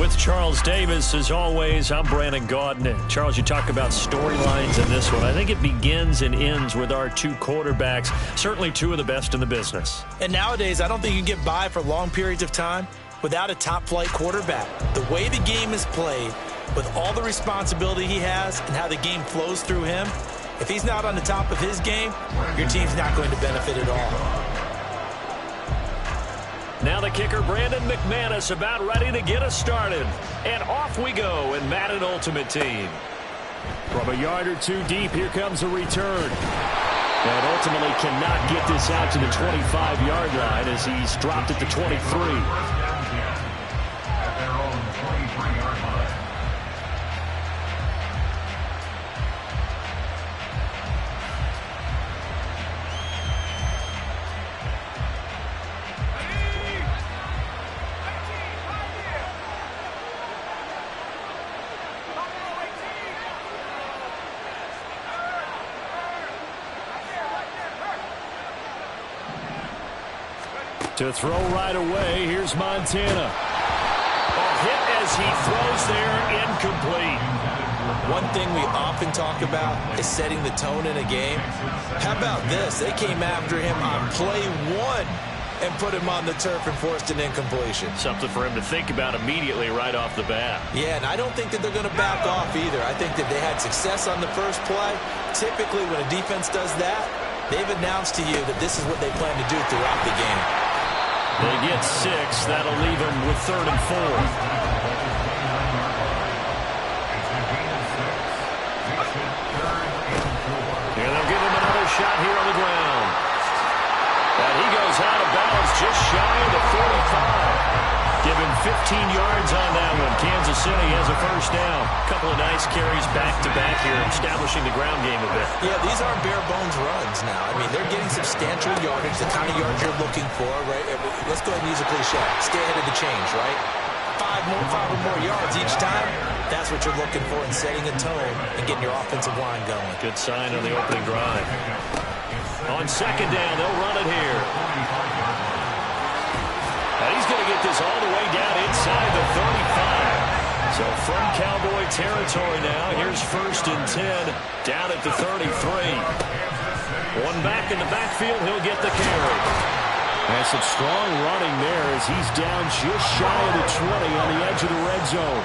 With Charles Davis, as always, I'm Brandon Gaudin. Charles, you talk about storylines in this one. I think it begins and ends with our two quarterbacks, certainly two of the best in the business. And nowadays, I don't think you can get by for long periods of time without a top-flight quarterback. The way the game is played, with all the responsibility he has and how the game flows through him, if he's not on the top of his game, your team's not going to benefit at all. Now the kicker, Brandon McManus, about ready to get us started. And off we go in Madden Ultimate Team. From a yard or two deep, here comes a return. And ultimately cannot get this out to the 25-yard line as he's dropped at the 23. To throw right away, here's Montana. A hit as he throws there, incomplete. One thing we often talk about is setting the tone in a game. How about this? They came after him on play one and put him on the turf and forced an incompletion. Something for him to think about immediately right off the bat. Yeah, and I don't think that they're going to back off either. I think that they had success on the first play. Typically, when a defense does that, they've announced to you that this is what they plan to do throughout the game. They get 6. That'll leave them with 3rd and 4. Here they'll give him another shot here on the ground. And he goes out of bounds just shy of the 45. Give him 15 yards on that one. Kansas City has a first down. Couple of nice carries back-to-back here, establishing the ground game a bit. Yeah, these aren't bare-bones runs now. I mean, they're getting substantial yardage, the kind of yards you're looking for, right? Let's go ahead and use a cliche. Stay ahead of the change, right? 5 or more yards each time. That's what you're looking for in setting a tone and getting your offensive line going. Good sign on the opening drive. On second down, they'll run it here. And he's going to get this all the way down inside the 35. So from Cowboy territory now, here's 1st and 10 down at the 33. One back in the backfield, he'll get the carry. And some strong running there as he's down just shy of the 20 on the edge of the red zone.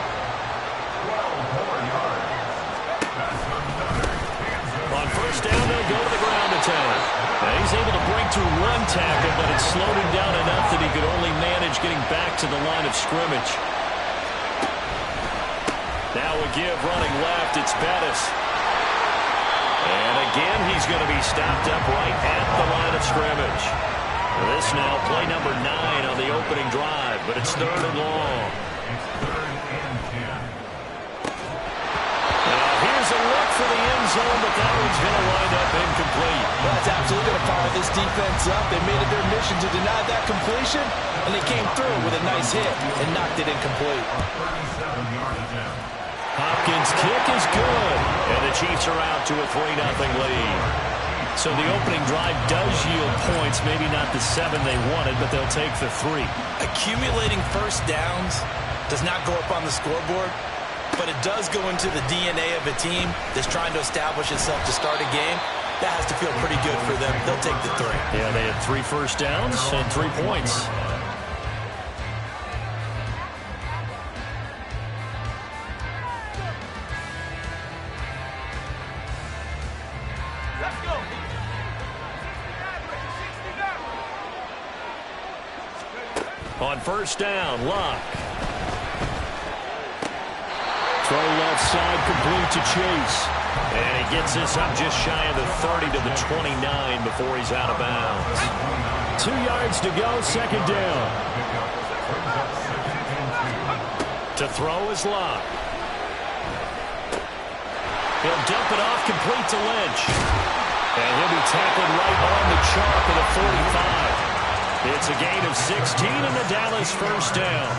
On first down, they'll go to the ground attack. Now he's able to break through one tackle, but it slowed him down enough that he could only manage getting back to the line of scrimmage. Now a give running left, it's Bettis. And again, he's going to be stopped up right at the line of scrimmage. This now play number 9 on the opening drive, but it's 3rd and long. Now here's a look for the end zone, but that one's going to wind up incomplete. Well, that's absolutely going to fire this defense up. They made it their mission to deny that completion, and they came through with a nice hit and knocked it incomplete. Hopkins' kick is good, and the Chiefs are out to a 3-0 lead. So the opening drive does yield points, maybe not the 7 they wanted, but they'll take the 3. Accumulating first downs does not go up on the scoreboard, but it does go into the DNA of a team that's trying to establish itself to start a game. That has to feel pretty good for them. They'll take the 3. Yeah, they had 3 first downs and 3 points. On first down, Locke. Throw left side, complete to Chase. And he gets this up just shy of the 30 to the 29 before he's out of bounds. 2 yards to go, second down. To throw is Locke. He'll dump it off, complete to Lynch. And he'll be tackled right on the chalk of the 45. It's a gain of 16 and the Dallas first down.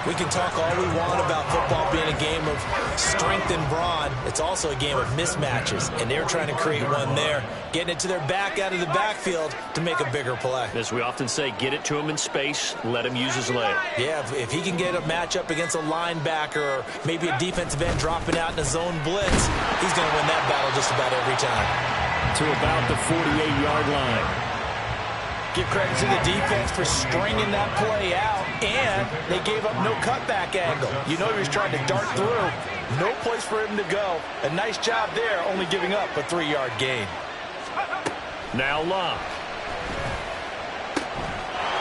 We can talk all we want about football being a game of strength and brawn. It's also a game of mismatches, and they're trying to create one there, getting it to their back out of the backfield to make a bigger play. As we often say, get it to him in space, let him use his leg. Yeah, if he can get a matchup against a linebacker or maybe a defensive end dropping out in a zone blitz, he's going to win that battle just about every time. To about the 48-yard line. Give credit to the defense for stringing that play out, and they gave up no cutback angle. You know he was trying to dart through. No place for him to go. A nice job there, only giving up a 3-yard gain. Now Locke.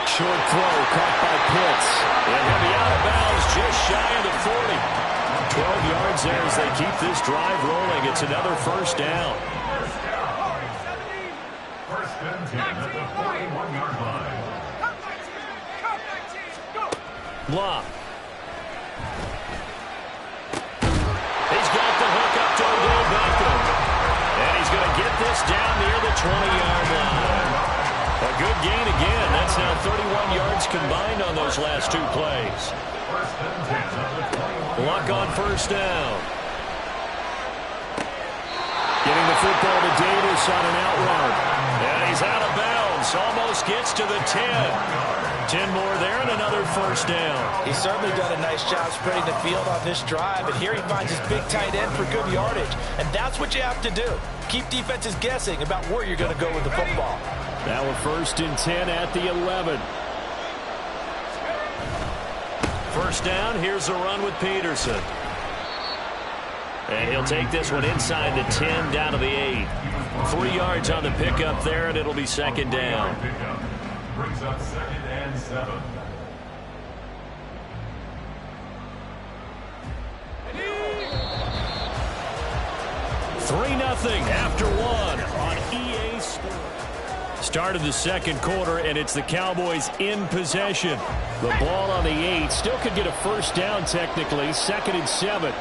Short throw caught by Pitts. And he'll be out of bounds just shy of the 40. 12 yards there as they keep this drive rolling. It's another first down. First and 10 at the 41-yard line. Locke. He's got the hook up to Odell Beckham. And he's going to get this down near the 20-yard line. A good gain again. That's now 31 yards combined on those last 2 plays. First and 10 at the 21. Locke on first down. Getting the football to Davis on an out route. And he's out of bounds. Almost gets to the 10. 10 more there and another first down. He's certainly done a nice job spreading the field on this drive, and here he finds his big tight end for good yardage. And that's what you have to do. Keep defenses guessing about where you're going to go with the football. Now a first and 10 at the 11. First down, here's a run with Peterson. And he'll take this one inside the 10 down to the 8. 3 yards on the pickup there, and it'll be second down. Brings up second and 7. Three 0 after one on EA Sports. Start of the second quarter, and it's the Cowboys in possession. The ball on the 8. Still could get a first down technically. Second and 7.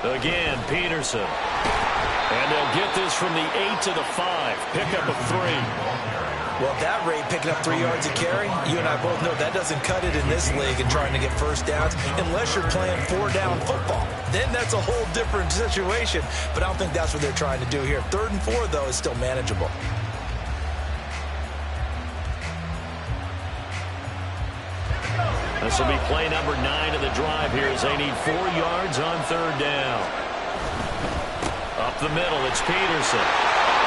Again, Peterson. And they'll get this from the 8 to the 5. Pickup of 3. Well, at that rate, picking up 3 yards a carry, you and I both know that doesn't cut it in this league and trying to get first downs unless you're playing 4-down football. Then that's a whole different situation, but I don't think that's what they're trying to do here. 3rd and 4, though, is still manageable. This will be play number 9 of the drive here as they need 4 yards on 3rd down. Up the middle, it's Peterson.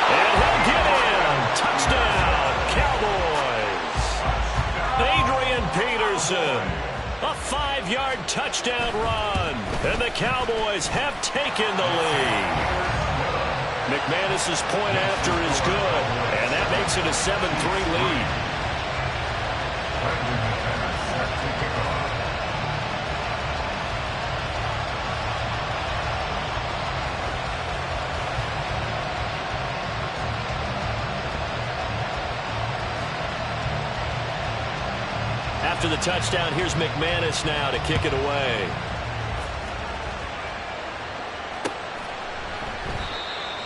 And he'll get in. Touchdown, Cowboys. Adrian Peterson. A 5-yard touchdown run. And the Cowboys have taken the lead. McManus's point after is good. And that makes it a 7-3 lead. After the touchdown, here's McManus now to kick it away.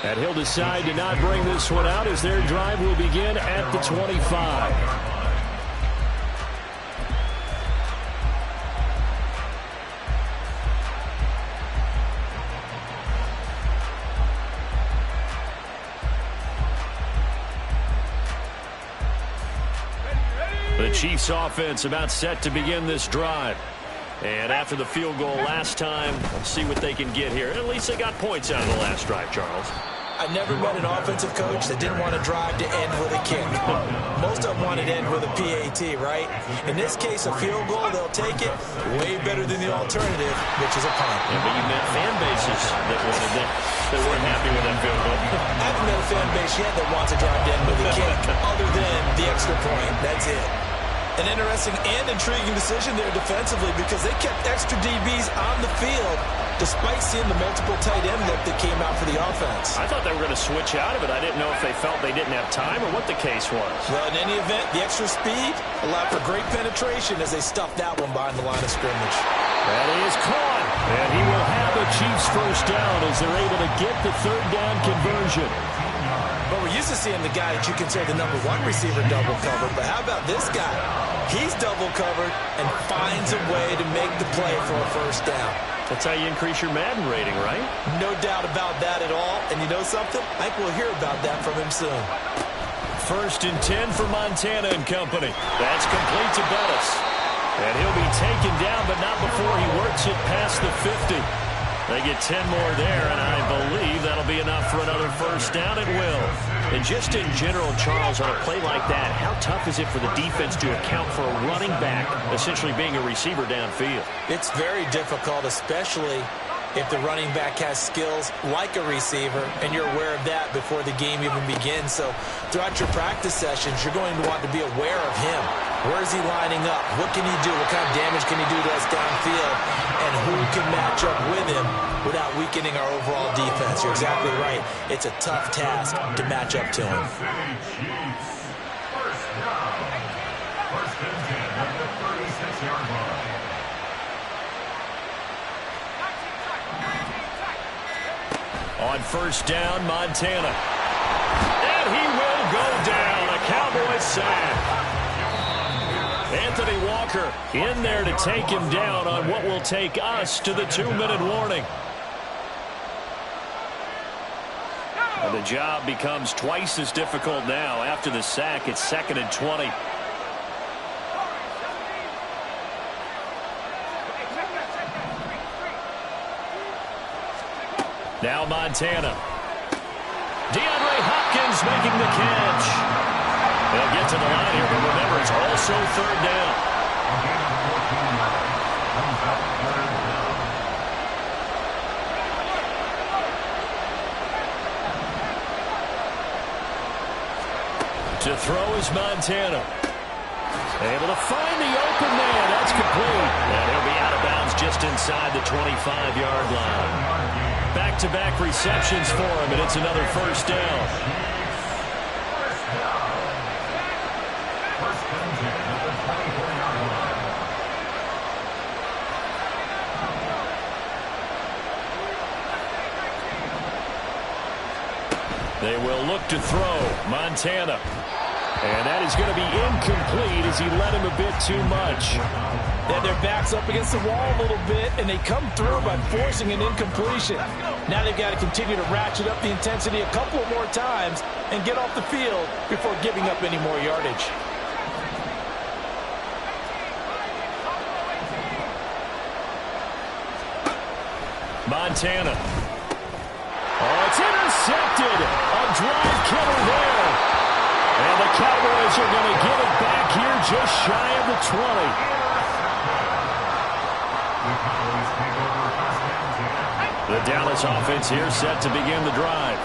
And he'll decide to not bring this one out as their drive will begin at the 25. The Chiefs offense about set to begin this drive. And after the field goal last time, we'll see what they can get here. At least they got points out of the last drive, Charles. I never met an offensive coach that didn't want to drive to end with a kick. Most of them wanted to end with a PAT, right? In this case, a field goal, they'll take it. Way better than the alternative, which is a punt. Yeah, but you met fan bases that wanted that. They weren't happy with that field goal. I haven't met a fan base yet that wants to drive to end with a kick, other than the extra point. That's it. An interesting and intriguing decision there defensively because they kept extra DBs on the field despite seeing the multiple tight end look that came out for the offense. I thought they were going to switch out of it. I didn't know if they felt they didn't have time or what the case was. Well, in any event, the extra speed allowed for great penetration as they stuffed that one behind the line of scrimmage. That is caught. And he will have the Chiefs first down as they're able to get the 3rd down conversion. But we're used to seeing the guy that you consider the #1 receiver double covered. But how about this guy? He's double covered and finds a way to make the play for a first down. That's how you increase your Madden rating, right? No doubt about that at all. And you know something? I think we'll hear about that from him soon. 1st and 10 for Montana and company. That's complete to Bettis. And he'll be taken down, but not before he works it past the 50. They get 10 more there, and I believe that'll be enough for another first down. It will. And just in general, Charles, on a play like that, how tough is it for the defense to account for a running back essentially being a receiver downfield? It's very difficult, especially if the running back has skills like a receiver, and you're aware of that before the game even begins. So throughout your practice sessions, you're going to want to be aware of him. Where is he lining up? What can he do? What kind of damage can he do to us downfield? And who can match up with him without weakening our overall defense? You're exactly right. It's a tough task to match up to him. First and 10 at the 36-yard line. On first down, Montana. And he will go down. A Cowboys sack. Anthony Walker in there to take him down on what will take us to the 2-minute warning. And the job becomes twice as difficult now after the sack. It's 2nd and 20. Now Montana. DeAndre Hopkins making the catch. They'll get to the line here, but remember, it's also 3rd down. To throw is Montana. Able to find the open man. That's complete. And he'll be out of bounds just inside the 25-yard line. Back-to-back receptions for him, and it's another first down. They will look to throw. Montana. And that is going to be incomplete as he let him a bit too much. Yeah, their back's up against the wall a little bit, and they come through by forcing an incompletion. Now they've got to continue to ratchet up the intensity a couple more times and get off the field before giving up any more yardage. Montana. Oh, it's intercepted. A drive killer there. And the Cowboys are going to get it back here just shy of the 20. The Dallas offense here set to begin the drive.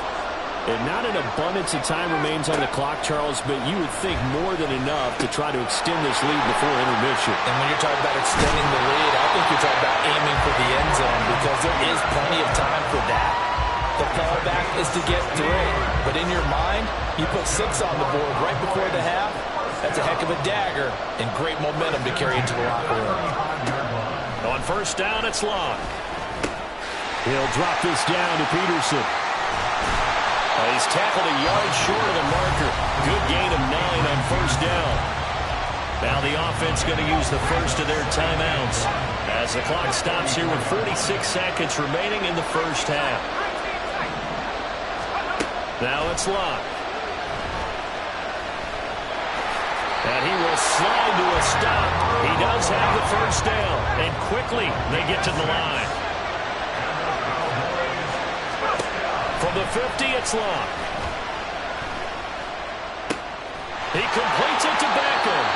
And not an abundance of time remains on the clock, Charles, but you would think more than enough to try to extend this lead before intermission. And when you're talking about extending the lead, I think you're talking about aiming for the end zone because there is plenty of time for that. The fallback is to get 3. But in your mind, you put 6 on the board right before the half. That's a heck of a dagger and great momentum to carry into the locker room. On first down, it's Long. He'll drop this down to Peterson. He's tackled a yard short of the marker. Good gain of 9 on first down. Now the offense going to use the first of their timeouts as the clock stops here with 46 seconds remaining in the first half. Now it's Locke. And he will slide to a stop. He does have the first down. And quickly they get to the line. From the 50, it's Locke. He completes it to Beckham.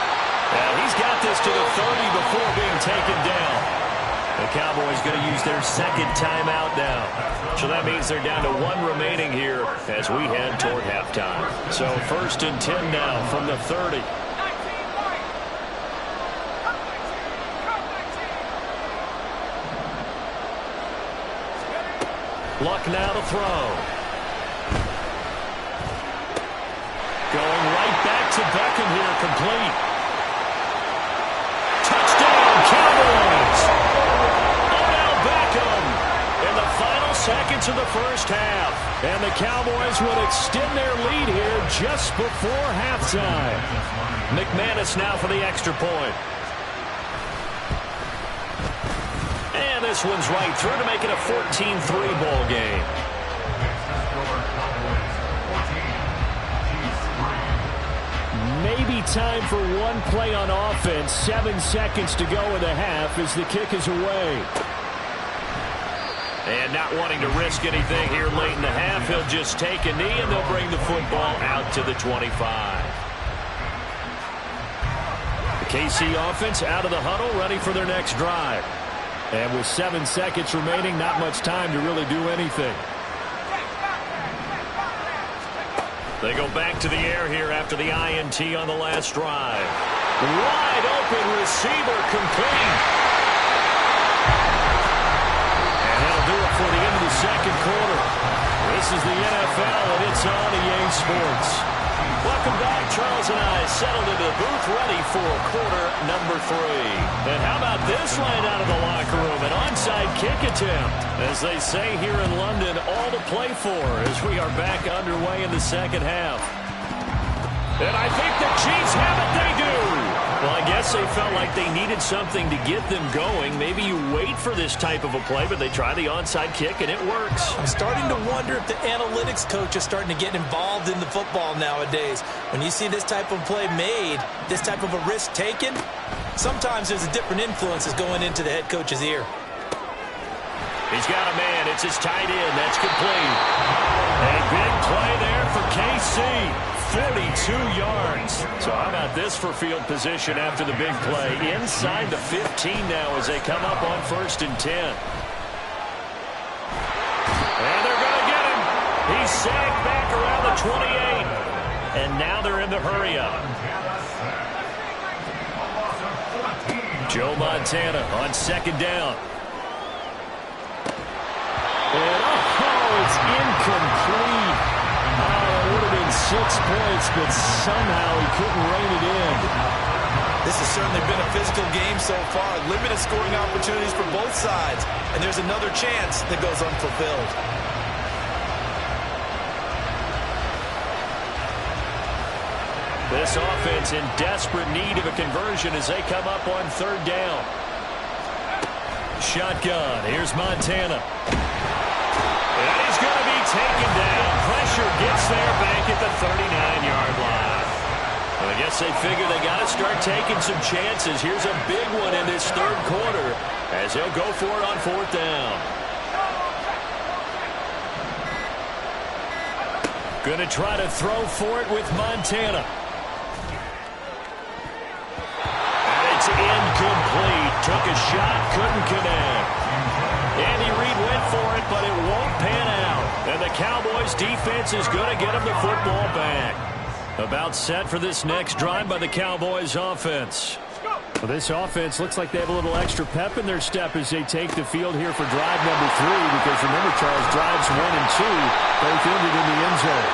And he's got this to the 30 before being taken down. The Cowboys going to use their second timeout now. So that means they're down to 1 remaining here as we head toward halftime. So 1st and 10 now from the 30. Luck now to throw. Going right back to Beckham here, complete. Touchdown, Cowboys! Odell Beckham in the final seconds of the first half. And the Cowboys will extend their lead here just before halftime. McManus now for the extra point. And this one's right through to make it a 14-3 ball game. Maybe time for one play on offense. 7 seconds to go in the half as the kick is away. And not wanting to risk anything here late in the half, he'll just take a knee and they'll bring the football out to the 25. The KC offense out of the huddle, ready for their next drive. And with 7 seconds remaining, not much time to really do anything. They go back to the air here after the INT on the last drive. Wide open receiver complete. And that'll do it for the end of the second quarter. This is the NFL, and it's on EA Sports. Welcome back. Charles and I settled into the booth ready for quarter number 3. And how about this line out of the locker room? An onside kick attempt. As they say here in London, all to play for as we are back underway in the second half. And I think the Chiefs have it. They do. Well, I guess they felt like they needed something to get them going. Maybe you wait for this type of a play, but they try the onside kick, and it works. I'm starting to wonder if the analytics coach is starting to get involved in the football nowadays. When you see this type of play made, this type of a risk taken, sometimes there's a different influences going into the head coach's ear. He's got a man. It's his tight end. That's complete. A big play there for KC. 42 yards. So how about this for field position after the big play? Inside the 15 now as they come up on 1st and 10. And they're going to get him. He's sagged back around the 28. And now they're in the hurry-up. Joe Montana on 2nd down. And it's incomplete. It would have been 6 points, but somehow he couldn't rein it in. This has certainly been a physical game so far. Limited scoring opportunities for both sides. And there's another chance that goes unfulfilled. This offense in desperate need of a conversion as they come up on 3rd down. Shotgun. Here's Montana. And he's going to be taken down. Pressure gets there back at the 39-yard line. Well, I guess they figure they got to start taking some chances. Here's a big one in this 3rd quarter as they'll go for it on 4th down. Going to try to throw for it with Montana. And it's incomplete. Took a shot, couldn't connect. Andy Reid went for it, but it won't pan out. And the Cowboys defense is going to get him the football back. About set for this next drive by the Cowboys offense. Well, this offense looks like they have a little extra pep in their step as they take the field here for drive number 3. Because remember, Charles, drives 1 and 2 both ended in the end zone.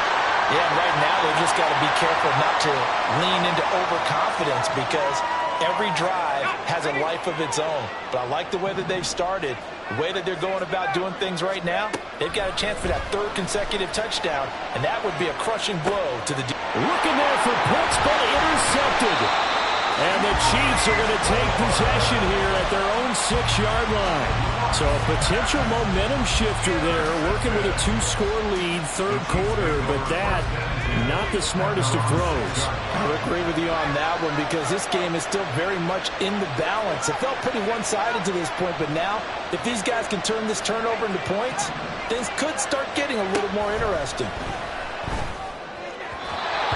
Yeah, right now they've just got to be careful not to lean into overconfidence because every drive has a life of its own. But I like the way that they've started. The way that they're going about doing things right now, they've got a chance for that 3rd consecutive touchdown, and that would be a crushing blow to the defense. Looking there for Pitts, but intercepted. And the Chiefs are going to take possession here at their own 6-yard line. So a potential momentum shifter there, working with a 2-score lead, 3rd quarter, but that, not the smartest of throws. I agree with you on that one because this game is still very much in the balance. It felt pretty one-sided to this point, but now, if these guys can turn this turnover into points, things could start getting a little more interesting.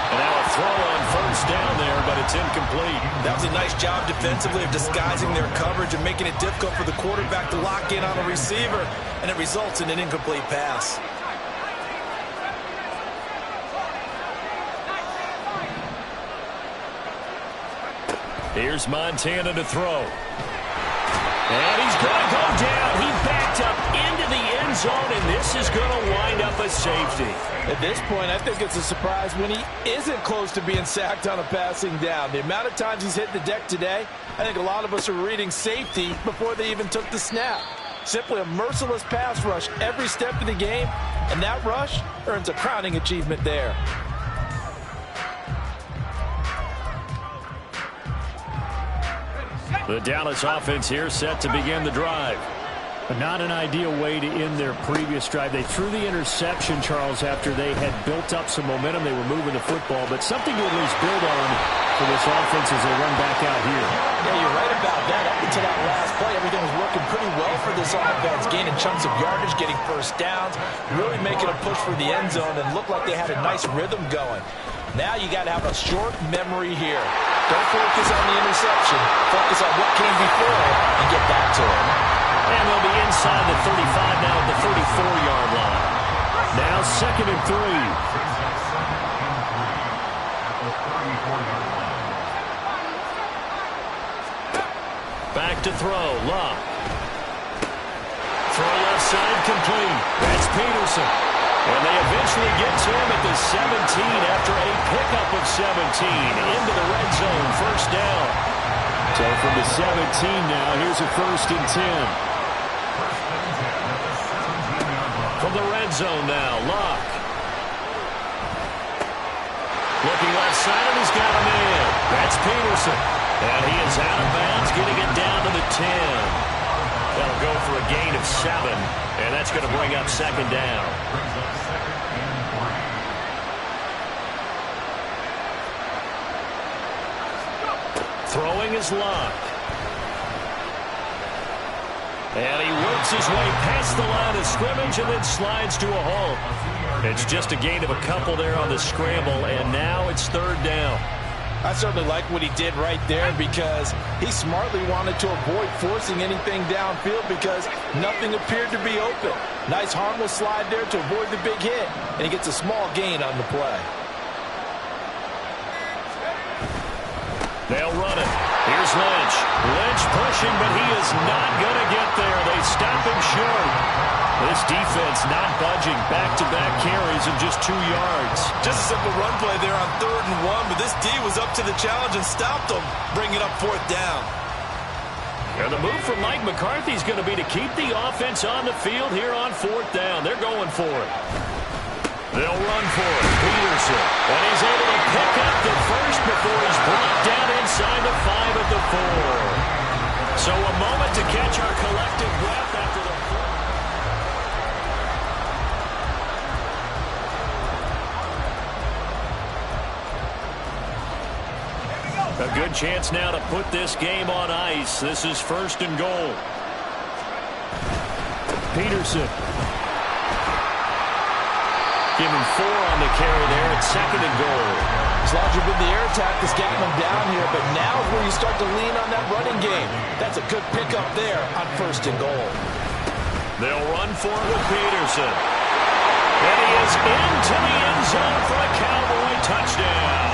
And now a throw on 1st down there, but it's incomplete. That was a nice job defensively of disguising their coverage and making it difficult for the quarterback to lock in on a receiver, and it results in an incomplete pass. Here's Montana to throw. And he's going to go down. He backed up into the end zone, and this is going to wind up a safety. At this point, I think it's a surprise when he isn't close to being sacked on a passing down. The amount of times he's hit the deck today, I think a lot of us are reading safety before they even took the snap. Simply a merciless pass rush every step of the game, and that rush earns a crowning achievement there. The Dallas offense here set to begin the drive. Not an ideal way to end their previous drive. They threw the interception, Charles, after they had built up some momentum. They were moving the football, but something to at least build on for this offense as they run back out here. Yeah, you're right about that. Up until that last play, everything was working pretty well for this offense, gaining chunks of yardage, getting first downs, really making a push for the end zone, and looked like they had a nice rhythm going. Now you got to have a short memory here. Don't focus on the interception. Focus on what came before it and get back to it. And they'll be inside the 35 now at the 34-yard line. Now 2nd and 3. Back to throw. Luck. Throw left side complete. That's Peterson. And they eventually get to him at the 17 after a pickup of 17 into the red zone. First down. So from the 17 now, here's a 1st and 10. From the red zone now, Luck. Looking left side, and he's got him in. That's Peterson. And he is out of bounds, getting it down to the 10. That'll go for a gain of 7, and that's going to bring up 2nd down. Throwing is Luck. And he works his way past the line of scrimmage and then slides to a halt. It's just a gain of a couple there on the scramble, and now it's 3rd down. I certainly like what he did right there because he smartly wanted to avoid forcing anything downfield because nothing appeared to be open. Nice harmless slide there to avoid the big hit, and he gets a small gain on the play. They'll run it. Here's Lynch. Lynch pushing, but he is not going to get there. They stop him short. This defense not budging. Back-to-back carries in just 2 yards. Just a simple run play there on 3rd and 1, but this D was up to the challenge and stopped them, bringing up 4th down. And the move from Mike McCarthy is going to be to keep the offense on the field here on 4th down. They're going for it. They'll run for it. Peterson. And he's able to pick up the first before he's brought down inside the 5 at the 4. So a moment to catch our collective breath after the A good chance now to put this game on ice. This is 1st and goal. Peterson. Give him 4 on the carry there at 2nd and goal. As long as you've been the air attack that's getting them down here, but now is where you start to lean on that running game. That's a good pickup there on 1st and goal. They'll run for it with Peterson. And he is into the end zone for a Cowboy touchdown.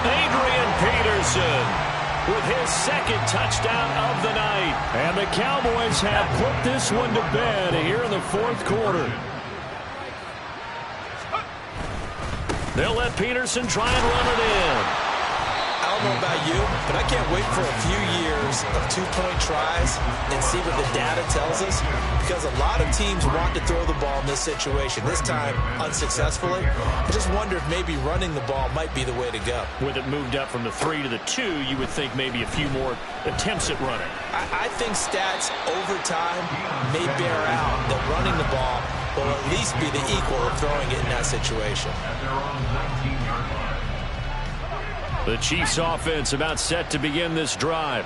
Adrian Peterson with his 2nd touchdown of the night. And the Cowboys have put this one to bed here in the 4th quarter. They'll let Peterson try and run it in. I don't know about you, but I can't wait for a few years of 2-point tries and see what the data tells us, because a lot of teams want to throw the ball in this situation, this time unsuccessfully. I just wonder if maybe running the ball might be the way to go. With it moved up from the 3 to the 2, you would think maybe a few more attempts at running. I think stats over time may bear out that running the ball will at least be the equal of throwing it in that situation. The Chiefs offense about set to begin this drive.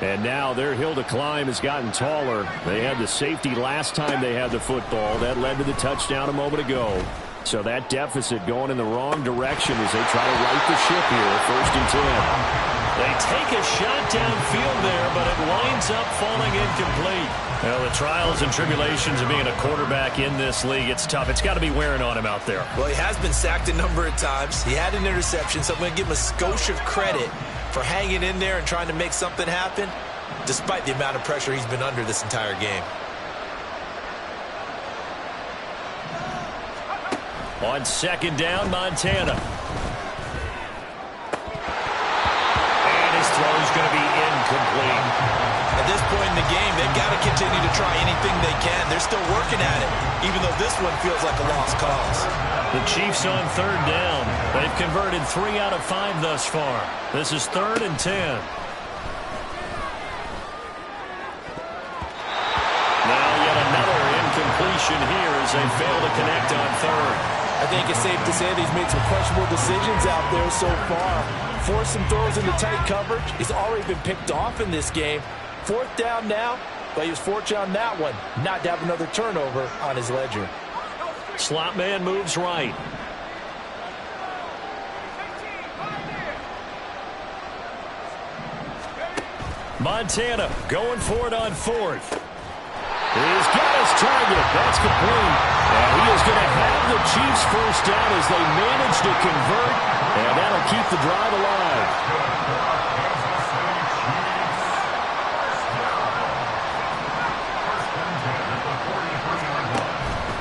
And now their hill to climb has gotten taller. They had the safety last time they had the football. That led to the touchdown a moment ago. So that deficit going in the wrong direction as they try to right the ship here. 1st and 10. They take a shot downfield there, but it winds up falling incomplete. Well, the trials and tribulations of being a quarterback in this league, it's tough. It's got to be wearing on him out there. Well, he has been sacked a number of times. He had an interception, so I'm going to give him a skosh of credit for hanging in there and trying to make something happen, despite the amount of pressure he's been under this entire game. On 2nd down, Montana. Throw's going to be incomplete. At this point in the game, they've got to continue to try anything they can. They're still working at it, even though this one feels like a lost cause. The Chiefs on third down. They've converted 3 out of 5 thus far. This is 3rd and 10. Now yet another incompletion here as they fail to connect on third. I think it's safe to say that he's made some questionable decisions out there so far. Forced some throws into tight coverage. He's already been picked off in this game. 4th down now, but he was fortunate on that one not to have another turnover on his ledger. Slot man moves right. Montana going for it on 4th. He's got his target. That's complete. And he is going to have the Chiefs first down as they manage to convert. And that'll keep the drive alive.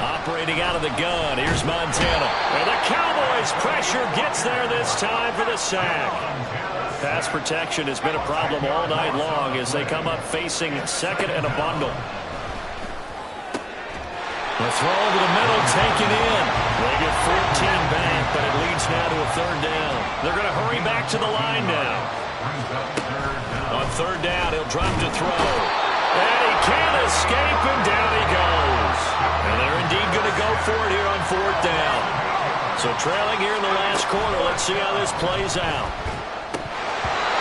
Operating out of the gun. Here's Montana. And the Cowboys' pressure gets there this time for the sack. Pass protection has been a problem all night long as they come up facing 2nd and a bundle. The throw to the middle, taken in. They get 14 back, but it leads now to a 3rd down. They're going to hurry back to the line now. On 3rd down, he'll drop to throw. And he can't escape, and down he goes. And they're indeed going to go for it here on 4th down. So trailing here in the last quarter, let's see how this plays out.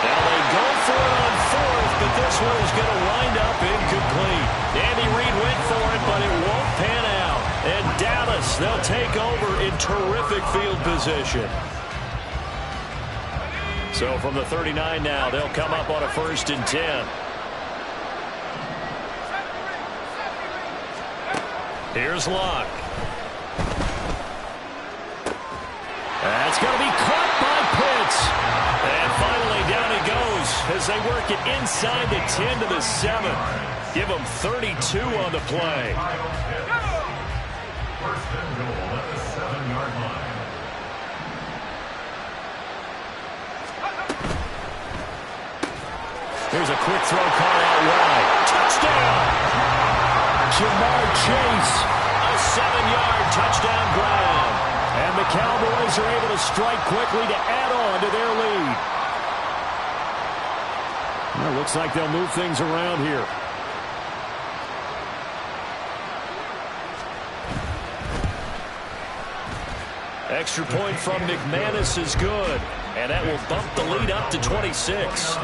Now they go for it on 4th, but this one is going to wind up incomplete. Andy Reid went for it, but it won't pan out. And Dallas, they'll take over in terrific field position. So from the 39 now, they'll come up on a 1st and 10. Here's Locke. That's going to be caught by Pitts. And finally down he goes as they work it inside the 10 to the 7. Give them 32 on the play. First and goal at the 7-yard line. Here's a quick throw call out wide. Touchdown! Jamar Chase. A 7-yard touchdown grab. And the Cowboys are able to strike quickly to add on to their lead. Well, it looks like they'll move things around here. Extra point from McManus is good. And that will bump the lead up to 26.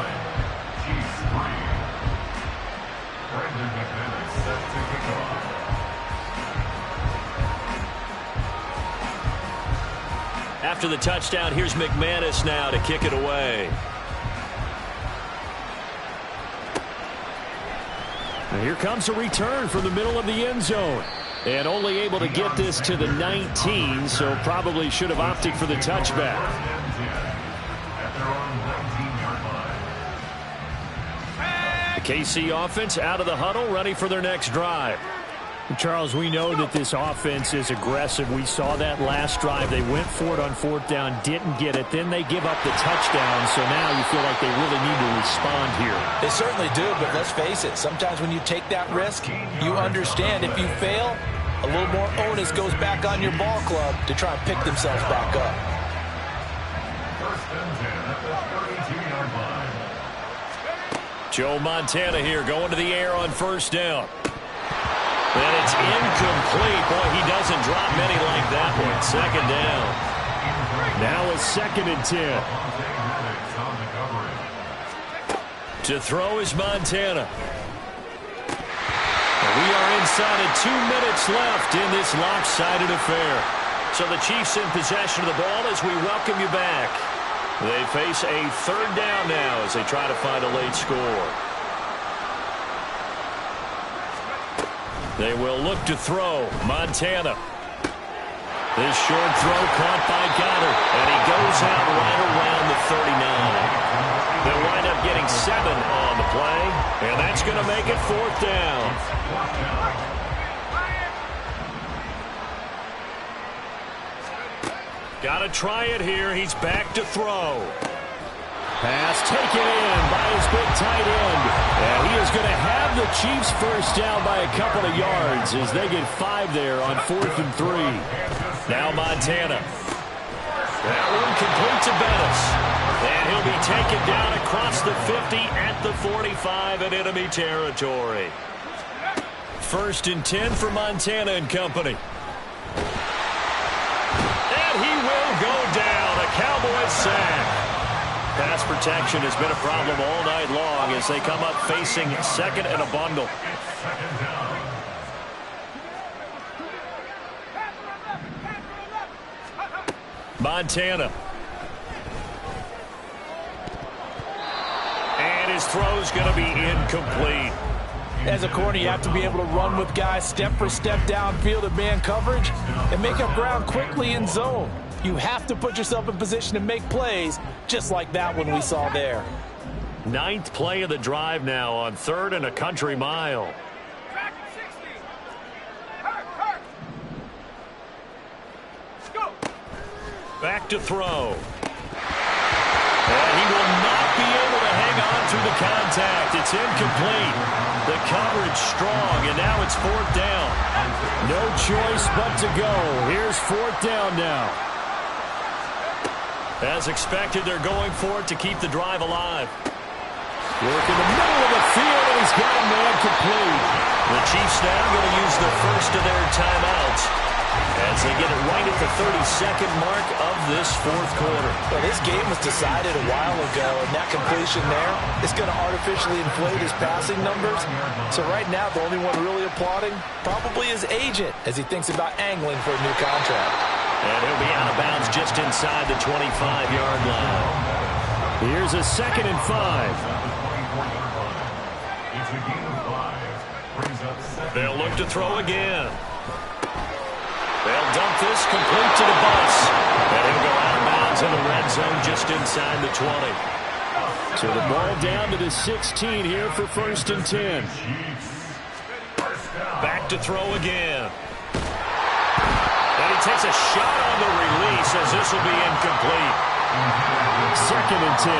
After the touchdown, here's McManus now to kick it away. And here comes a return from the middle of the end zone. And only able to get this to the 19, so probably should have opted for the touchback. The KC offense out of the huddle, ready for their next drive. Charles, we know that this offense is aggressive. We saw that last drive. They went for it on 4th down, didn't get it. Then they give up the touchdown, so now you feel like they really need to respond here. They certainly do, but let's face it. Sometimes when you take that risk, you understand if you fail, a little more onus goes back on your ball club to try and pick themselves back up. First and 10 at the 32-yard line. Joe Montana here going to the air on 1st down. And it's incomplete. Boy, he doesn't drop many like that one. 2nd down. Now a 2nd and 10. To throw is Montana. We are inside of 2 minutes left in this lopsided affair. So the Chiefs in possession of the ball as we welcome you back. They face a 3rd down now as they try to find a late score. They will look to throw. Montana. This short throw caught by Goddard. And he goes out right around the 39. They'll wind up getting 7 on the play. And that's going to make it 4th down. Got to try it here. He's back to throw. Pass taken in by his big tight end. And he is going to have the Chiefs first down by a couple of yards as they get 5 there on 4th and 3. Now Montana. That one complete to Bettis. And he'll be taken down across the 50 at the 45 in enemy territory. 1st and 10 for Montana and company. And he will go down. A Cowboys sack. Pass protection has been a problem all night long as they come up facing 2nd and a bundle. Montana. And his throw's going to be incomplete. As a corner, you have to be able to run with guys step for step downfield in man coverage and make up ground quickly in zone. You have to put yourself in position to make plays just like that one we saw there. 9th play of the drive now on 3rd and a country mile. Back to throw. And he will not be able to hang on through the contact. It's incomplete. The coverage strong, and now it's 4th down. No choice but to go. Here's 4th down now. As expected, they're going for it to keep the drive alive. Work in the middle of the field, and he's got a man complete. The Chiefs now going to use the first of their timeouts as they get it right at the 32nd mark of this 4th quarter. Well, this game was decided a while ago, and that completion there is going to artificially inflate his passing numbers. So right now, the only one really applauding probably his agent as he thinks about angling for a new contract. And he'll be out of bounds just inside the 25-yard line. Here's a 2nd and 5. They'll look to throw again. They'll dump this complete to the bus. And he'll go out of bounds in the red zone just inside the 20. So the ball down to the 16 here for 1st and 10. Back to throw again. And he takes a shot on the release as this will be incomplete. 2nd and 10.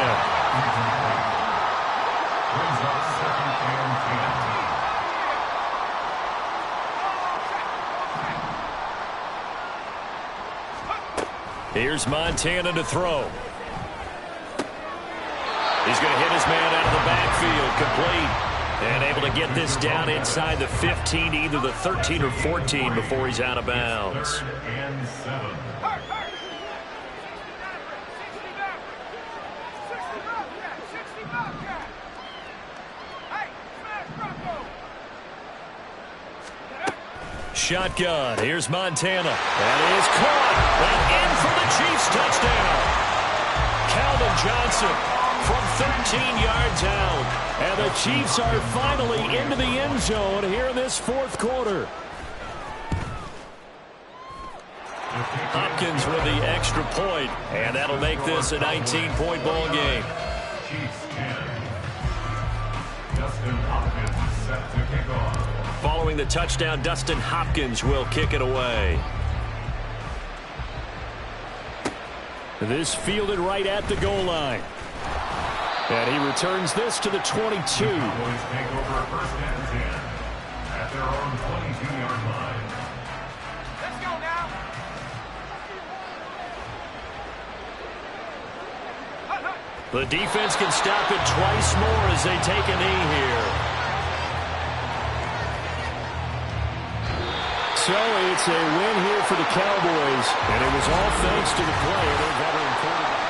Here's Montana to throw. He's going to hit his man out of the backfield, complete. And able to get this down inside the 15, either the 13 or 14 before he's out of bounds. Shotgun. Here's Montana. That is caught. And in for the Chiefs touchdown. Calvin Johnson from 13 yards out. And the Chiefs are finally into the end zone here in this 4th quarter. Hopkins with the extra point, and that'll make this a 19-point ball game. Following the touchdown, Dustin Hopkins will kick it away. This fielded right at the goal line. And he returns this to the 22. Boys take over 1st and 10 at their own 22-yard line. Let's go now. The defense can stop it twice more as they take a knee here. So it's a win here for the Cowboys, and it was all thanks to the play of their veteran quarterback.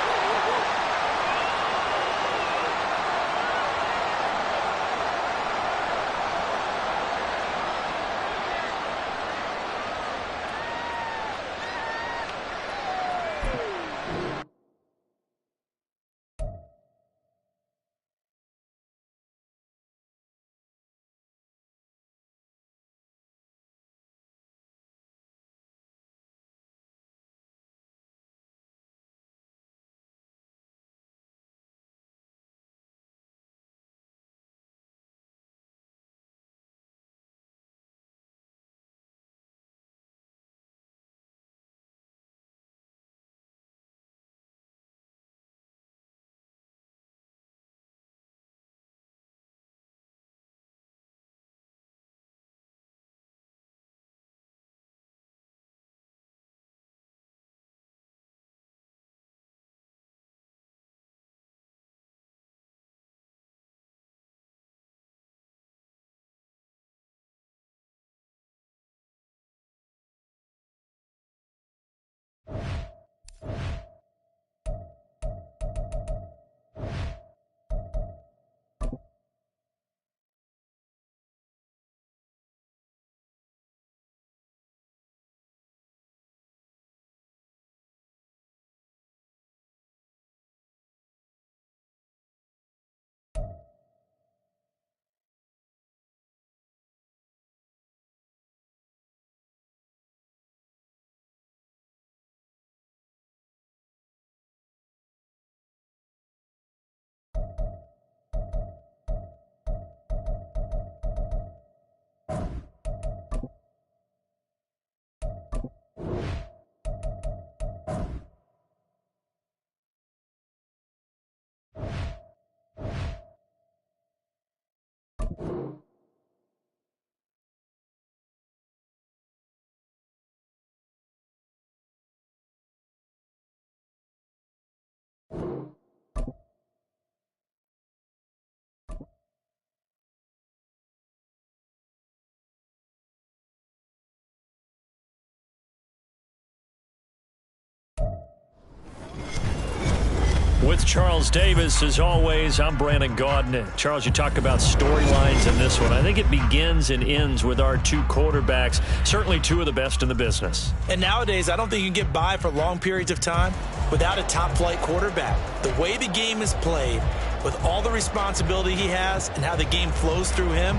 With Charles Davis, as always, I'm Brandon Gaudin. Charles, you talk about storylines in this one. I think it begins and ends with our two quarterbacks, certainly two of the best in the business. And nowadays, I don't think you can get by for long periods of time without a top-flight quarterback. The way the game is played, with all the responsibility he has and how the game flows through him,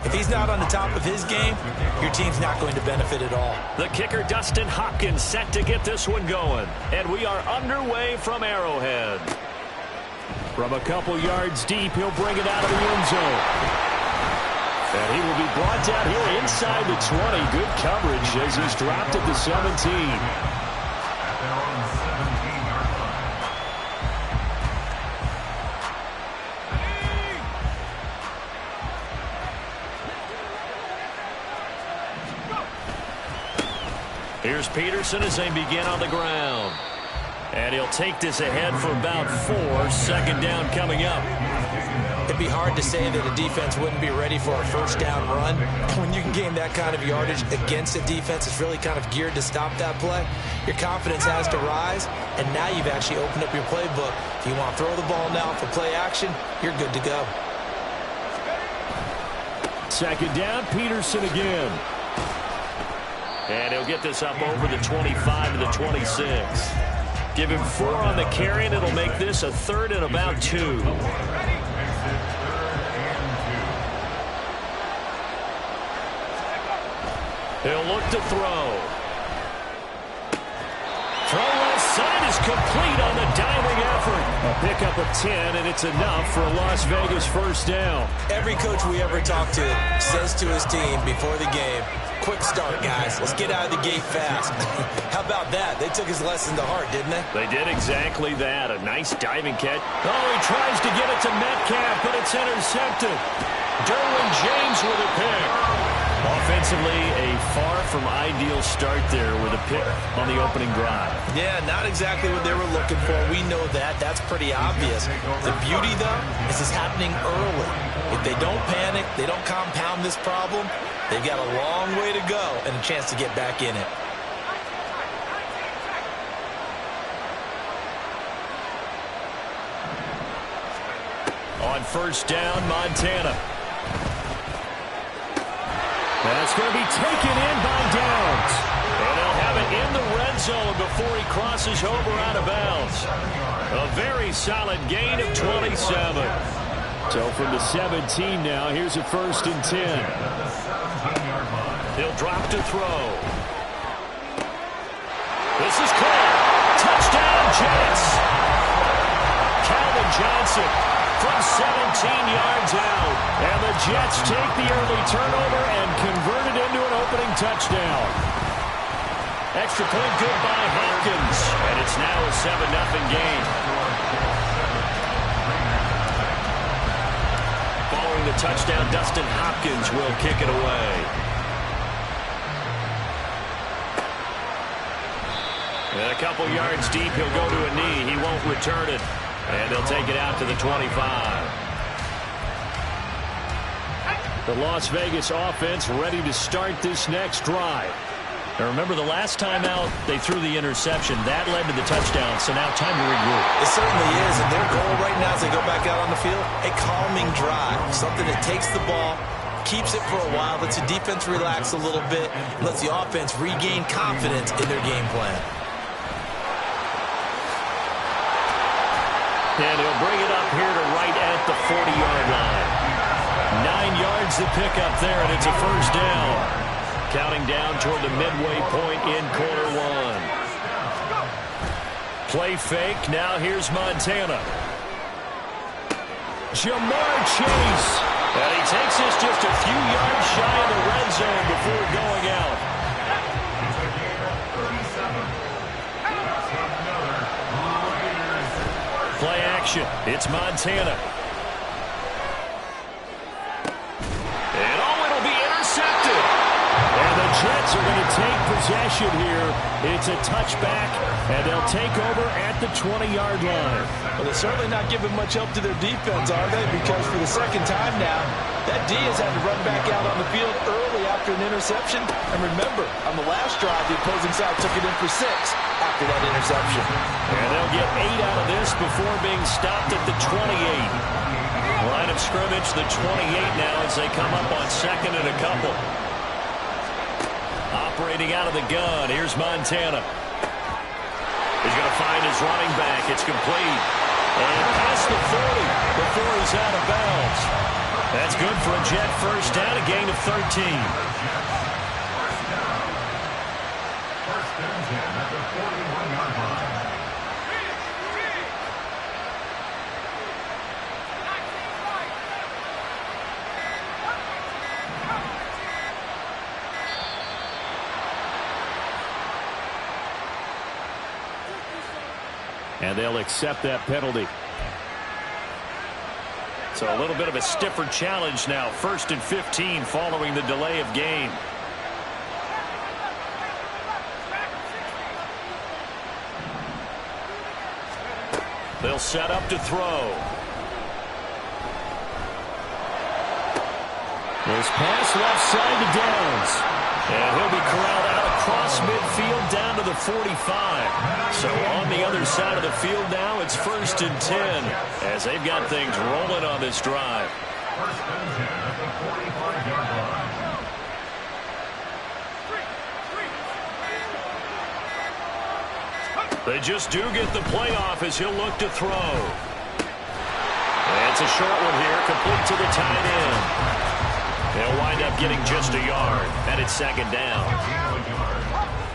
if he's not on the top of his game, your team's not going to benefit at all. The kicker, Dustin Hopkins, set to get this one going. And we are underway from Arrowhead. From a couple yards deep, he'll bring it out of the end zone. And he will be brought down here inside the 20. Good coverage as he's dropped at the 17. Here's Peterson as they begin on the ground. And he'll take this ahead for about 4. Second down coming up. It'd be hard to say that a defense wouldn't be ready for a first down run. When you can gain that kind of yardage against a defense that's really kind of geared to stop that play, your confidence has to rise, and now you've actually opened up your playbook. If you want to throw the ball now for play action, you're good to go. Second down, Peterson again. And he'll get this up over the 25 to the 26. Give him 4 on the carry, and it'll make this a 3rd and about 2. He'll look to throw. Throw left side is complete on the diving effort. A pickup of 10, and it's enough for a Las Vegas first down. Every coach we ever talk to says to his team before the game, quick start, guys. Let's get out of the gate fast. How about that? They took his lesson to heart, didn't they? They did exactly that. A nice diving catch. Oh, he tries to get it to Metcalf, but it's intercepted. Derwin James with a pick. Offensively, a far from ideal start there with a pick on the opening drive. Yeah, not exactly what they were looking for. We know that. That's pretty obvious. The beauty, though, is it's happening early. If they don't panic, they don't compound this problem, they've got a long way to go and a chance to get back in it. On first down, Montana. That's going to be taken in by Downs. And they'll have it in the red zone before he crosses over out of bounds. A very solid gain of 27. So from the 17 now, here's a 1st and 10. He'll drop to throw. This is caught. Touchdown, Jets. Calvin Johnson from 17 yards out. And the Jets take the early turnover and convert it into an opening touchdown. Extra point good by Hopkins. And it's now a 7-0 game. Following the touchdown, Dustin Hopkins will kick it away. And a couple yards deep, he'll go to a knee. He won't return it. And they'll take it out to the 25. The Las Vegas offense ready to start this next drive. Now remember, the last time out, they threw the interception. That led to the touchdown, so now time to regroup. It certainly is, and their goal right now as they go back out on the field, a calming drive, something that takes the ball, keeps it for a while, lets the defense relax a little bit, lets the offense regain confidence in their game plan. And he'll bring it up here to right at the 40-yard line. 9 yards to pick up there, and it's a first down. Counting down toward the midway point in quarter one. Play fake. Now here's Montana. Jamar Chase. And he takes this just a few yards shy of the red zone before going out. Play action. It's Montana. And it'll be intercepted. And the Jets are going to take possession here. It's a touchback, and they'll take over at the 20-yard line. Well, they're certainly not giving much help to their defense, are they? Because for the second time now, that D has had to run back out on the field early after an interception. And remember, on the last drive, the opposing side took it in for 6 after that interception. And they'll get 8 out of this before being stopped at the 28. Line of scrimmage, the 28 now as they come up on second and a couple. Operating out of the gun, here's Montana. He's going to find his running back. It's complete. And past the 40 before he's out of bounds. That's good for a Jet first down, a gain of 13. First down 10 at the 41-yard line. And they'll accept that penalty. So a little bit of a stiffer challenge now. 1st and 15 following the delay of game. They'll set up to throw. This pass left side to Downs. And he'll be corralled out across midfield down to the 45. So on the other side of the field now, it's 1st and 10 as they've got things rolling on this drive. First and 10 at the 45-yard line. They just do get the playoff as he'll look to throw. And it's a short one here, complete to the tight end. They'll wind up getting just a yard, and it's second down.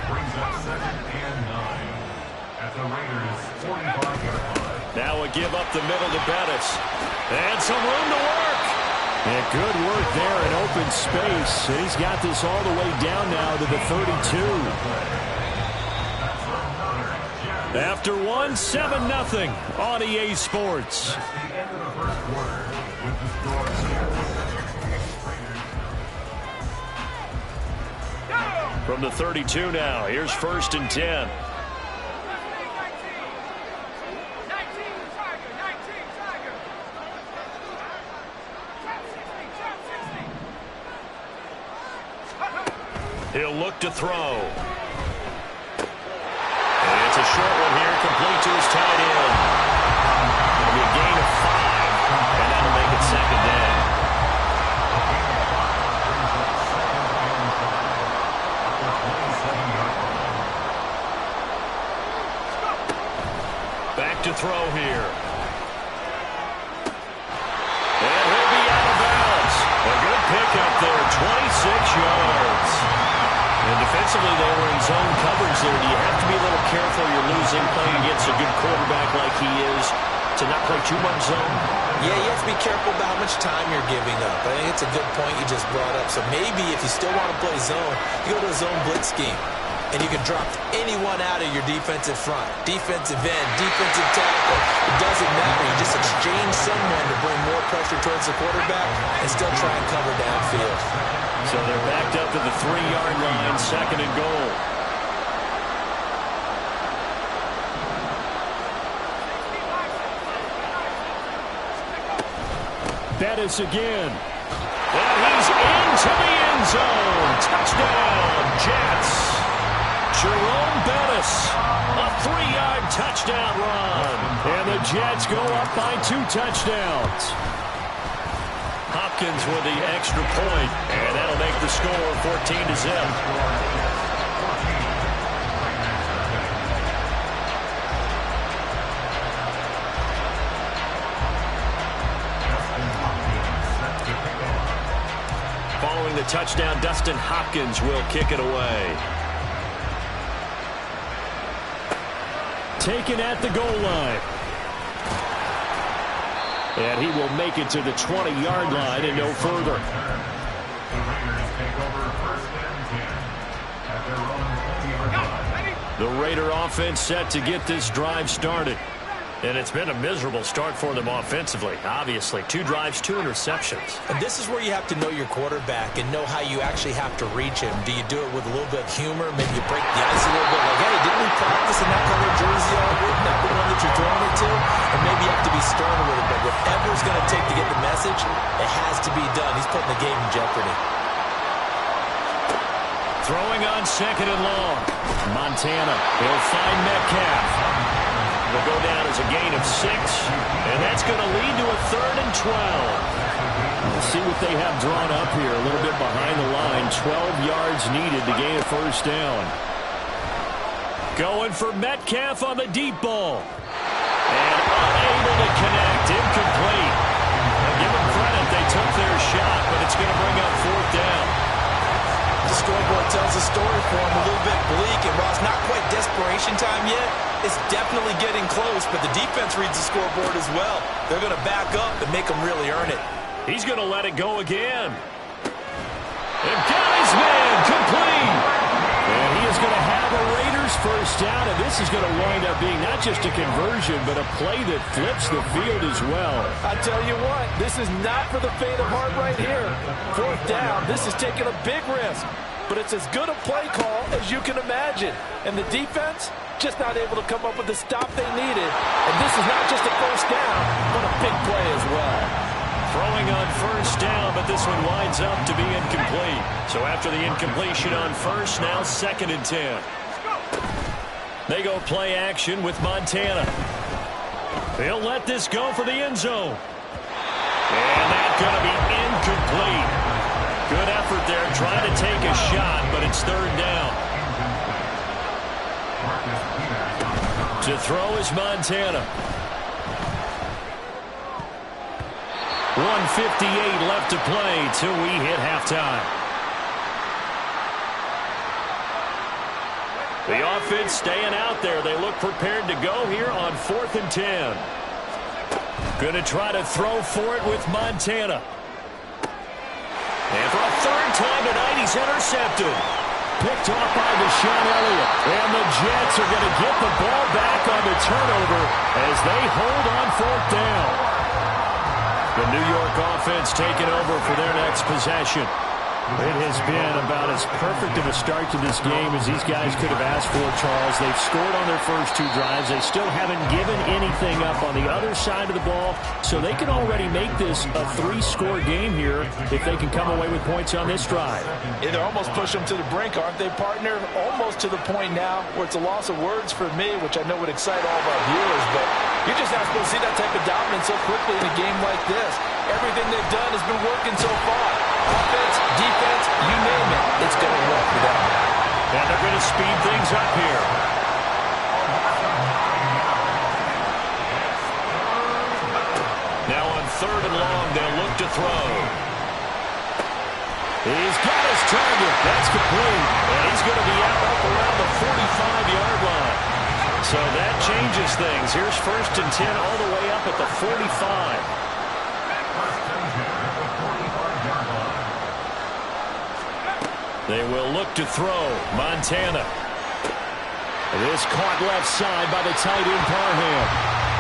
Brings up 2nd and 9 at the Raiders' 45-yard line. Now a give up the middle to Bettis. And some room to work. And good work there in open space. And he's got this all the way down now to the 32. After one, 7-0 on EA Sports. That's the end of the first quarter with the score here. From the 32 now, here's 1st and 10. He'll look to throw. And it's a short one here, complete to his tight end. It'll be a gain of 5, and that'll make it second down. Back to throw here. And he'll be out of bounds. A good pickup there, 26 yards. And defensively, they were in zone coverage there. Do you have to be a little careful? You're losing, playing against a good quarterback like he is, to not play too much zone? Yeah, you have to be careful about how much time you're giving up. I think it's a good point you just brought up. So maybe if you still want to play zone, you go to a zone blitz scheme. And you can drop anyone out of your defensive front. Defensive end, defensive tackle. It doesn't matter. You just exchange someone to bring more pressure towards the quarterback and still try and cover downfield. So they're backed up to the 3-yard line, 2nd and goal. Bettis again. And he's into the end zone. Touchdown, Jets. this. A 3-yard touchdown run. And the Jets go up by 2 touchdowns. Hopkins with the extra point, and that'll make the score 14-0. Following the touchdown, Dustin Hopkins will kick it away. Taken at the goal line. And he will make it to the 20-yard line and no further. The Raider offense set to get this drive started. And it's been a miserable start for them offensively. Obviously, 2 drives, 2 interceptions. And this is where you have to know your quarterback and know how you actually have to reach him. Do you do it with a little bit of humor? Maybe you break the ice a little bit. Like, hey, didn't we practice in that color jersey all week? Not the one that you're throwing it to? And maybe you have to be stern with it. But whatever it's going to take to get the message, it has to be done. He's putting the game in jeopardy. Throwing on 2nd and long. Montana. He'll find Metcalf. Will go down as a gain of 6, and that's going to lead to a 3rd and 12. Let's see what they have drawn up here. A little bit behind the line. 12 yards needed to gain a 1st down. Going for Metcalf on the deep ball. And unable to connect. Incomplete. Now give them credit. They took their shot, but it's going to bring up 4th down. The scoreboard tells a story for him, a little bit bleak, and while it's not quite desperation time yet, it's definitely getting close, but the defense reads the scoreboard as well. They're going to back up and make them really earn it. He's going to let it go again. And got his man complete. And he is going to have a Raiders 1st down, and this is going to wind up being not just a conversion, but a play that flips the field as well. I tell you what, this is not for the faint of heart right here. 4th down, this is taking a big risk, but it's as good a play call as you can imagine. And the defense, just not able to come up with the stop they needed. And this is not just a 1st down, but a big play as well. Throwing on 1st down, but this one winds up to be incomplete. So after the incompletion on 1st, now 2nd and 10. They go play action with Montana. They'll let this go for the end zone. And that's going to be incomplete. Good effort there, trying to take a shot, but it's 3rd down. To throw is Montana. 1:58 left to play till we hit halftime. The offense staying out there. They look prepared to go here on 4th and 10. Going to try to throw for it with Montana. And for a 3rd time tonight, he's intercepted. Picked off by Deshaun Elliott. And the Jets are going to get the ball back on the turnover as they hold on 4th down. The New York offense taking over for their next possession. It has been about as perfect of a start to this game as these guys could have asked for, Charles. They've scored on their first 2 drives. They still haven't given anything up on the other side of the ball, so they can already make this a 3-score game here if they can come away with points on this drive. They almost push them to the brink, aren't they, partner? Almost to the point now where it's a loss of words for me, which I know would excite all of our viewers, but you're just not supposed to see that type of dominance so quickly in a game like this. Everything they've done has been working so far. Offense, defense, you name it, it's going to work for them. And they're going to speed things up here. Now on 3rd and long, they'll look to throw. He's got his target. That's complete. And he's going to be out up around the 45-yard line. So that changes things. Here's 1st and 10 all the way up at the 45. They will look to throw. Montana. This caught left side by the tight end Parham.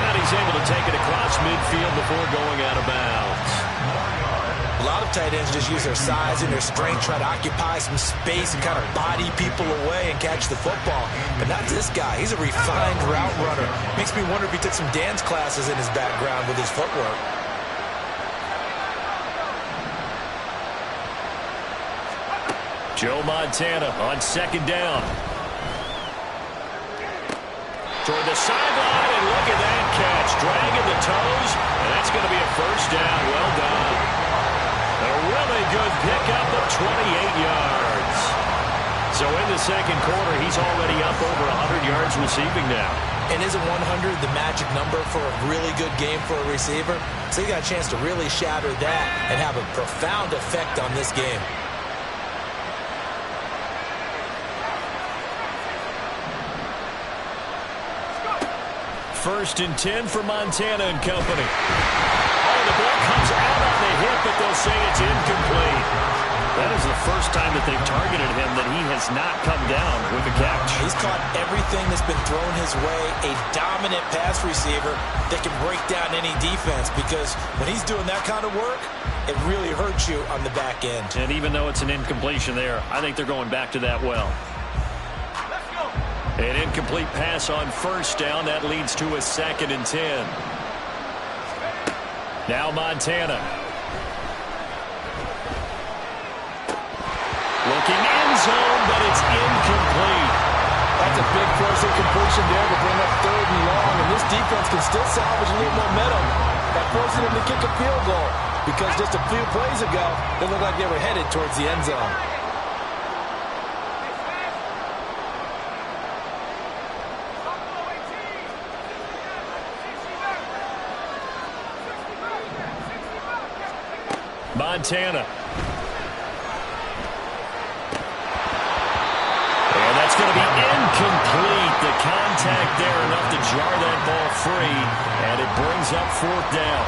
And he's able to take it across midfield before going out of bounds. A lot of tight ends just use their size and their strength, try to occupy some space and kind of body people away and catch the football. But not this guy. He's a refined route runner. Makes me wonder if he took some dance classes in his background with his footwork. Joe Montana on 2nd down. toward the sideline, and look at that catch. Dragging the toes, and that's going to be a first down. Well done. A really good pickup of 28 yards. So in the second quarter, he's already up over 100 yards receiving now. And isn't 100 the magic number for a really good game for a receiver? So he got a chance to really shatter that and have a profound effect on this game. First and 10 for Montana and company. Oh, the ball comes out on the hit, but they'll say it's incomplete. That is the first time that they've targeted him that he has not come down with a catch. He's caught everything that's been thrown his way. A dominant pass receiver that can break down any defense, because when he's doing that kind of work, it really hurts you on the back end. And even though it's an incompletion there, I think they're going back to that well. An incomplete pass on first down. That leads to a 2nd and 10. Now Montana. Looking end zone, but it's incomplete. That's a big force incompletion there to bring up 3rd and long. And this defense can still salvage a little momentum by forcing them to kick a field goal. Because just a few plays ago, they looked like they were headed towards the end zone. Montana. And that's going to be incomplete. The contact there enough to jar that ball free, and it brings up 4th down.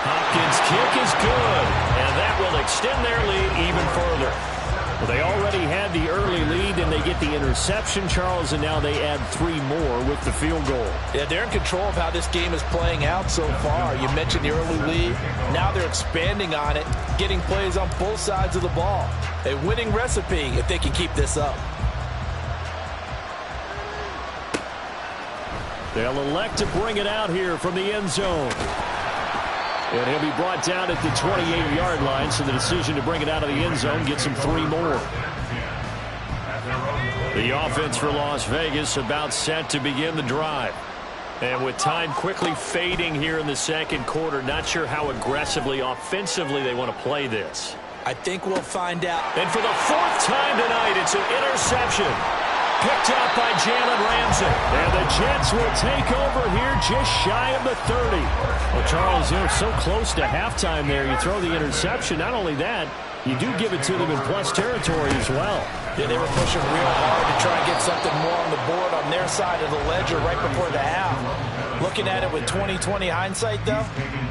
Hopkins' kick is good, and that will extend their lead even further. Well, they already had the early lead, and they get the interception, Charles, and now they add 3 more with the field goal. Yeah, they're in control of how this game is playing out so far. You mentioned the early lead. Now they're expanding on it, getting plays on both sides of the ball. A winning recipe if they can keep this up. They'll elect to bring it out here from the end zone. And he'll be brought down at the 28-yard line, so the decision to bring it out of the end zone gets him 3 more. The offense for Las Vegas about set to begin the drive. And with time quickly fading here in the second quarter, not sure how aggressively, offensively they want to play this. I think we'll find out. And for the 4th time tonight, it's an interception. Picked up by Jalen Ramsey. And the Jets will take over here just shy of the 30. Well, Charles, they're so close to halftime there. You throw the interception. Not only that, you do give it to them in plus territory as well. Yeah, they were pushing real hard to try and get something more on the board on their side of the ledger right before the half. Looking at it with 20/20 hindsight, though,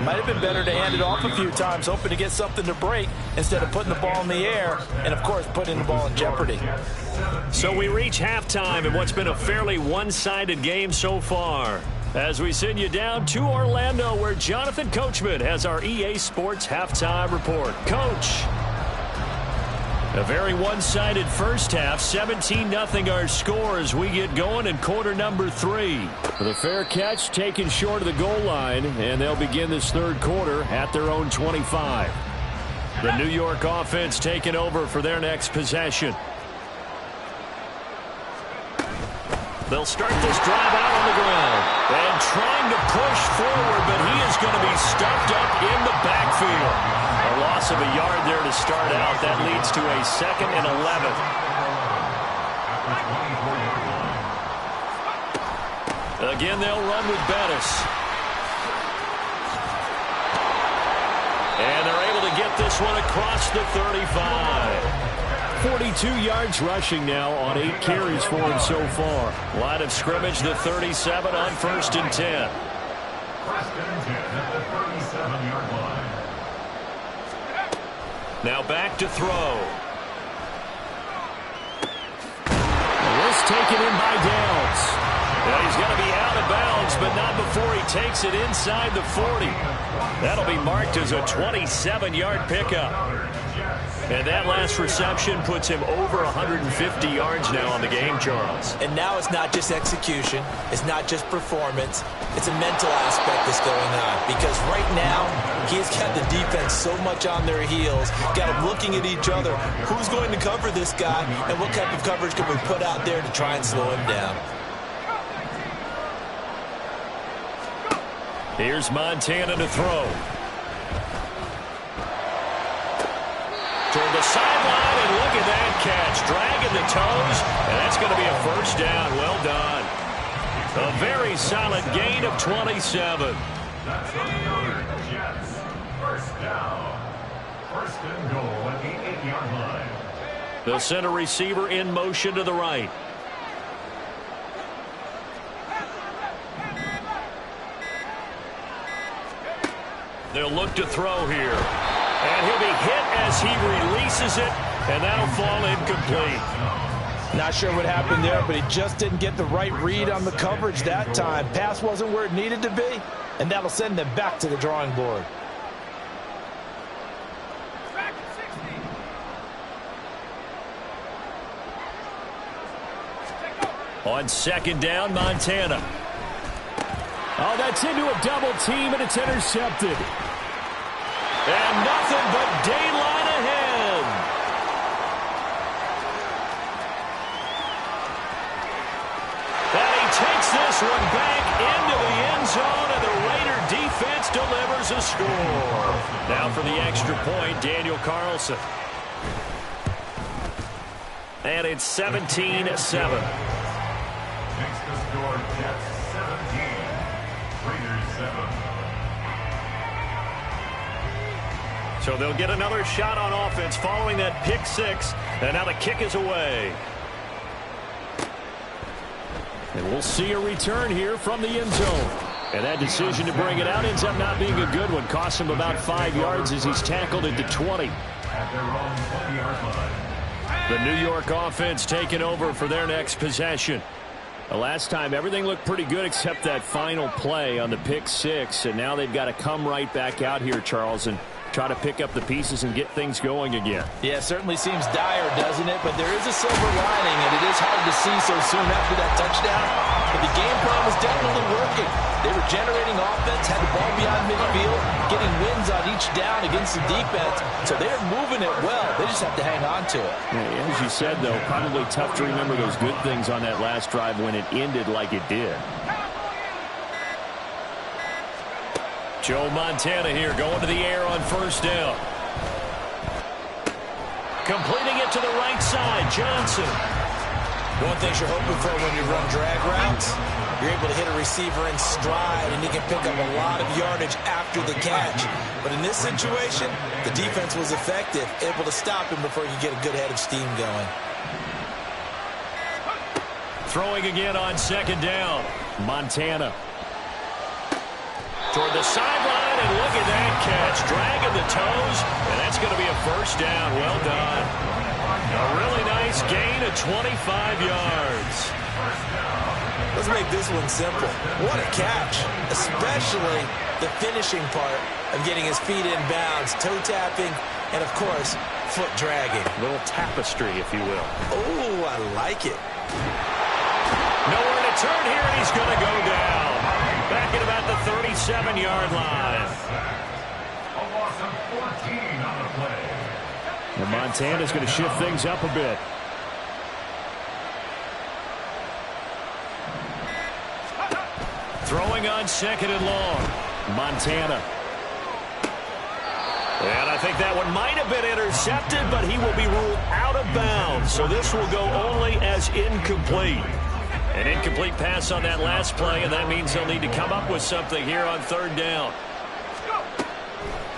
might have been better to hand it off a few times, hoping to get something to break instead of putting the ball in the air and, of course, putting the ball in jeopardy. So we reach halftime in what's been a fairly one-sided game so far. As we send you down to Orlando, where Jonathan Coachman has our EA Sports halftime report. Coach. A very one-sided first half, 17-0 our score as we get going in quarter number 3. The fair catch taken short of the goal line, and they'll begin this third quarter at their own 25. The New York offense taking over for their next possession. They'll start this drive out on the ground. And trying to push forward, but he is going to be stuffed up in the backfield. A loss of a yard there to start out. That leads to a 2nd and 11. Again, they'll run with Bettis. And they're able to get this one across the 35. 42 yards rushing now on 8 carries for him so far. Line of scrimmage, the 37 on 1st and 10. 1st and 10 at the 37-yard line. Now back to throw. This taken in by Downs. Now he's going to be out of bounds, but not before he takes it inside the 40. That'll be marked as a 27-yard pickup. And that last reception puts him over 150 yards now on the game, Charles. And now it's not just execution. It's not just performance. It's a mental aspect that's going on. Because right now, He's got the defense so much on their heels, got them looking at each other. Who's going to cover this guy, and what type of coverage can we put out there to try and slow him down? Here's Montana to throw. Toward the sideline, and look at that catch. Dragging the toes, and that's going to be a first down. Well done. A very solid gain of 27. That's the Jets. First down. First and goal at the 8-yard line. The center receiver in motion to the right. They'll look to throw here. And he'll be hit as he releases it, and that'll fall incomplete. Not sure what happened there, but he just didn't get the right read on the coverage that time. Pass wasn't where it needed to be, and that'll send them back to the drawing board. On second down, Montana. Oh, that's into a double team, and it's intercepted. And nothing but daylight ahead. And he takes this one back into the end zone, and the Raider defense delivers a score. Now for the extra point, Daniel Carlson. And it's 17-7. Makes the score Jets 17. Raiders 7. So they'll get another shot on offense following that pick six. And now the kick is away. And we'll see a return here from the end zone. And that decision to bring it out ends up not being a good one. Costs him about 5 yards as he's tackled at the 20. At their own 20-yard line. The New York offense taking over for their next possession. The last time, everything looked pretty good except that final play on the pick six. And now they've got to come right back out here, Charles, and try to pick up the pieces and get things going again. Yeah, it certainly seems dire, doesn't it? But there is a silver lining, and it is hard to see so soon after that touchdown. But the game plan was definitely working. They were generating offense, had the ball beyond midfield, getting wins on each down against the defense. So they're moving it well. They just have to hang on to it. Yeah, as you said, though, probably tough to remember those good things on that last drive when it ended like it did. Joe Montana here going to the air on first down. Completing it to the right side, Johnson. One thing you're hoping for when you run drag routes, you're able to hit a receiver in stride, and he can pick up a lot of yardage after the catch. But in this situation, the defense was effective, able to stop him before he could get a good head of steam going. Throwing again on second down, Montana. Toward the sideline, and look at that catch. Dragging the toes, and that's going to be a first down. Well done. A really nice gain of 25 yards. Let's make this one simple. What a catch, especially the finishing part of getting his feet in bounds, toe tapping, and, of course, foot dragging. A little tapestry, if you will. Oh, I like it. Nowhere to turn here, and he's going to go down. Back at about the 37-yard line. A loss of 14 on the play. And Montana's going to shift things up a bit. Throwing on second and long, Montana. And I think that one might have been intercepted, but he will be ruled out of bounds. So this will go only as incomplete. An incomplete pass on that last play, and that means they'll need to come up with something here on third down.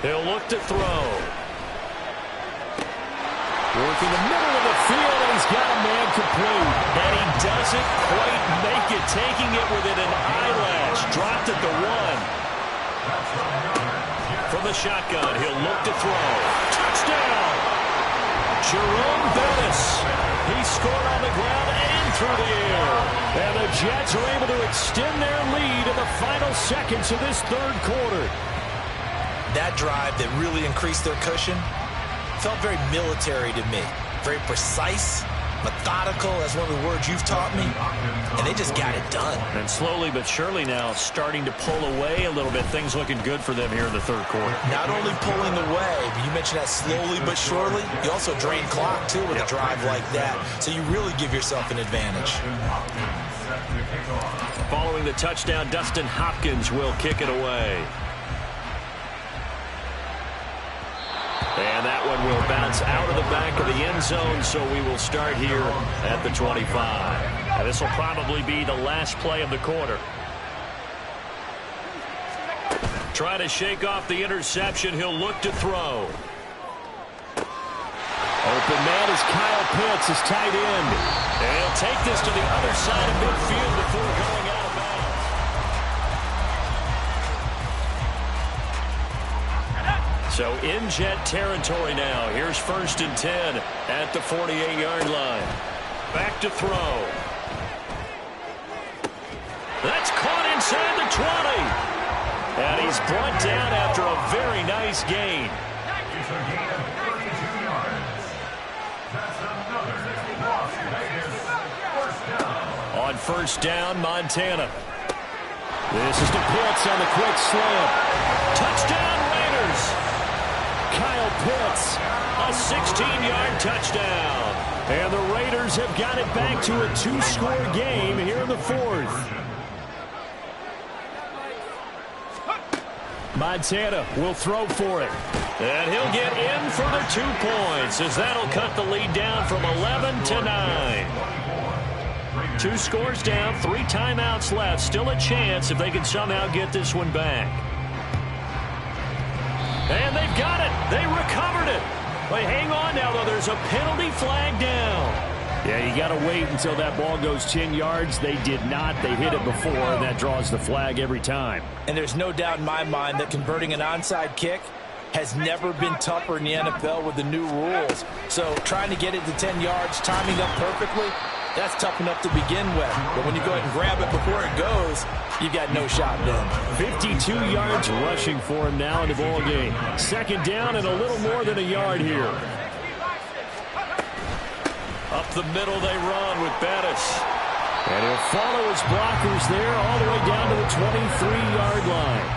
He'll look to throw. Working the middle of the field, and he's got a man complete. And he doesn't quite make it, taking it within an eyelash. Dropped at the one. From the shotgun, he'll look to throw. Touchdown! Jerome Bettis. He scored on the ground and through the air. And the Jets are able to extend their lead in the final seconds of this third quarter. That drive that really increased their cushion felt very military to me. Very precise, methodical. That's one of the words you've taught me. And they just got it done. And slowly but surely now starting to pull away a little bit. Things looking good for them here in the third quarter. Not only pulling away, but you mentioned that slowly but surely. You also drain clock, too, with a drive like that. So you really give yourself an advantage. Following the touchdown, Dustin Hopkins will kick it away. And that one will bounce out of the back of the end zone, so we will start here at the 25. And this will probably be the last play of the quarter. Trying to shake off the interception. He'll look to throw. Open man is Kyle Pitts, his tight end. And he'll take this to the other side of midfield before going out of bounds. So in Jet territory now. Here's 1st and 10 at the 48-yard line. Back to throw. That's caught inside the 20. And he's brought down after a very nice gain. It's a gain of 32 yards. That's another Las Vegas first down. On 1st down, Montana. This is to Pitts on the quick slant. Touchdown, Raiders. Kyle Pitts, a 16-yard touchdown. And the Raiders have got it back to a 2-score game here in the 4th. Montana will throw for it. And he'll get in for the 2 points, as that'll cut the lead down from 11 to 9. 2 scores down, 3 timeouts left. Still a chance if they can somehow get this one back. And they've got it. They recovered it. But hang on now, though. There's a penalty flag down. Yeah, you got to wait until that ball goes 10 yards. They did not. They hit it before, and that draws the flag every time. And there's no doubt in my mind that converting an onside kick has never been tougher in the NFL with the new rules. So trying to get it to 10 yards, timing up perfectly, that's tough enough to begin with. But when you go ahead and grab it before it goes, you've got no shot then. 52 yards rushing for him now in the ball game. 2nd down and a little more than a yard here. Up the middle they run with Bettis. And he'll follow his blockers there all the way down to the 23-yard line.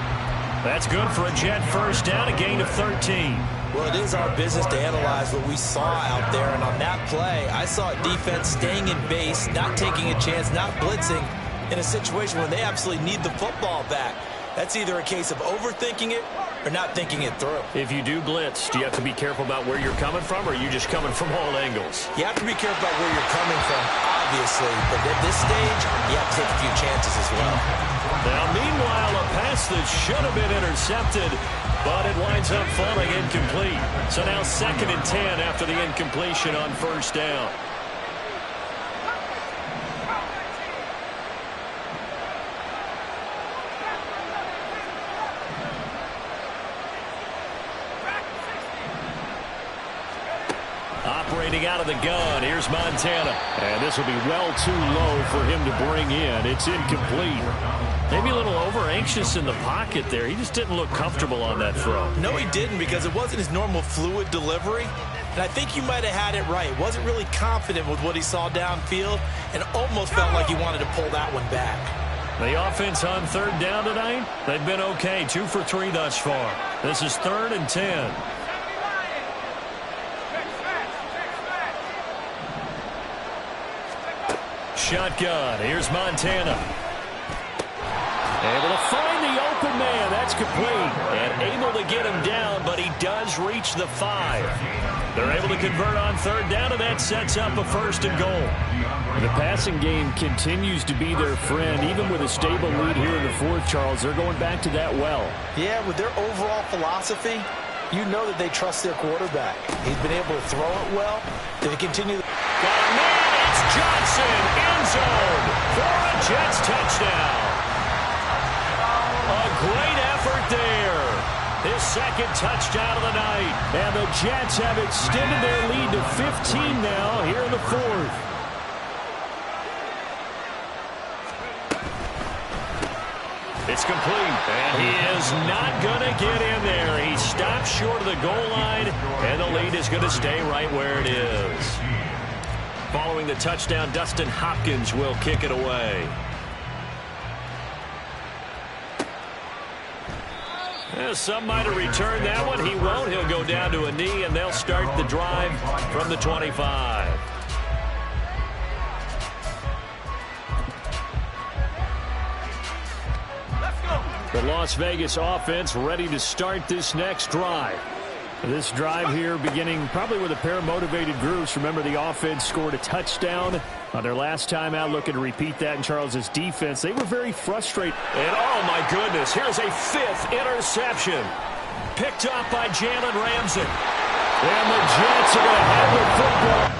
That's good for a Jet 1st down, a gain of 13. Well, it is our business to analyze what we saw out there. And on that play, I saw defense staying in base, not taking a chance, not blitzing in a situation where they absolutely need the football back. That's either a case of overthinking it or not thinking it through. If you do blitz, do you have to be careful about where you're coming from, or are you just coming from all angles? You have to be careful about where you're coming from, obviously. But at this stage, you have to take a few chances as well. Now, meanwhile, a pass that should have been intercepted, but it winds up falling incomplete. So now 2nd and 10 after the incompletion on 1st down. Operating out of the gun, here's Montana. And this will be well too low for him to bring in. It's incomplete. Maybe a little over-anxious in the pocket there. He just didn't look comfortable on that throw. No, he didn't, because it wasn't his normal fluid delivery. And I think you might have had it right. Wasn't really confident with what he saw downfield and almost felt like he wanted to pull that one back. The offense on 3rd down tonight, they've been okay. 2 for 3 thus far. This is 3rd and 10. Shotgun. Here's Montana. Able to find the open man. That's complete. And able to get him down, but he does reach the 5. They're able to convert on 3rd down, and that sets up a 1st and goal. The passing game continues to be their friend. Even with a stable lead here in the 4th, Charles, they're going back to that well. Yeah, with their overall philosophy, you know that they trust their quarterback. He's been able to throw it well. Did he continue? Got a man. It's Johnson. End zone for a Jets touchdown. A great effort there. His 2nd touchdown of the night. And the Jets have extended their lead to 15 now here in the 4th. It's complete, and he is not going to get in there. He stops short of the goal line, and the lead is going to stay right where it is. Following the touchdown, Dustin Hopkins will kick it away. Some might have returned that one. He won't. He'll go down to a knee, and they'll start the drive from the 25. The Las Vegas offense ready to start this next drive. This drive here beginning probably with a pair of motivated groups. Remember, the offense scored a touchdown on their last time out. Looking to repeat that in Charles's defense. They were very frustrated. And, oh, my goodness, here's a 5th interception. Picked up by Jalen Ramsey. And the Jets are going to have the football.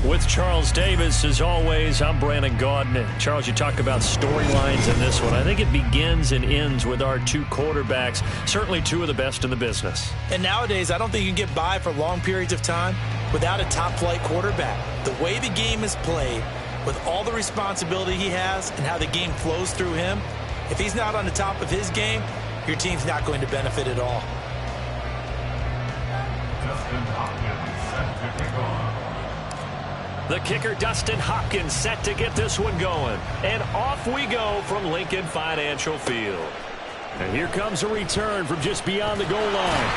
With Charles Davis, as always, I'm Brandon Gaudin. Charles, you talk about storylines in this one. I think it begins and ends with our 2 quarterbacks, certainly 2 of the best in the business. And nowadays, I don't think you can get by for long periods of time without a top-flight quarterback. The way the game is played, with all the responsibility he has and how the game flows through him, if he's not on the top of his game, your team's not going to benefit at all. Dustin Hopkins set to kick off. The kicker, Dustin Hopkins, set to get this one going. And off we go from Lincoln Financial Field. And here comes a return from just beyond the goal line.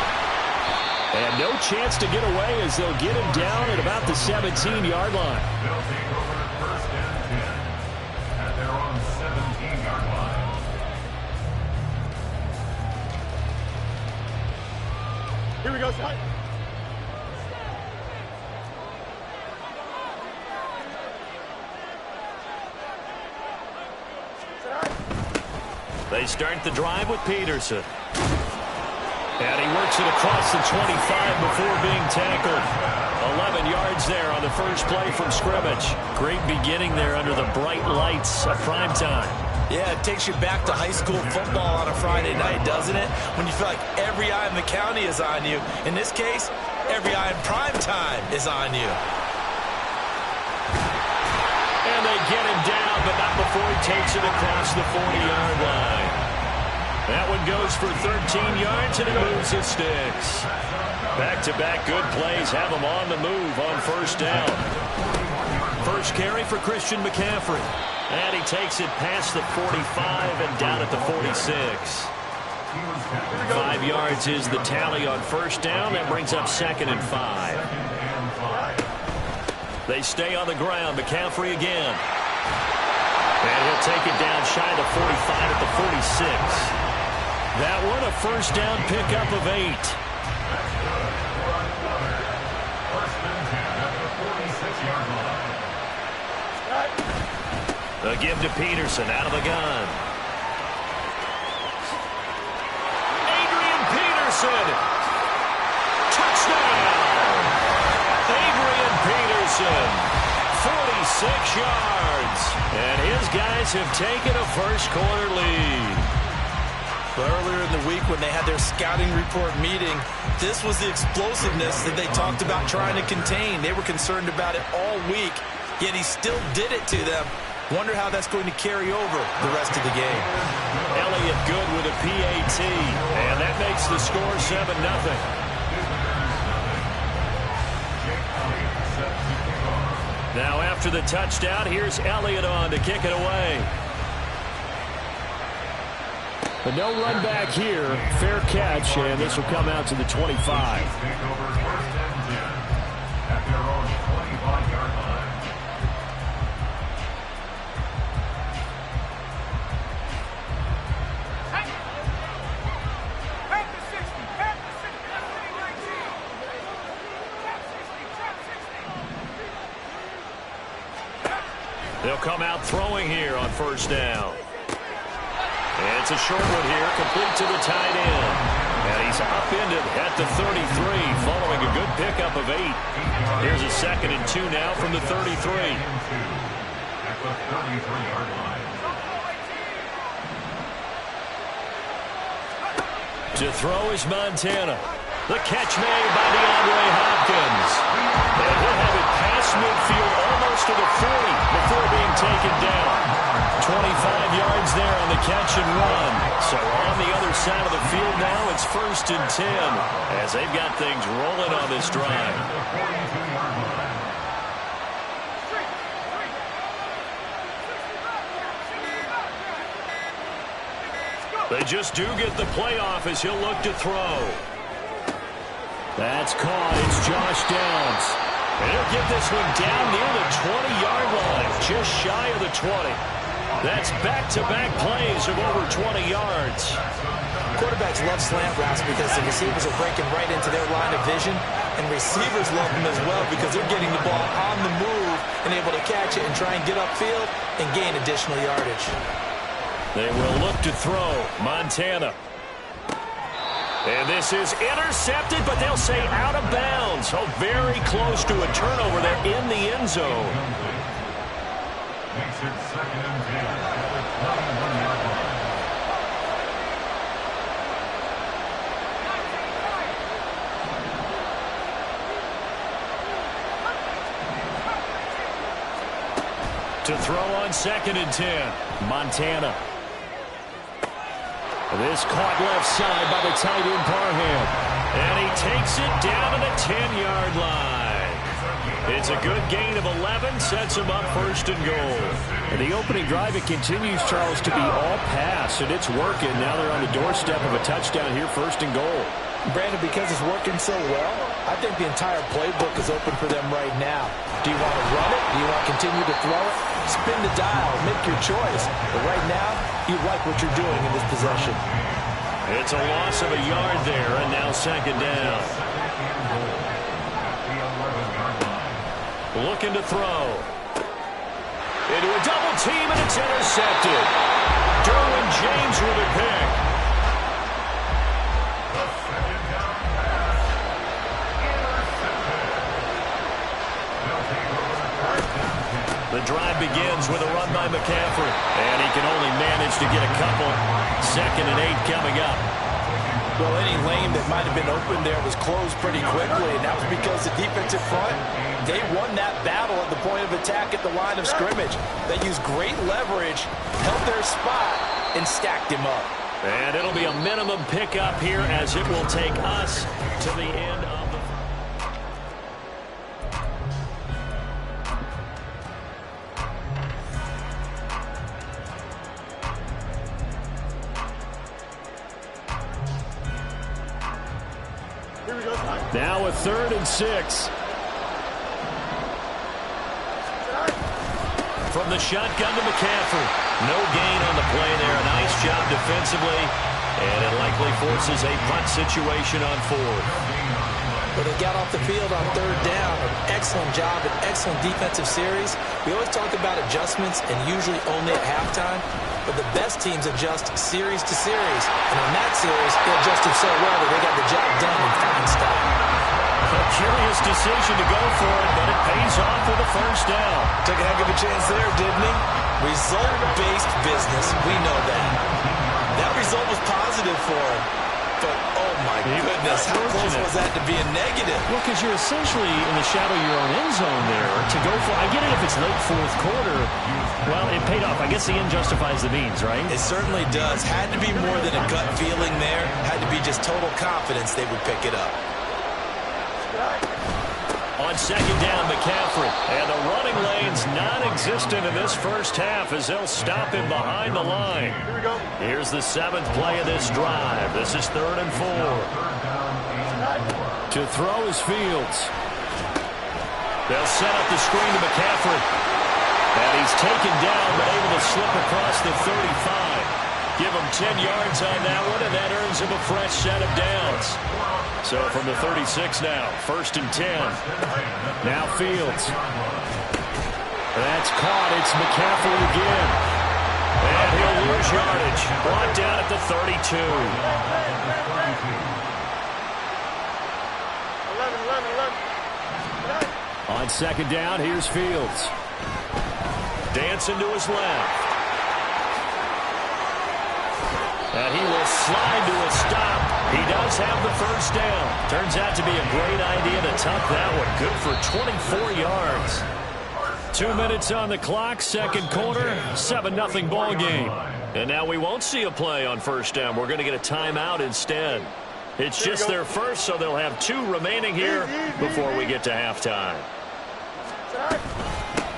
And no chance to get away as they'll get him down at about the 17-yard line. They'll take over 1st and 10 at their own 17-yard line. Here we go, Scott. They start the drive with Peterson. And he works it across the 25 before being tackled. 11 yards there on the the first play from scrimmage. Great beginning there under the bright lights of primetime. Yeah, it takes you back to high school football on a Friday night, doesn't it? When you feel like every eye in the county is on you. In this case, every eye in primetime is on you. And they get him down, but not before he takes it across the 40-yard line. That one goes for 13 yards, and it moves his sticks. Back-to-back good plays have him on the move on first down. First carry for Christian McCaffrey. And he takes it past the 45 and down at the 46. 5 yards is the tally on first down. That brings up 2nd and 5. They stay on the ground. McCaffrey again. And he'll take it down shy of the 45 at the 46. That one a first down pickup of 8. A give to Peterson out of the gun. Adrian Peterson. Touchdown. Adrian Peterson. 46 yards. And his guys have taken a first quarter lead. Earlier in the week when they had their scouting report meeting, this was the explosiveness that they talked about trying to contain. They were concerned about it all week, yet he still did it to them. Wonder how that's going to carry over the rest of the game. Elliott good with a PAT, and that makes the score 7-0. Now after the touchdown, here's Elliott on to kick it away. But no run back here. Fair catch, and this will come out to the 25. They'll come out throwing here on first down. And it's a short one here, complete to the tight end. And he's upended at the 33, following a good pickup of 8. Here's a 2nd and 2 now from the 33. At the 33-yard line. To throw is Montana. The catch made by DeAndre Hopkins. And he'll have it past midfield almost to the 40 before being taken down. 25 yards there on the catch and run. So on the other side of the field now, it's 1st and 10 as they've got things rolling on this drive. They just do get the playoff as he'll look to throw. That's caught. It's Josh Downs. And he'll get this one down near the 20-yard line, just shy of the 20. That's back-to-back plays of over 20 yards. Quarterbacks love slant routes because the receivers are breaking right into their line of vision, and receivers love them as well because they're getting the ball on the move and able to catch it and try and get upfield and gain additional yardage. They will look to throw. Montana. And this is intercepted, but they'll say out of bounds. Oh, very close to a turnover there in the end zone. Makes it 2nd and 10 at the 21-yard line. To throw on 2nd and 10. Montana. This caught left side by the tight end Parham. And he takes it down to the 10-yard line. It's a good gain of 11, sets him up 1st and goal. And the opening drive, it continues, Charles, to be all pass, and it's working. Now they're on the doorstep of a touchdown here, 1st and goal. Brandon, because it's working so well, I think the entire playbook is open for them right now. Do you want to run it? Do you want to continue to throw it? Spin the dial. Make your choice. But right now, you like what you're doing in this possession. It's a loss of a yard there, and now 2nd down. Looking to throw. Into a double team, and it's intercepted. Derwin James with a pick. The 2nd down pass. Intercepted. They'll take The drive begins with a run by McCaffrey. And he can only manage to get a couple. 2nd and 8 coming up. Well, any lane that might have been open there was closed pretty quickly, and that was because the defensive front, they won that battle at the point of attack at the line of scrimmage. They used great leverage, held their spot, and stacked him up. And it'll be a minimum pickup here as it will take us to the end of the... Now a 3rd and 6. From the shotgun to McCaffrey. No gain on the play there. A nice job defensively. And it likely forces a punt situation on 4th. But they got off the field on 3rd down. An excellent job, an excellent defensive series. We always talk about adjustments and usually only at halftime. But the best teams adjust series to series. And on that series, they adjusted so well that they got the job done in fine style. A curious decision to go for it, but it pays off with a 1st down. Took a heck of a chance there, didn't he? Result-based business, we know that. That result was positive for him. But, oh my goodness, how close was that to being negative? Well, because you're essentially in the shadow of your own end zone there to go for. I get it if it's late 4th quarter. Well, it paid off. I guess the end justifies the means, right? It certainly does. Had to be more than a gut feeling there. Had to be just total confidence they would pick it up. On 2nd down, McCaffrey. And the running lane's non-existent in this 1st half as they'll stop him behind the line. Here's the 7th play of this drive. This is 3rd and 4. To throw is Fields. They'll set up the screen to McCaffrey. And he's taken down but able to slip across the 35. Give him 10 yards on that one, and that earns him a fresh set of downs. So from the 36 now, 1st and 10. Now Fields. That's caught. It's McCaffrey again. And he'll lose yardage. Brought down at the 32. 11. On 2nd down, here's Fields. Dancing to his left. And he will slide to a stop. He does have the 1st down. Turns out to be a great idea to tuck that one. Good for 24 yards. 2 minutes on the clock, 2nd quarter, 7-0 ball game. And now we won't see a play on 1st down. We're going to get a timeout instead. It's just their first, so they'll have 2 remaining here before we get to halftime.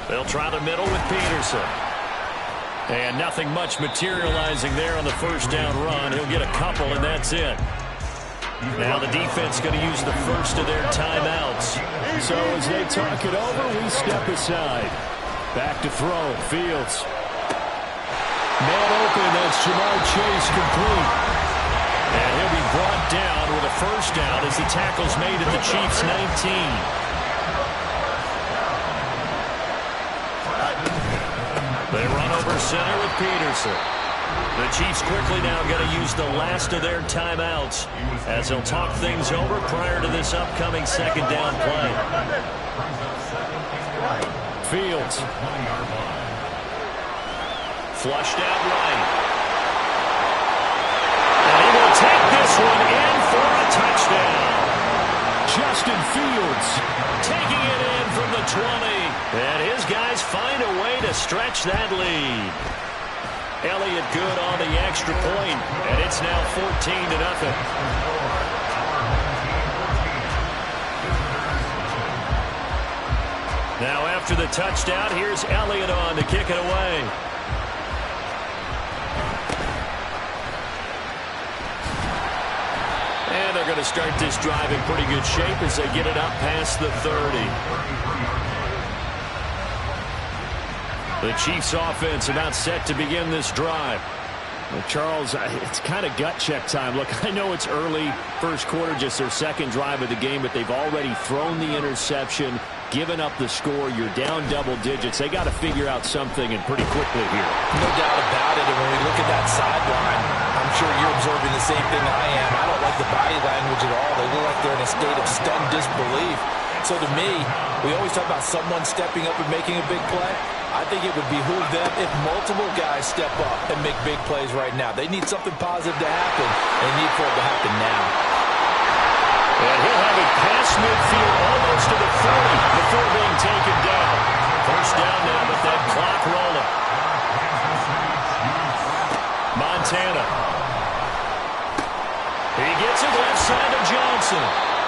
They'll try the middle with Peterson. And nothing much materializing there on the 1st down run. He'll get a couple, and that's it. Now the defense going to use the first of their timeouts. So as they talk it over, we step aside. Back to throw. Fields. Man open. That's Jamar Chase complete. And he'll be brought down with a 1st down as the tackle's made at the Chiefs' 19. They run over center with Peterson. The Chiefs quickly now going to use the last of their timeouts as they'll talk things over prior to this upcoming 2nd down play. Fields. Flushed out right. And he will take this one in for a touchdown. Justin Fields taking it in from the 20. And his guys find a way to stretch that lead. Elliott good on the extra point, and it's now 14-0. Now after the touchdown, here's Elliott on to kick it away. And they're going to start this drive in pretty good shape as they get it up past the 30. The Chiefs offense about set to begin this drive. Well, Charles, it's kind of gut check time. Look, I know it's early, 1st quarter, just their 2nd drive of the game, but they've already thrown the interception, given up the score. You're down double digits. They got to figure out something, and pretty quickly here. No doubt about it. And when we look at that sideline, I'm sure you're observing the same thing I am. I don't like the body language at all. They look like they're in a state of stunned disbelief. So to me, we always talk about someone stepping up and making a big play. I think it would behoove them if multiple guys step up and make big plays right now. They need something positive to happen, and they need for it to happen now. And he'll have it past midfield almost to the 40 before being taken down. First down now with that clock rolling. Montana. He gets it left side to Johnson.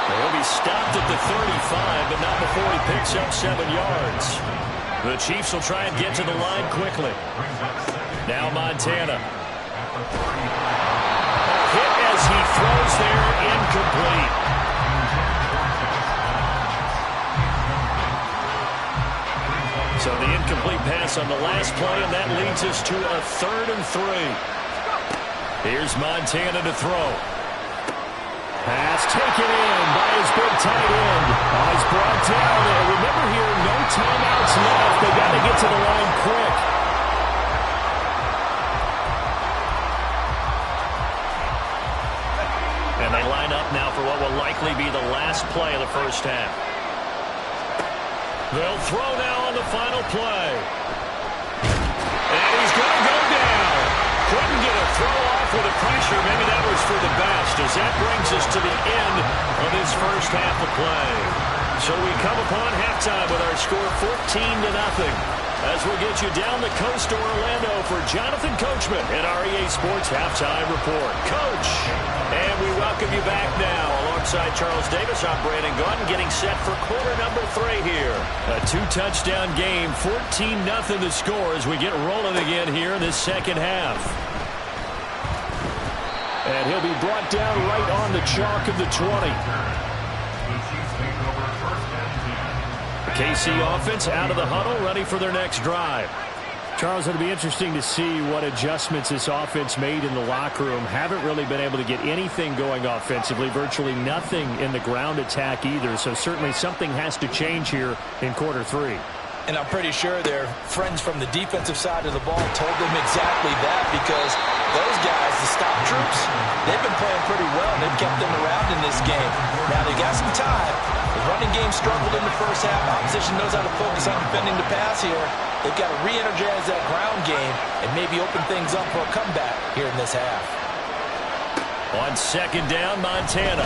He'll be stopped at the 35, but not before he picks up 7 yards. The Chiefs will try and get to the line quickly. Now Montana. A hit as he throws there, incomplete. So the incomplete pass on the last play, and that leads us to a 3rd and 3. Here's Montana to throw. Pass taken in by his big tight end. He's brought down. And remember here, no timeouts left. They've got to get to the line quick. And they line up now for what will likely be the last play of the first half. They'll throw now on the final play. And he's going to go down. Couldn't get a throw off with the pressure. Maybe that was for the best, as that brings us to the end of this first half of play. So we come upon halftime with our score 14-0. As we'll get you down the coast to Orlando for Jonathan Coachman at our EA Sports Halftime Report. Coach, and we welcome you back now. Alongside Charles Davis, I'm Brandon Gaudin, getting set for quarter number 3 here. A 2-touchdown game, 14-0 the score as we get rolling again here in this second half. And he'll be brought down right on the chalk of the 20. KC offense out of the huddle, ready for their next drive. Charles, it'll be interesting to see what adjustments this offense made in the locker room. Haven't really been able to get anything going offensively, virtually nothing in the ground attack either. So certainly something has to change here in quarter 3. And I'm pretty sure their friends from the defensive side of the ball told them exactly that, because those guys, the stop troops, they've been playing pretty well. They've kept them around in this game. Now they got some time. The running game struggled in the first half. Opposition knows how to focus on defending the pass here. They've got to re-energize that ground game and maybe open things up for a comeback here in this half. On second down, Montana.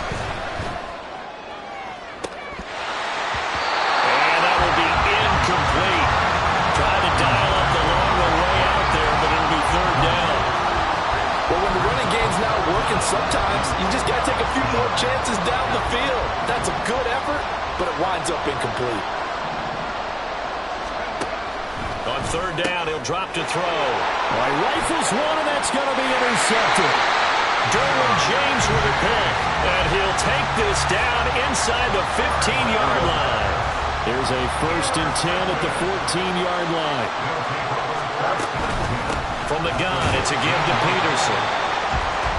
Complete. Trying to dial up the long one way out there, but it'll be 3rd down. Well, when the running game's not working, sometimes you just got to take a few more chances down the field. That's a good effort, but it winds up incomplete. On 3rd down, he'll drop to throw. Well, he rifles one, and that's going to be intercepted. Derwin James with a pick, and he'll take this down inside the 15-yard line. There's a 1st and 10 at the 14-yard line. From the gun, it's a give to Peterson.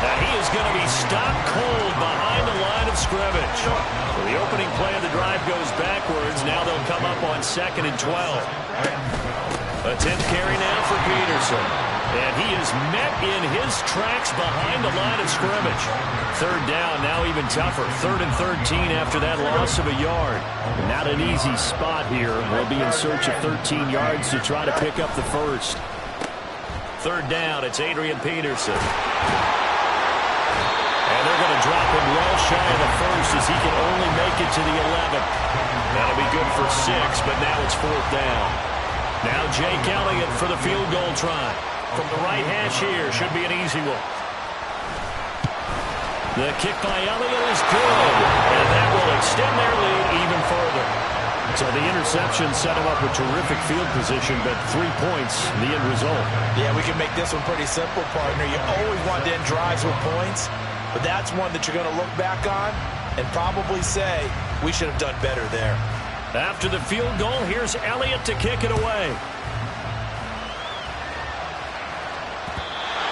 Now he is going to be stopped cold behind the line of scrimmage. So the opening play of the drive goes backwards. Now they'll come up on 2nd and 12. A 10th carry now for Peterson. And he is met in his tracks behind the line of scrimmage. 3rd down, now even tougher. 3rd and 13 after that loss of a yard. Not an easy spot here. We'll be in search of 13 yards to try to pick up the first. 3rd down, it's Adrian Peterson. And they're going to drop him well shy of the first as he can only make it to the 11th. That'll be good for 6, but now it's 4th down. Now Jake Elliott for the field goal try. From the right hash here, should be an easy one. The kick by Elliott is good, and that will extend their lead even further. So the interception set him up with terrific field position, but 3 points, the end result. Yeah, we can make this one pretty simple, partner. You always want to end drives with points, but that's one that you're going to look back on and probably say, we should have done better there. After the field goal, here's Elliott to kick it away.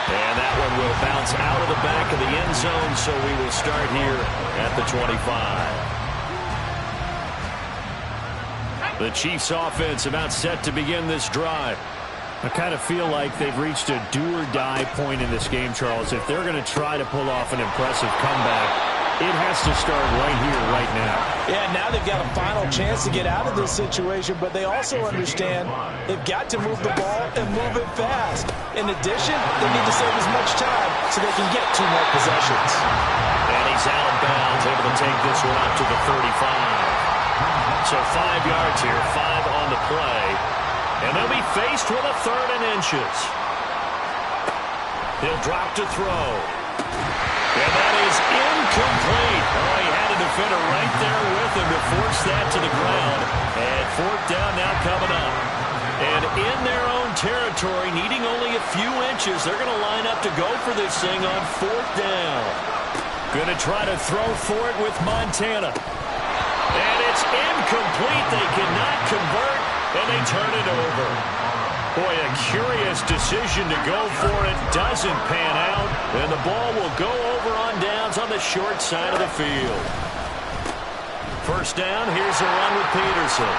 And that one will bounce out of the back of the end zone, so we will start here at the 25. The Chiefs offense about set to begin this drive. I kind of feel like they've reached a do-or-die point in this game, Charles. If they're going to try to pull off an impressive comeback, It has to start right here, right now. Yeah, now they've got a final chance to get out of this situation, but they also understand they've got to move the ball and move it fast. In addition, they need to save as much time so they can get 2 more possessions. And he's out of bounds, able to take this one up to the 35. So 5 yards here, 5 on the play. And they'll be faced with a 3rd and inches. He'll drop to throw. And that is incomplete. Oh, he had a defender right there with him to force that to the ground. And 4th down now coming up. And in their own territory, needing only a few inches, they're going to line up to go for this thing on 4th down. Going to try to throw for it with Montana. And it's incomplete. They cannot convert, and they turn it over. Boy, a curious decision to go for it. Doesn't pan out, and the ball will go over on downs on the short side of the field. 1st down, here's a run with Peterson.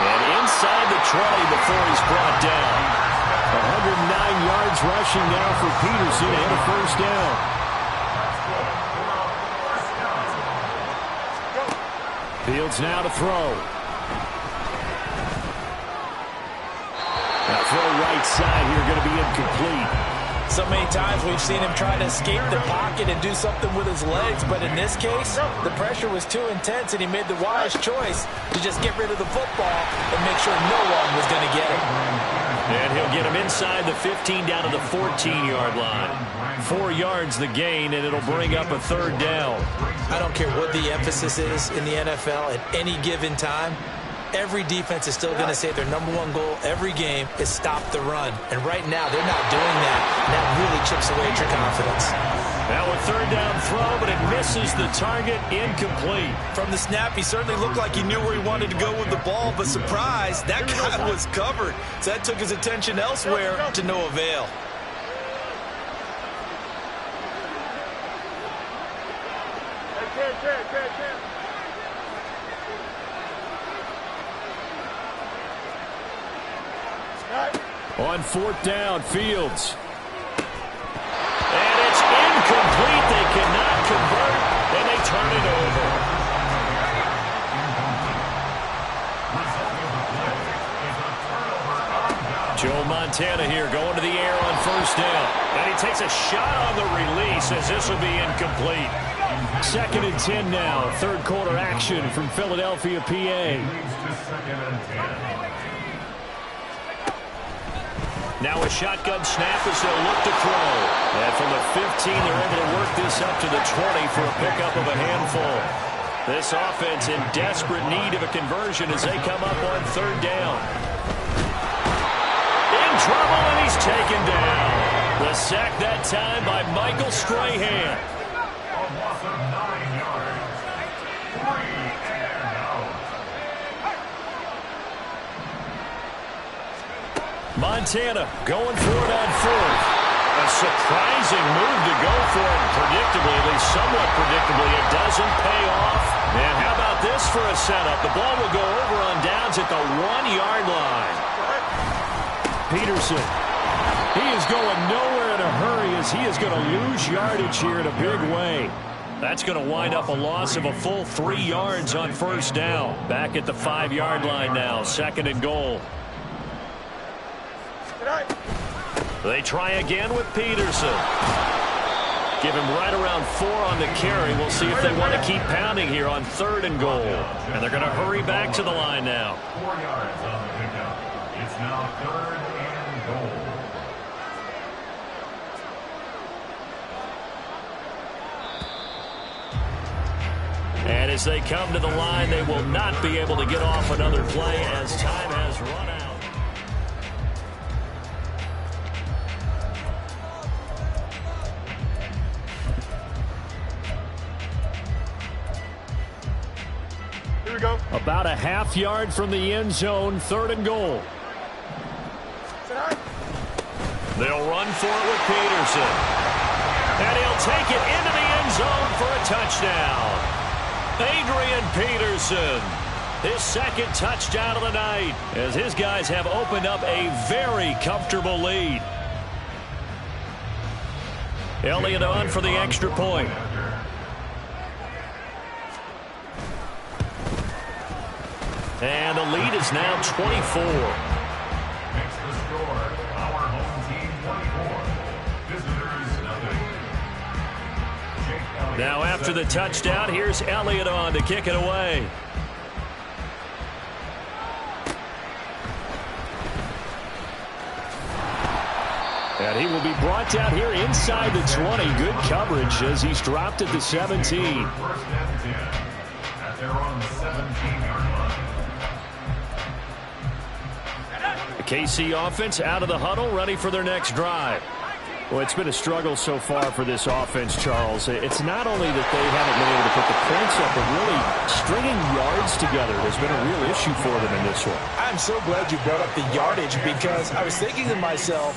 And inside the 20 before he's brought down. 109 yards rushing now for Peterson and a 1st down. Fields now to throw. That throw right side here going to be incomplete. So many times we've seen him try to escape the pocket and do something with his legs, but in this case, the pressure was too intense and he made the wise choice to just get rid of the football and make sure no one was going to get it. And he'll get him inside the 15 down to the 14-yard line. 4 yards the gain, and it'll bring up a 3rd down. I don't care what the emphasis is in the NFL at any given time. Every defense is still going to say their #1 goal every game is stop the run. And right now, they're not doing that. And that really chips away at your confidence. Now a 3rd down throw, but it misses the target, incomplete. From the snap, he certainly looked like he knew where he wanted to go with the ball, but surprise, that guy was covered. So that took his attention elsewhere to no avail. On 4th down, Fields. And it's incomplete. They cannot convert, and they turn it over. Joe Montana here going to the air on 1st down. And he takes a shot on the release as this will be incomplete. 2nd and 10 now. 3rd quarter action from Philadelphia, PA. Now a shotgun snap as they'll look to throw. And from the 15, they're able to work this up to the 20 for a pickup of a handful. This offense in desperate need of a conversion as they come up on 3rd down. In trouble, and he's taken down. The sack that time by Michael Strahan. Montana going for it on 4th. A surprising move to go for it. Predictably, at least somewhat predictably, it doesn't pay off. And how about this for a setup? The ball will go over on downs at the 1-yard line. Peterson. He is going nowhere in a hurry as he is going to lose yardage here in a big way. That's going to wind up a loss of a full 3 yards on 1st down. Back at the 5-yard line now, 2nd and goal. They try again with Peterson. Give him right around 4 on the carry. We'll see if they want to keep pounding here on 3rd and goal. And they're going to hurry back to the line now. 4 yards on the pickup. It's now 3rd and goal. And as they come to the line, they will not be able to get off another play as time has run out. About a half yard from the end zone, 3rd and goal. They'll run for it with Peterson. And he'll take it into the end zone for a touchdown. Adrian Peterson, his 2nd touchdown of the night, as his guys have opened up a very comfortable lead. Elliott on for the extra point. And the lead is now 24. Makes the score our home team 24. Visitors nothing. Now after the touchdown, here's Elliott on to kick it away. And he will be brought down here inside the 20. Good coverage as he's dropped at the 17. First and 10 at their own 17-yard line. The KC offense out of the huddle, ready for their next drive. Well, it's been a struggle so far for this offense, Charles. It's not only that they haven't been able to put the points up, but really stringing yards together has been a real issue for them in this one. I'm so glad you brought up the yardage because I was thinking to myself,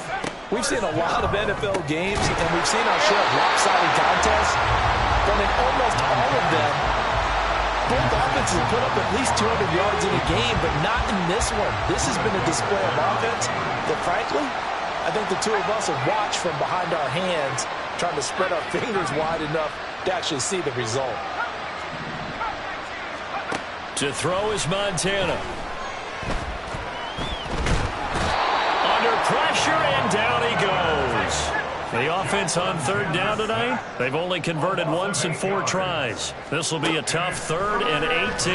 we've seen a lot of NFL games and we've seen our share of lopsided contests, but in almost all of them, both offenses put up at least 200 yards in a game, but not in this one. This has been a display of offense that, frankly, I think the two of us have watched from behind our hands, trying to spread our fingers wide enough to actually see the result. To throw is Montana. Under pressure, and down he goes. The offense on third down tonight, they've only converted once in 4 tries. This will be a tough 3rd and 18.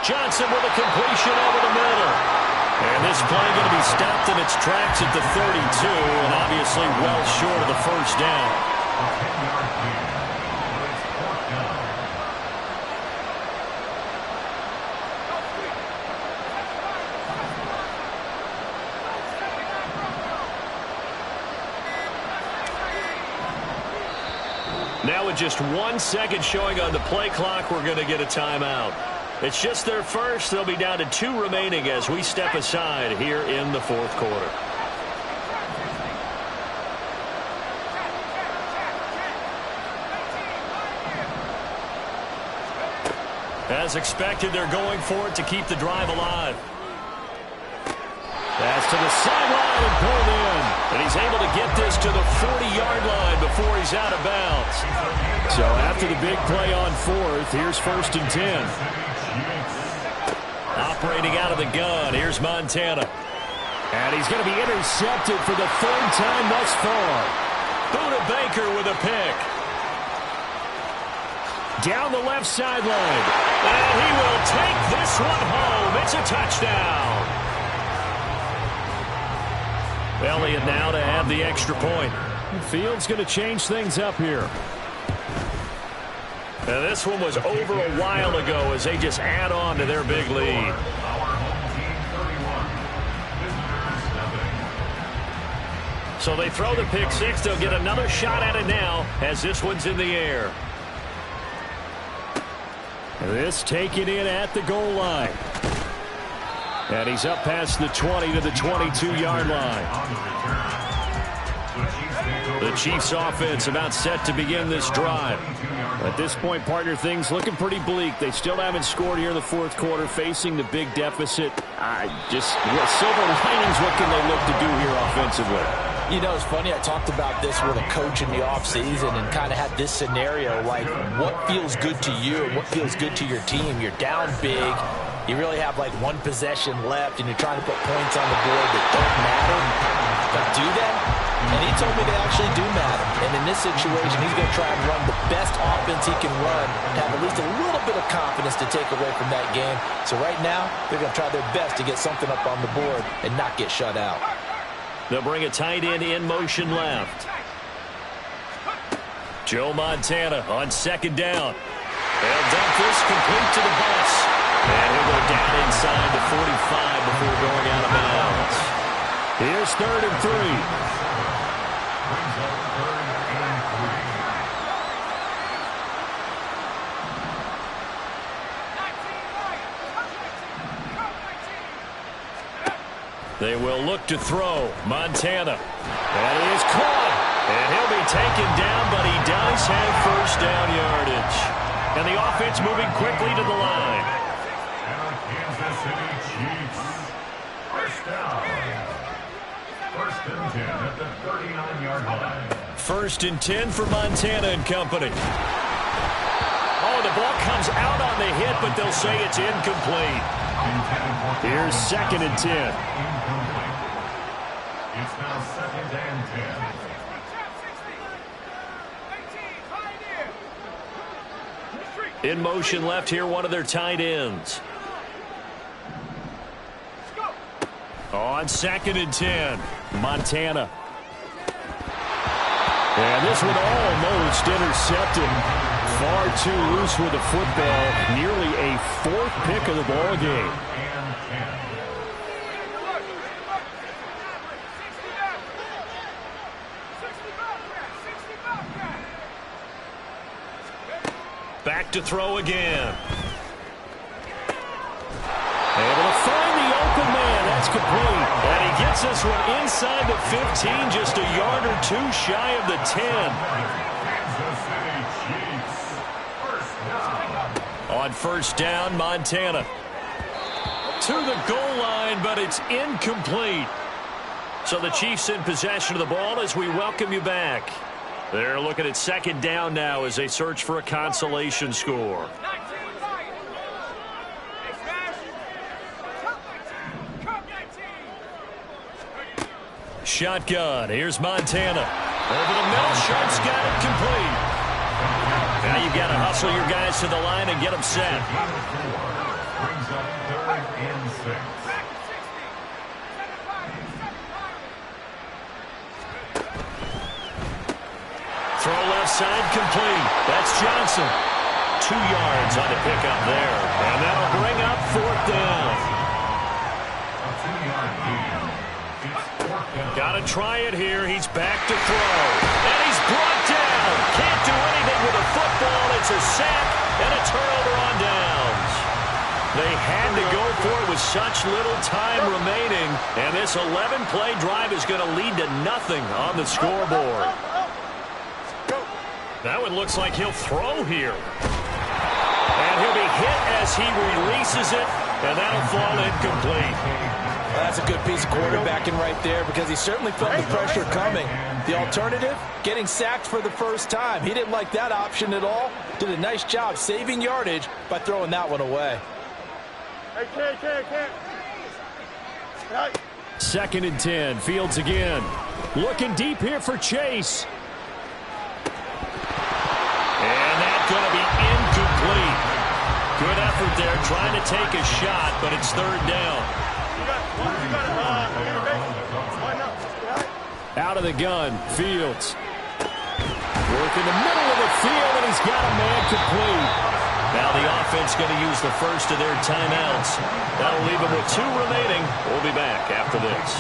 Johnson with a completion over the middle. And this play going to be stopped in its tracks at the 32, and obviously well short of the first down. Now with just 1 second showing on the play clock, we're going to get a timeout. It's just their first. They'll be down to 2 remaining as we step aside here in the 4th quarter. As expected, they're going for it to keep the drive alive. Pass to the sideline and pulled in. And he's able to get this to the 40-yard line before he's out of bounds. So after the big play on 4th, here's 1st and 10. Operating out of the gun, here's Montana. And he's going to be intercepted for the 3rd time thus far. Buda Baker with a pick. Down the left sideline. And he will take this one home. It's a touchdown. Elliott now to have the extra point. The field's going to change things up here. And this one was over a while ago as they just add on to their big lead. So they throw the pick 6. They'll get another shot at it now as this one's in the air. This taken in at the goal line. And he's up past the 20 to the 22-yard line. The Chiefs offense about set to begin this drive. At this point, partner, things looking pretty bleak. They still haven't scored here in the 4th quarter, facing the big deficit. Silver linings, what can they look to do here offensively? You know, it's funny, I talked about this with a coach in the offseason and kind of had this scenario, like what feels good to you and what feels good to your team. You're down big. You really have like 1 possession left, and you're trying to put points on the board that don't matter. But do that? And he told me they actually do matter. And in this situation, he's going to try and run the best offense he can run to have at least a little bit of confidence to take away from that game. So right now, they're going to try their best to get something up on the board and not get shut out. They'll bring a tight end in motion left. Joe Montana on 2nd down. They'll dump this complete to the bus. And he'll go down inside the 45 before going out of bounds. Here's 3rd and 3. They will look to throw. Montana. And he is caught. And he'll be taken down, but he does have 1st down yardage. And the offense moving quickly to the line. And the Kansas City Chiefs. 1st down. First and 10 at the 39-yard line. First and 10 for Montana and company. Oh, the ball comes out on the hit, but they'll say it's incomplete. Here's second and 10. Incomplete. It's now second and 10. In motion left here, one of their tight ends. On second and 10, Montana. And this one almost intercepted. Far too loose with the football. Nearly a fourth pick of the ball game. Back to throw again. Able to find the open man. That's complete. And he gets this one inside the 15, just a yard or two shy of the 10. On first down, Montana. To the goal line, but it's incomplete. So the Chiefs in possession of the ball as we welcome you back. They're looking at second down now as they search for a consolation score. Shotgun. Here's Montana. Over the middle. Sharp's got it complete. Now you've got to hustle your guys to the line and get them set. Brings up third and 6. Throw left side complete. That's Johnson. 2 yards on the pickup there. And that'll bring up fourth down. A 2-yard gain. It's fourth down. Got to try it here. He's back to throw. And he's brought down. Can't do anything with a football. It's a sack and a turnover on downs. They had to go for it with such little time remaining. And this 11-play drive is going to lead to nothing on the scoreboard. That one looks like he'll throw here. And he'll be hit as he releases it. And that'll fall incomplete. That's a good piece of quarterbacking right there because he certainly felt the pressure coming. The alternative, getting sacked for the first time. He didn't like that option at all. Did a nice job saving yardage by throwing that one away. Second and 10. Fields again. Looking deep here for Chase. And that's going to be incomplete. Good effort there trying to take a shot, but it's third down. Out of the gun, Fields. Work in the middle of the field, and he's got a man complete. Now the offense going to use the first of their timeouts. That'll leave them with 2 remaining. We'll be back after this.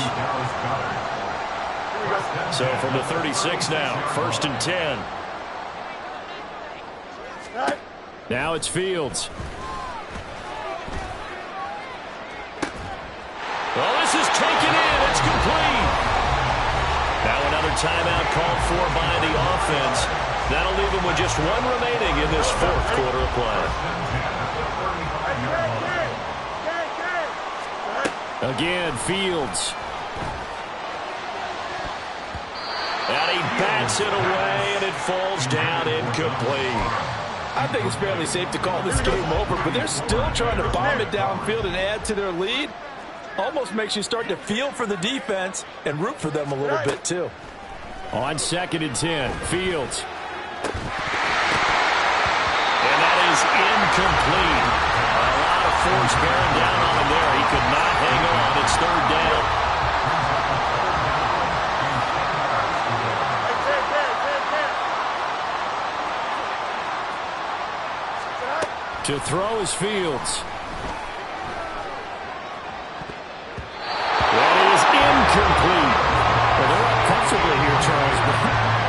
So from the 36 now, first and 10. Now it's Fields. Well, this is taken in. It's complete. Now another timeout called for by the offense. That'll leave them with just 1 remaining in this fourth quarter of play. Again, Fields. And he bats it away, and it falls down incomplete. I think it's fairly safe to call this game over, but they're still trying to bomb it downfield and add to their lead. Almost makes you start to feel for the defense and root for them a little bit, too. On second and 10, Fields. And that is incomplete. A lot of force bearing down on him there. He could not hang on. It's third down. To throw is Fields. That is incomplete. Well, they're up comfortably here, Charles, but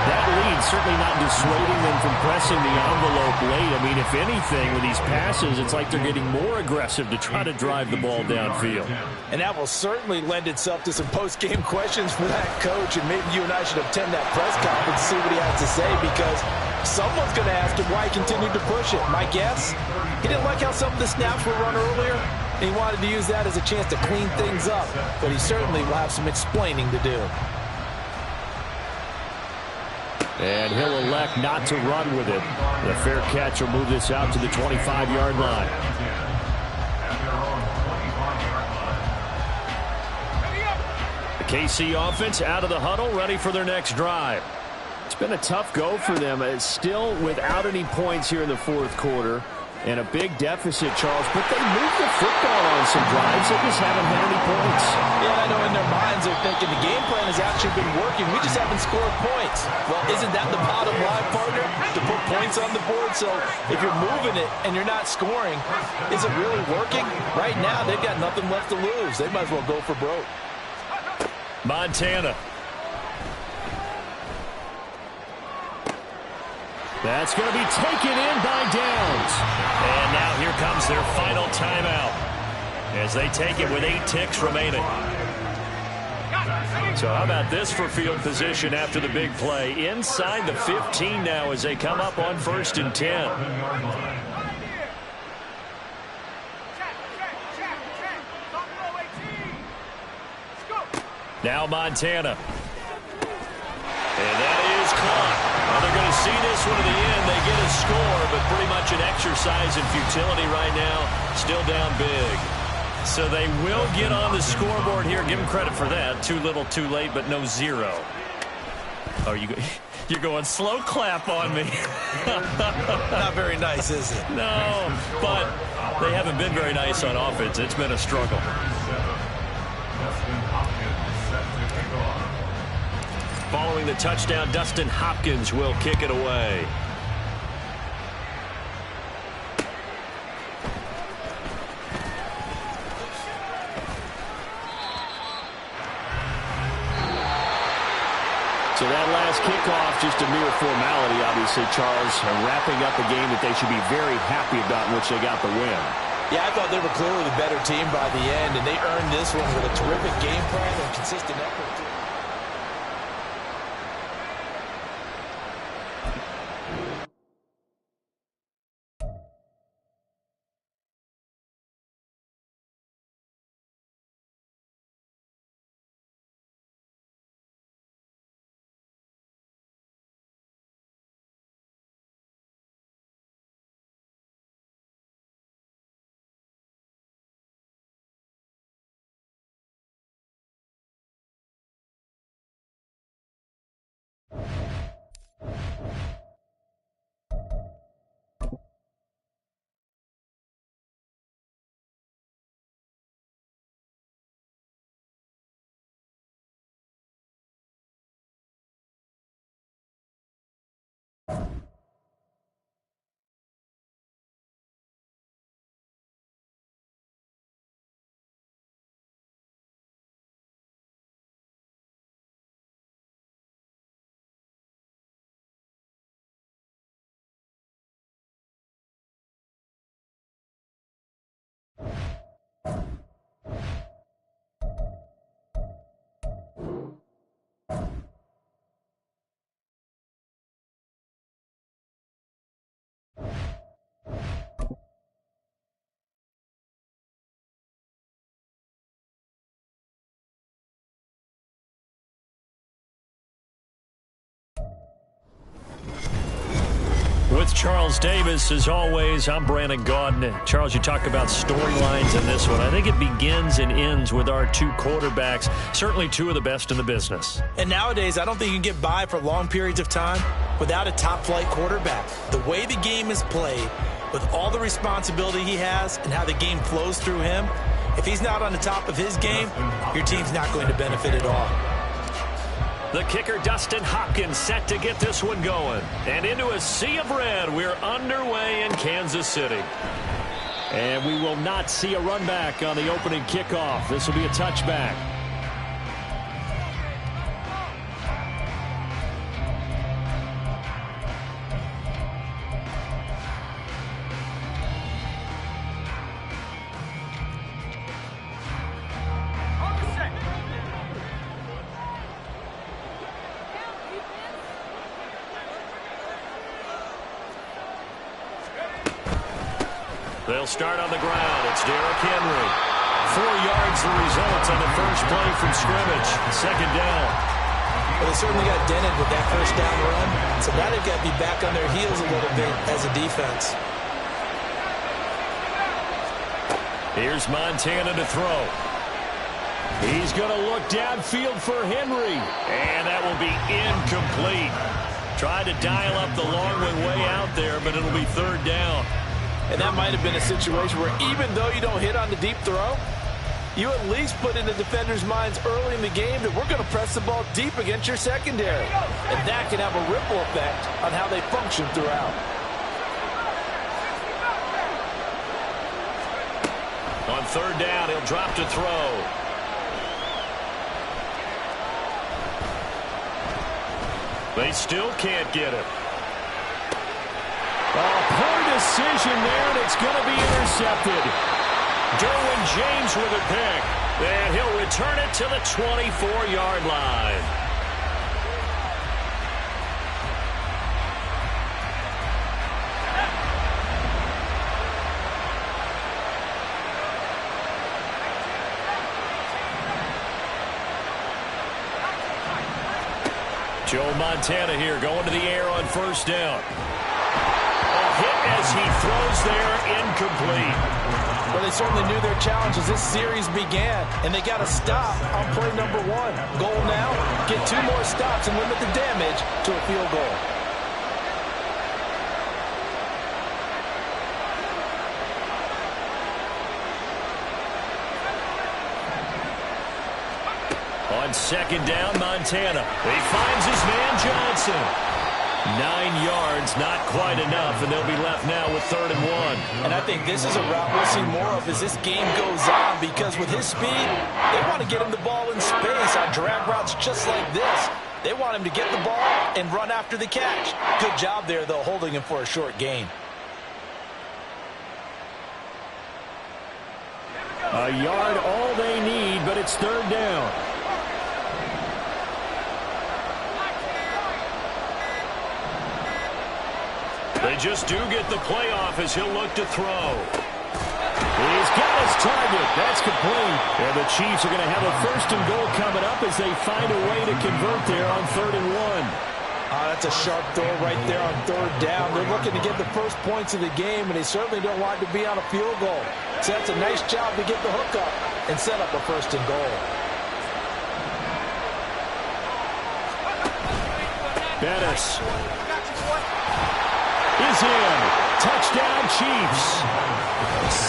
that lead certainly not dissuading them from pressing the envelope late. I mean, if anything, with these passes, it's like they're getting more aggressive to try to drive the ball downfield. And that will certainly lend itself to some post-game questions for that coach, and maybe you and I should attend that press conference and see what he has to say, because someone's going to ask him why he continued to push it. My guess, he didn't like how some of the snaps were run earlier. and he wanted to use that as a chance to clean things up, but he certainly will have some explaining to do. And he'll elect not to run with it. The fair catch will move this out to the 25-yard line. The KC offense out of the huddle, ready for their next drive. It's been a tough go for them. It's still without any points here in the fourth quarter. And a big deficit, Charles, but they moved the football on some drives. They just haven't had any points. Yeah, I know in their minds they're thinking the game plan has actually been working. We just haven't scored points. Well, isn't that the bottom line, partner? To put points on the board. So if you're moving it and you're not scoring, is it really working? Right now, they've got nothing left to lose. They might as well go for broke. Montana. That's going to be taken in by Downs. And now here comes their final timeout as they take it with 8 ticks remaining. So how about this for field position after the big play? Inside the 15 now as they come up on 1st and 10. Now Montana. And that is caught. Well, they're going to see this one to the end. They get a score, but pretty much an exercise in futility right now. Still down big. So they will get on the scoreboard here. Give them credit for that. Too little, too late, but no 0. Oh, you're going slow clap on me. Not very nice, is it? No, but they haven't been very nice on offense. It's been a struggle. Following the touchdown, Dustin Hopkins will kick it away. So that last kickoff, just a mere formality, obviously, Charles, wrapping up a game that they should be very happy about in which they got the win. Yeah, I thought they were clearly the better team by the end, and they earned this one with a terrific game plan and consistent effort. With Charles Davis, as always, I'm Brandon Gaudin. Charles, you talk about storylines in this one. I think it begins and ends with our 2 quarterbacks, certainly 2 of the best in the business. And nowadays, I don't think you can get by for long periods of time without a top-flight quarterback. The way the game is played, with all the responsibility he has and how the game flows through him, if he's not on the top of his game, your team's not going to benefit at all. The kicker, Dustin Hopkins, set to get this one going. And into a sea of red, we're underway in Kansas City. And we will not see a run back on the opening kickoff. This will be a touchback. They'll start on the ground. It's Derrick Henry. 4 yards the result on the first play from scrimmage. Second down. Well, they certainly got dented with that first down run. So now they've got to be back on their heels a little bit as a defense. Here's Montana to throw. He's going to look downfield for Henry. And that will be incomplete. Tried to dial up the long way out there, but it'll be third down. And that might have been a situation where even though you don't hit on the deep throw, you at least put in the defenders' minds early in the game that we're going to press the ball deep against your secondary. And that can have a ripple effect on how they function throughout. On third down, he'll drop to throw. They still can't get it. Poor decision there, and it's going to be intercepted. Derwin James with a pick. And he'll return it to the 24-yard line. Joe Montana here going to the air on first down. A hit as he throws there, incomplete. Well, they certainly knew their challenge as this series began, and they got to stop on play number 1. Goal now, get 2 more stops and limit the damage to a field goal. On second down, Montana. He finds his man Johnson. 9 yards, not quite enough, and they'll be left now with 3rd and 1. And I think this is a route we'll see more of as this game goes on, because with his speed, they want to get him the ball in space on drag routes just like this. They want him to get the ball and run after the catch. Good job there, though, holding him for a short gain. A yard all they need, but it's 3rd down. They just do get the play off as he'll look to throw. He's got his target. That's complete. And the Chiefs are going to have a 1st and goal coming up as they find a way to convert there on 3rd and 1. That's a sharp throw right there on 3rd down. They're looking to get the first points of the game, and they certainly don't want to be on a field goal. So that's a nice job to get the hook up and set up a 1st and goal. Bettis is in. Touchdown, Chiefs.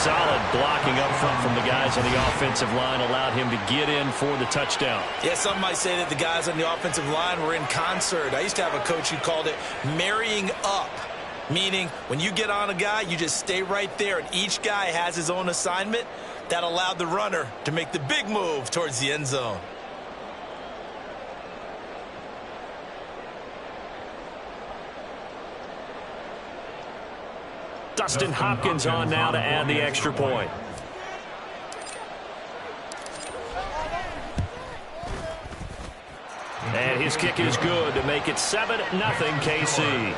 Solid blocking up front from the guys on the offensive line allowed him to get in for the touchdown. Yeah, some might say that the guys on the offensive line were in concert. I used to have a coach who called it marrying up, meaning when you get on a guy, you just stay right there, and each guy has his own assignment. That allowed the runner to make the big move towards the end zone. Dustin Hopkins on now to add the extra point. And his kick is good to make it 7-0 KC.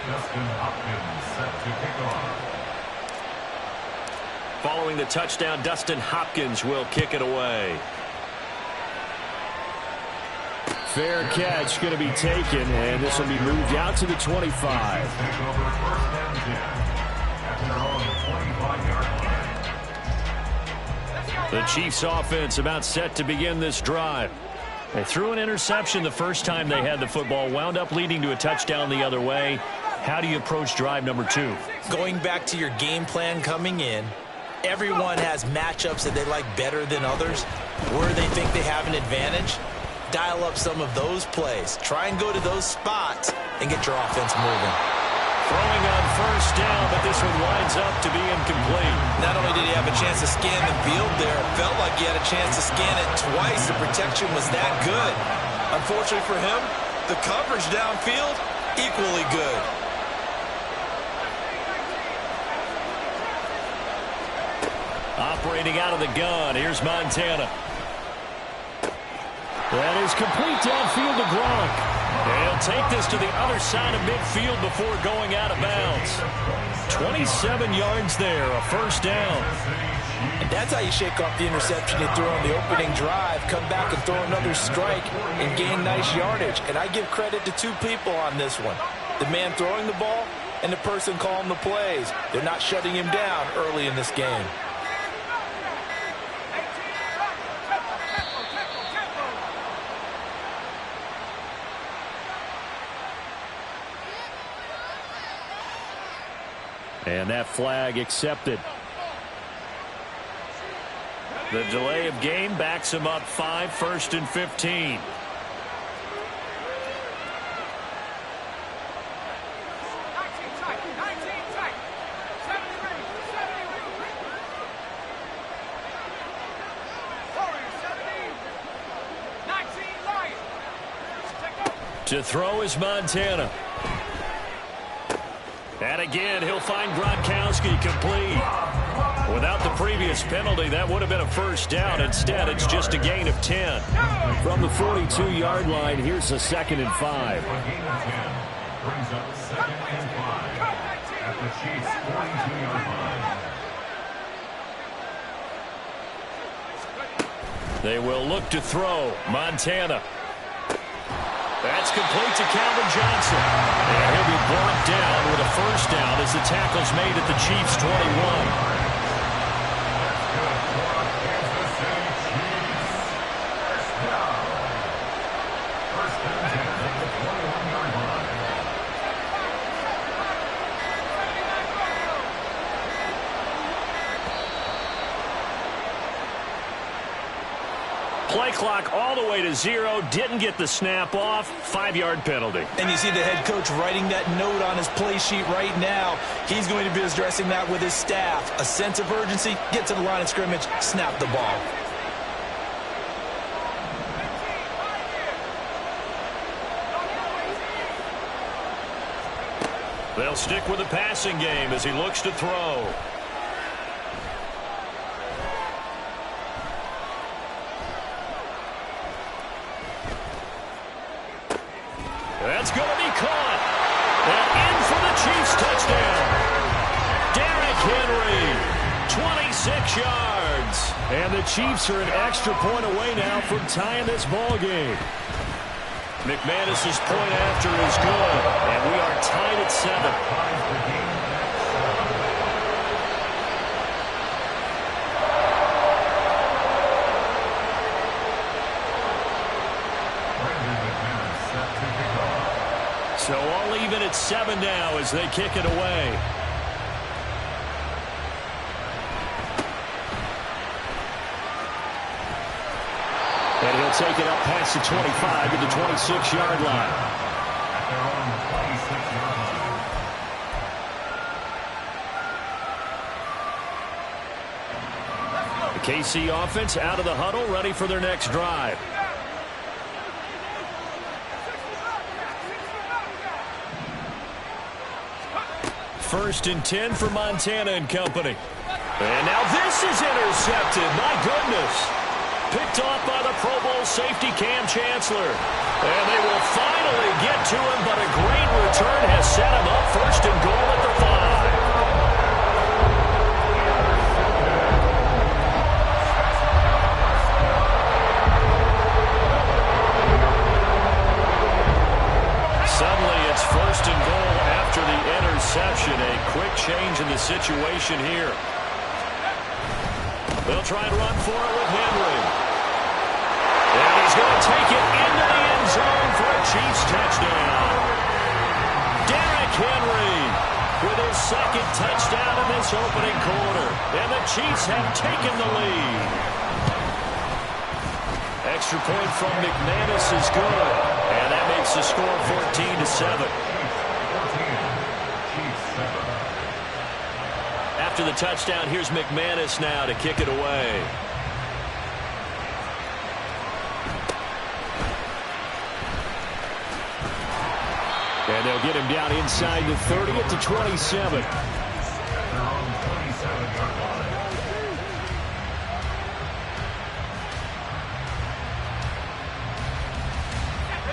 Dustin Hopkins set to kick off. Following the touchdown, Dustin Hopkins will kick it away. Fair catch going to be taken, and this will be moved out to the 25. Take over 1st and 10 at their own 25-yard line. The Chiefs offense about set to begin this drive. They threw an interception the first time they had the football, wound up leading to a touchdown the other way. How do you approach drive number 2? Going back to your game plan coming in, everyone has matchups that they like better than others, where they think they have an advantage. Dial up some of those plays. Try and go to those spots and get your offense moving. Throwing on first down, but this one winds up to be incomplete. Not only did he have a chance to scan the field there, it felt like he had a chance to scan it twice. The protection was that good. Unfortunately for him, the coverage downfield, equally good. Operating out of the gun, here's Montana. That is complete downfield to Gronk. And he'll take this to the other side of midfield before going out of bounds. 27 yards there, a first down. And that's how you shake off the interception you threw on the opening drive, come back and throw another strike and gain nice yardage. And I give credit to two people on this one. The man throwing the ball and the person calling the plays. They're not shutting him down early in this game. And that flag accepted. The delay of game backs him up 5, 1st and 15. To throw is Montana. And again, he'll find Gronkowski complete. Without the previous penalty, that would have been a first down. Instead, it's just a gain of 10. From the 42-yard line, here's a 2nd and 5. Brings up 2nd and 5 at the Chiefs' 42-yard line. They will look to throw. Montana. That's complete to Calvin Johnson. And he'll be brought down with a first down as the tackle's made at the Chiefs' 21. Play clock all the way to 0. Didn't get the snap off. 5-yard penalty. And you see the head coach writing that note on his play sheet right now. He's going to be addressing that with his staff. A sense of urgency, get to the line of scrimmage, snap the ball. They'll stick with the passing game as he looks to throw. That's going to be caught. And in for the Chiefs touchdown. Derrick Henry, 26 yards. And the Chiefs are an extra point away now from tying this ball game. McManus's point after is good. And we are tied at 7. So all even at 7 now as they kick it away. And he'll take it up past the 25 to the 26-yard line. At their own 26-yard line. The KC offense out of the huddle, ready for their next drive. First and 10 for Montana and company. And now this is intercepted. My goodness. Picked off by the Pro Bowl safety Cam Chancellor. And they will finally get to him, but a great return has set him up first and goal at the 5. Suddenly it's first and goal after the interception. A quick change in the situation here. They'll try and run for it with Henry. And he's going to take it into the end zone for a Chiefs touchdown. Derrick Henry with his 2nd touchdown in this opening quarter. And the Chiefs have taken the lead. Extra point from McManus is good. And that makes the score 14-7. After the touchdown, here's McManus now to kick it away. And they'll get him down inside the 30 at the 27.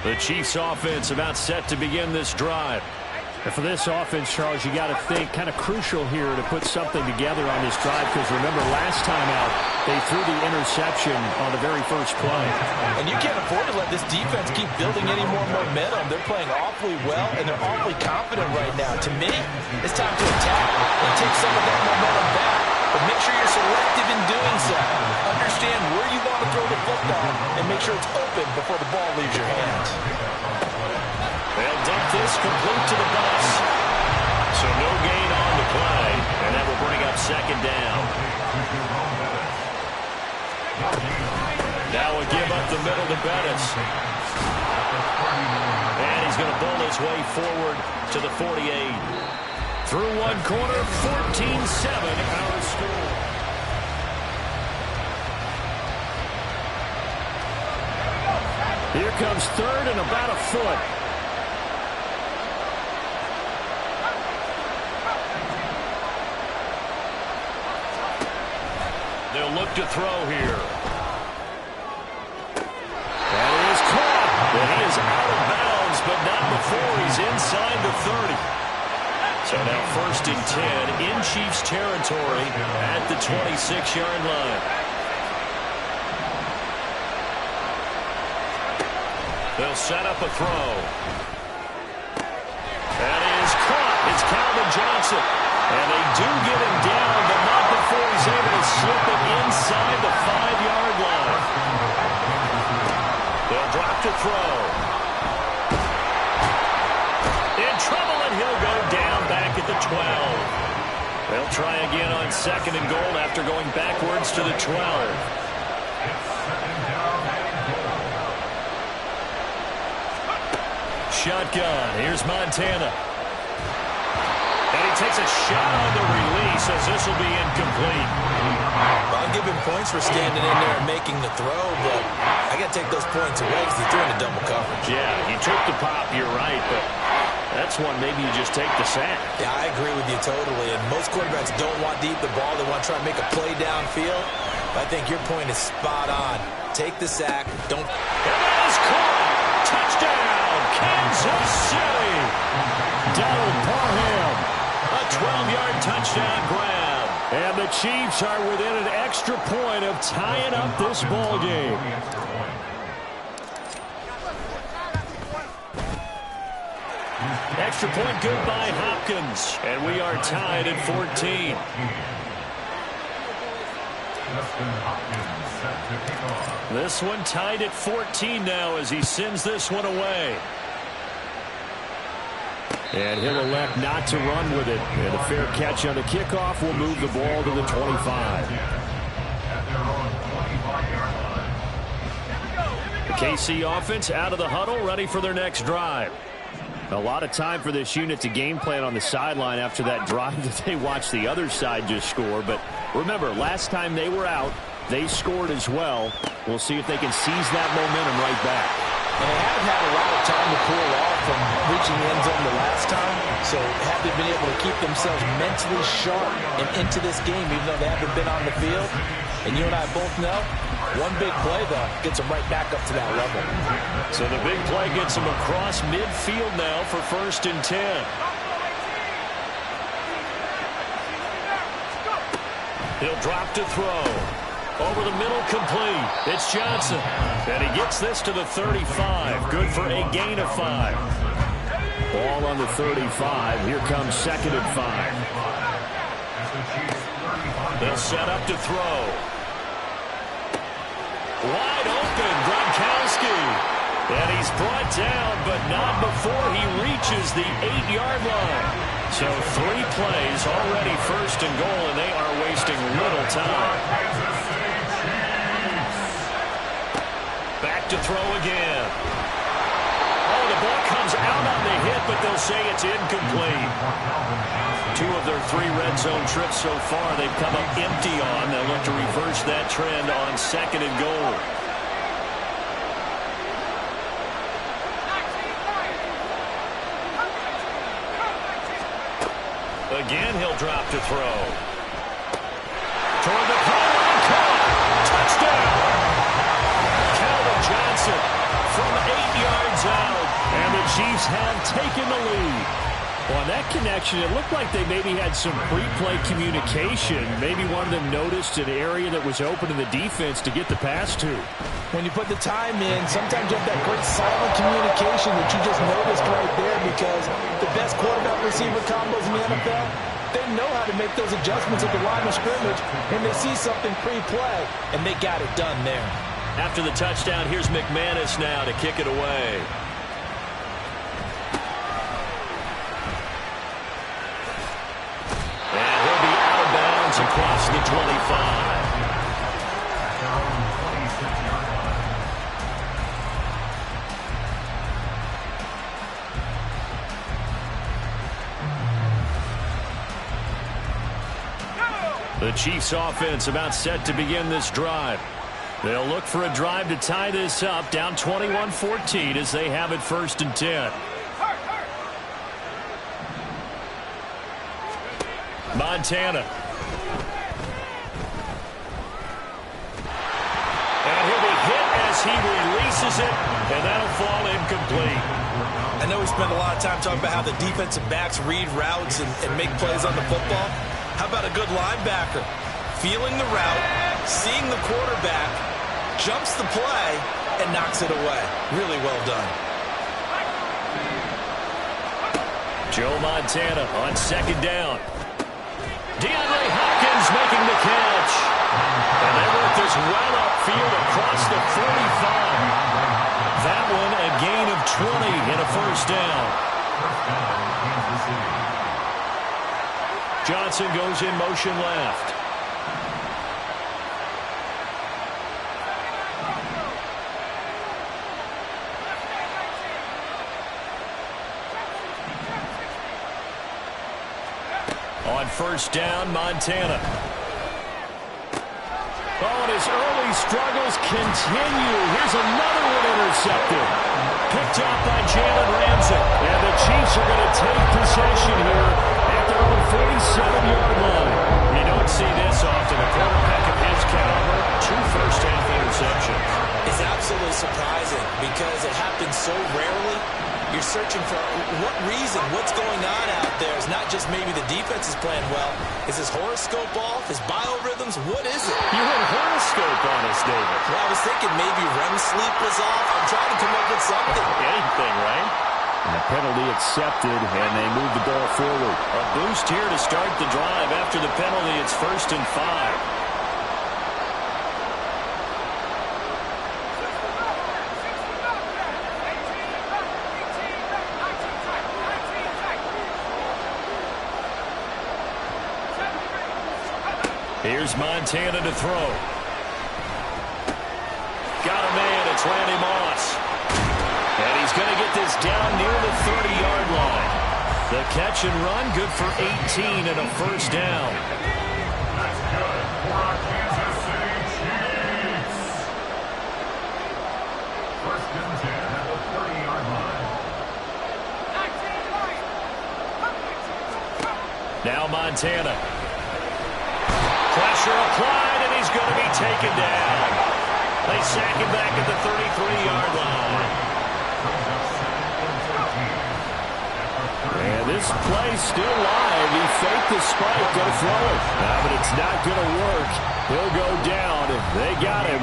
The Chiefs offense about set to begin this drive. And for this offense, Charles, you got to think kind of crucial here to put something together on this drive, because remember last time out they threw the interception on the very first play. And you can't afford to let this defense keep building any more momentum. They're playing awfully well, and they're awfully confident right now. To me, it's time to attack and take some of that momentum back. But make sure you're selective in doing so. Understand where you want to throw the football and make sure it's open before the ball leaves your hands. They'll dump this complete to the bus. So no gain on the play, and that will bring up second down. Now a give up the middle to Bettis. And he's going to bull his way forward to the 48. Through one quarter, 14-7 our score. Here comes third and about a foot. They'll look to throw here. That is caught. And he is out of bounds, but not before he's inside the 30. So now first and 10 in Chiefs territory at the 26-yard line. They'll set up a throw. That is caught. It's Calvin Johnson. And they do get him down, but not before he's able to slip it inside the 5-yard line. They'll drop to throw. In trouble, and he'll go down back at the 12. They'll try again on second and goal after going backwards to the 12. Shotgun. Here's Montana. And he takes a shot on the release as this will be incomplete. Well, I'll give him points for standing in there and making the throw, but I got to take those points away because he threw into double coverage. Yeah, he took the pop, you're right, but that's one maybe you just take the sack. Yeah, I agree with you totally, and most quarterbacks don't want to eat the ball. They want to try to make a play downfield. But I think your point is spot on. Take the sack. Don't. And that is caught. Touchdown, Kansas City. Donald Parham. A 12-yard touchdown grab. And the Chiefs are within an extra point of tying up this ball game. Extra point good by Hopkins. And we are tied at 14. This one tied at 14 now as he sends this one away. And he'll elect not to run with it. And a fair catch on the kickoff will move the ball to the 25. The KC offense out of the huddle, ready for their next drive. A lot of time for this unit to game plan on the sideline after that drive that they watched the other side just score. But remember, last time they were out, they scored as well. We'll see if they can seize that momentum right back. And they haven't had a lot of time to cool off from reaching the end zone the last time. So have they been able to keep themselves mentally sharp and into this game, even though they haven't been on the field? And you and I both know, one big play, though, gets them right back up to that level. So the big play gets them across midfield now for first and 10. He'll drop to throw. Over the middle, complete. It's Johnson. And he gets this to the 35. Good for a gain of 5. Ball on the 35. Here comes second and 5. They'll set up to throw. Wide open, Gronkowski. And he's brought down, but not before he reaches the 8-yard line. So 3 plays already first and goal, and they are wasting little time. Back to throw again. Oh, the ball comes out on the hit, but they'll say it's incomplete. 2 of their 3 red zone trips so far, they've come up empty on. They'll look to reverse that trend on second and goal. Again, he'll drop to throw. Toward the pylon, caught. Touchdown! Calvin Johnson from 8 yards one's out, and the Chiefs have taken the lead. On that connection, it looked like they maybe had some pre-play communication. Maybe one of them noticed an area that was open in the defense to get the pass to. When you put the time in, sometimes you have that great silent communication that you just noticed right there, because the best quarterback-receiver combos in the NFL, they know how to make those adjustments at the line of scrimmage when they see something pre-play, and they got it done there. After the touchdown, here's McManus now to kick it away. And he'll be out of bounds across the 25. The Chiefs offense about set to begin this drive. They'll look for a drive to tie this up, down 21-14 as they have it 1st and 10. Montana. And he'll be hit as he releases it, and that'll fall incomplete. I know we spend a lot of time talking about how the defensive backs read routes and make plays on the football. How about a good linebacker? Feeling the route, seeing the quarterback, jumps the play, and knocks it away. Really well done. Joe Montana on 2nd down. DeAndre Hopkins making the catch. And they work this well upfield across the 45. That one a gain of 20 and a 1st down. Johnson goes in motion left. On 1st down, Montana. Oh, and his early struggles continue. Here's another one intercepted. Picked off by Jalen Ramsey. And the Chiefs are going to take possession here at their own 47-yard line. You don't see this often. A quarterback of his caliber, 2 first-half interceptions. It's absolutely surprising because it happens so rarely. You're searching for what reason, what's going on out there. It's not just maybe the defense is playing well. Is his horoscope off? His biorhythms? What is it? You went horoscope on us, David. Well, I was thinking maybe REM sleep was off. I'm trying to come up with something. Anything, right? And a penalty accepted, and they move the ball forward. A boost here to start the drive. After the penalty, it's 1st and 5. Here's Montana to throw. Got a man. It's Randy Moss. And he's going to get this down near the 30-yard line. The catch and run, good for 18 and a 1st down. That's good for our Kansas City Chiefs. 1st and 10 at the 30-yard line. Now Montana. Pressure applied, and he's going to be taken down. They sack him back at the 33-yard line. And this play's still live. He faked the spike, going to throw it. But it's not going to work. He'll go down. They got him.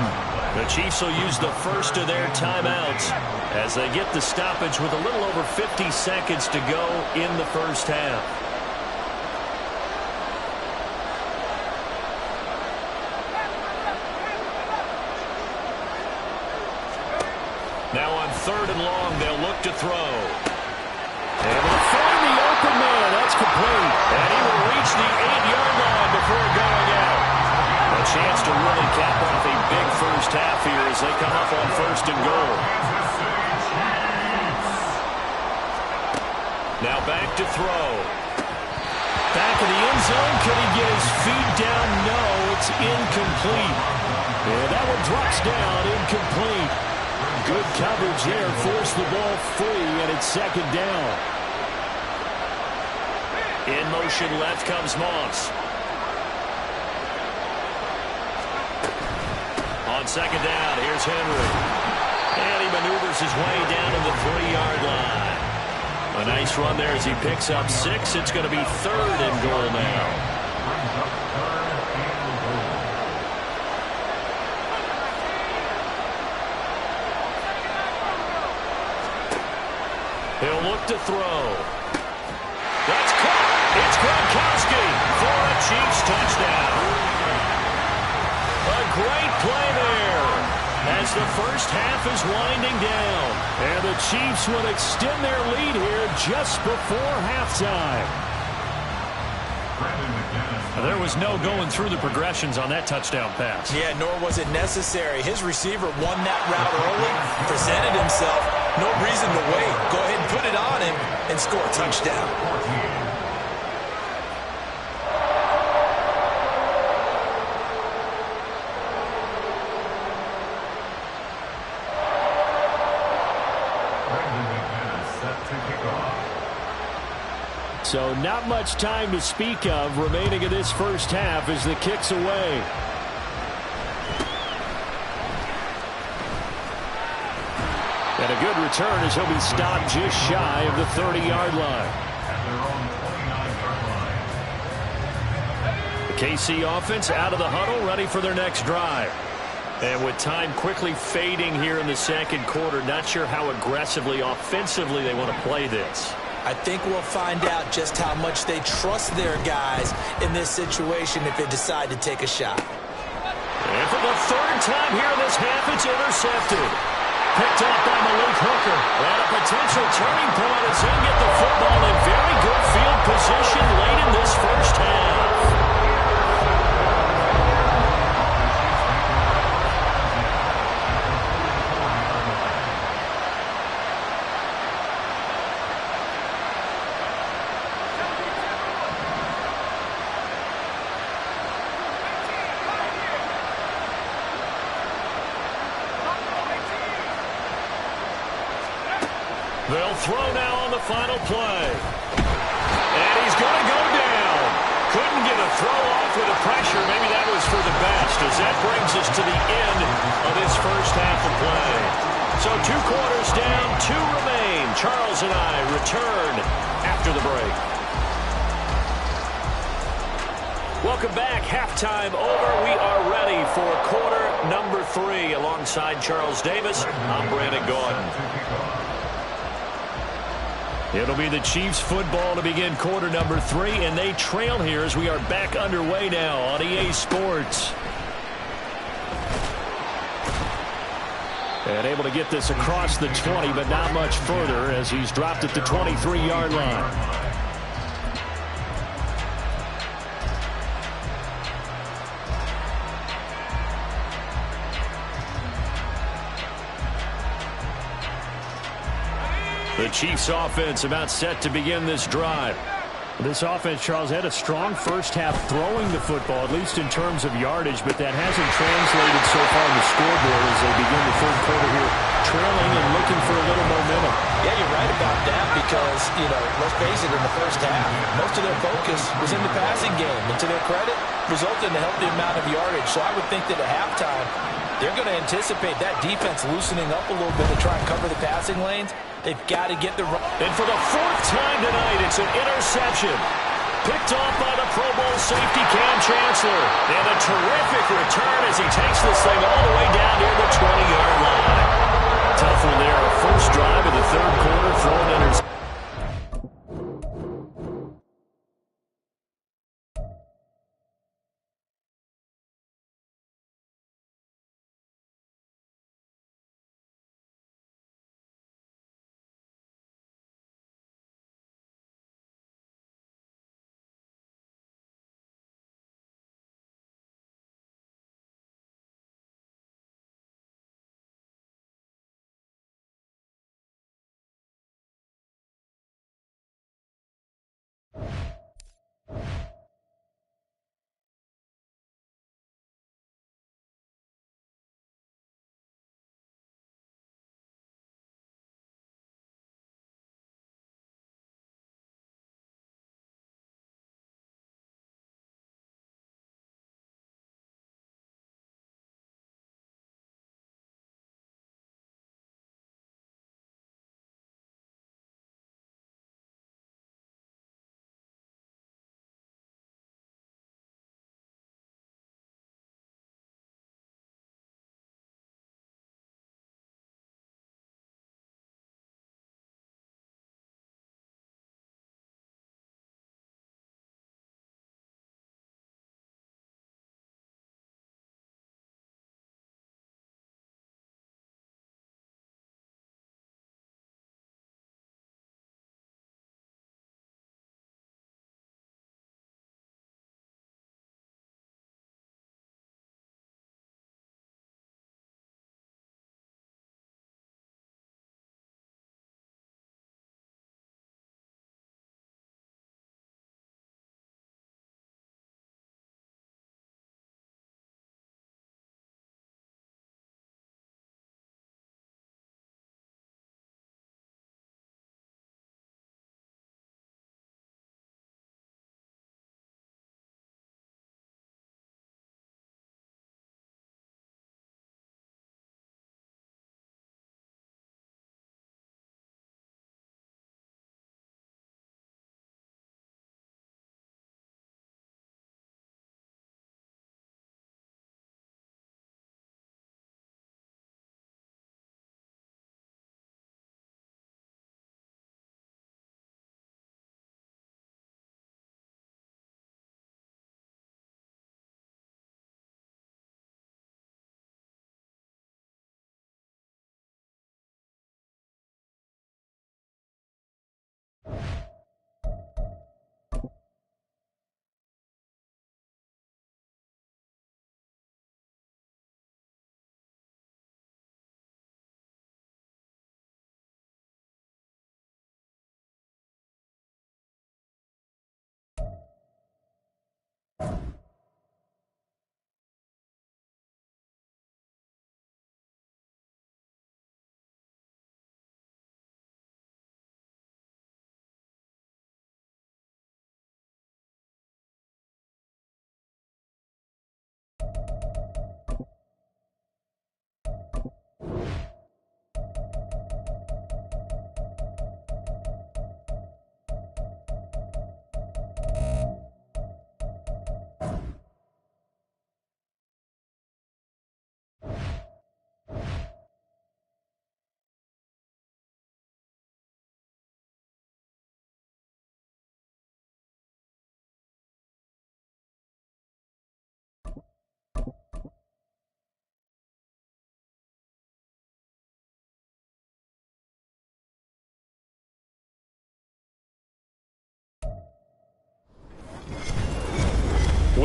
The Chiefs will use the first of their timeouts as they get the stoppage with a little over 50 seconds to go in the 1st half. Now on 3rd and long, they'll look to throw. And they'll find the open man. That's complete. And he will reach the 8-yard line before going out. A chance to really cap off a big 1st half here as they come up on 1st and goal. Now back to throw. Back in the end zone. Could he get his feet down? No, it's incomplete. And that one drops down, incomplete. Good coverage there, forced the ball free, and it's 2nd down. In motion left comes Moss. On 2nd down, here's Henry. And he maneuvers his way down to the 3-yard line. A nice run there as he picks up 6. It's going to be 3rd and goal now. He'll look to throw. That's caught. It's Gronkowski for a Chiefs touchdown. A great play there as the first half is winding down. And the Chiefs will extend their lead here just before halftime. There was no going through the progressions on that touchdown pass. Yeah, nor was it necessary. His receiver won that route early, presented himself. No reason to wait. Go ahead and put it on him and score a touchdown. So not much time to speak of remaining in this first half as the kick's away. And a good return as he'll be stopped just shy of the 30-yard line. The KC offense out of the huddle, ready for their next drive. And with time quickly fading here in the second quarter, not sure how aggressively, offensively they want to play this. I think we'll find out just how much they trust their guys in this situation if they decide to take a shot. And for the 3rd time here in this half, it's intercepted. Picked up by Malik Hooker. And a potential turning point as he'll get the football in very good field position late in this first half. They'll throw now on the final play. And he's going to go down. Couldn't get a throw off with the pressure. Maybe that was for the best as that brings us to the end of this first half of play. So 2 quarters down, 2 remain. Charles and I return after the break. Welcome back. Halftime over. We are ready for quarter number 3. Alongside Charles Davis, I'm Brandon Gordon. It'll be the Chiefs football to begin quarter number 3, and they trail here as we are back underway now on EA Sports. And able to get this across the 20, but not much further as he's dropped at the 23-yard line. The Chiefs offense about set to begin this drive. This offense, Charles, had a strong first half throwing the football, at least in terms of yardage, but that hasn't translated so far in the scoreboard as they begin the third quarter here, trailing and looking for a little momentum. Yeah, you're right about that because, let's face it, in the first half, most of their focus was in the passing game. And to their credit, resulted in a healthy amount of yardage. So I would think that at halftime, they're going to anticipate that defense loosening up a little bit to try and cover the passing lanes. They've got to get the run. And for the 4th time tonight, it's an interception. Picked off by the Pro Bowl safety Cam Chancellor. And a terrific return as he takes this thing all the way down near the 20-yard line. Tough one there. First drive of the third quarter, thrown interception.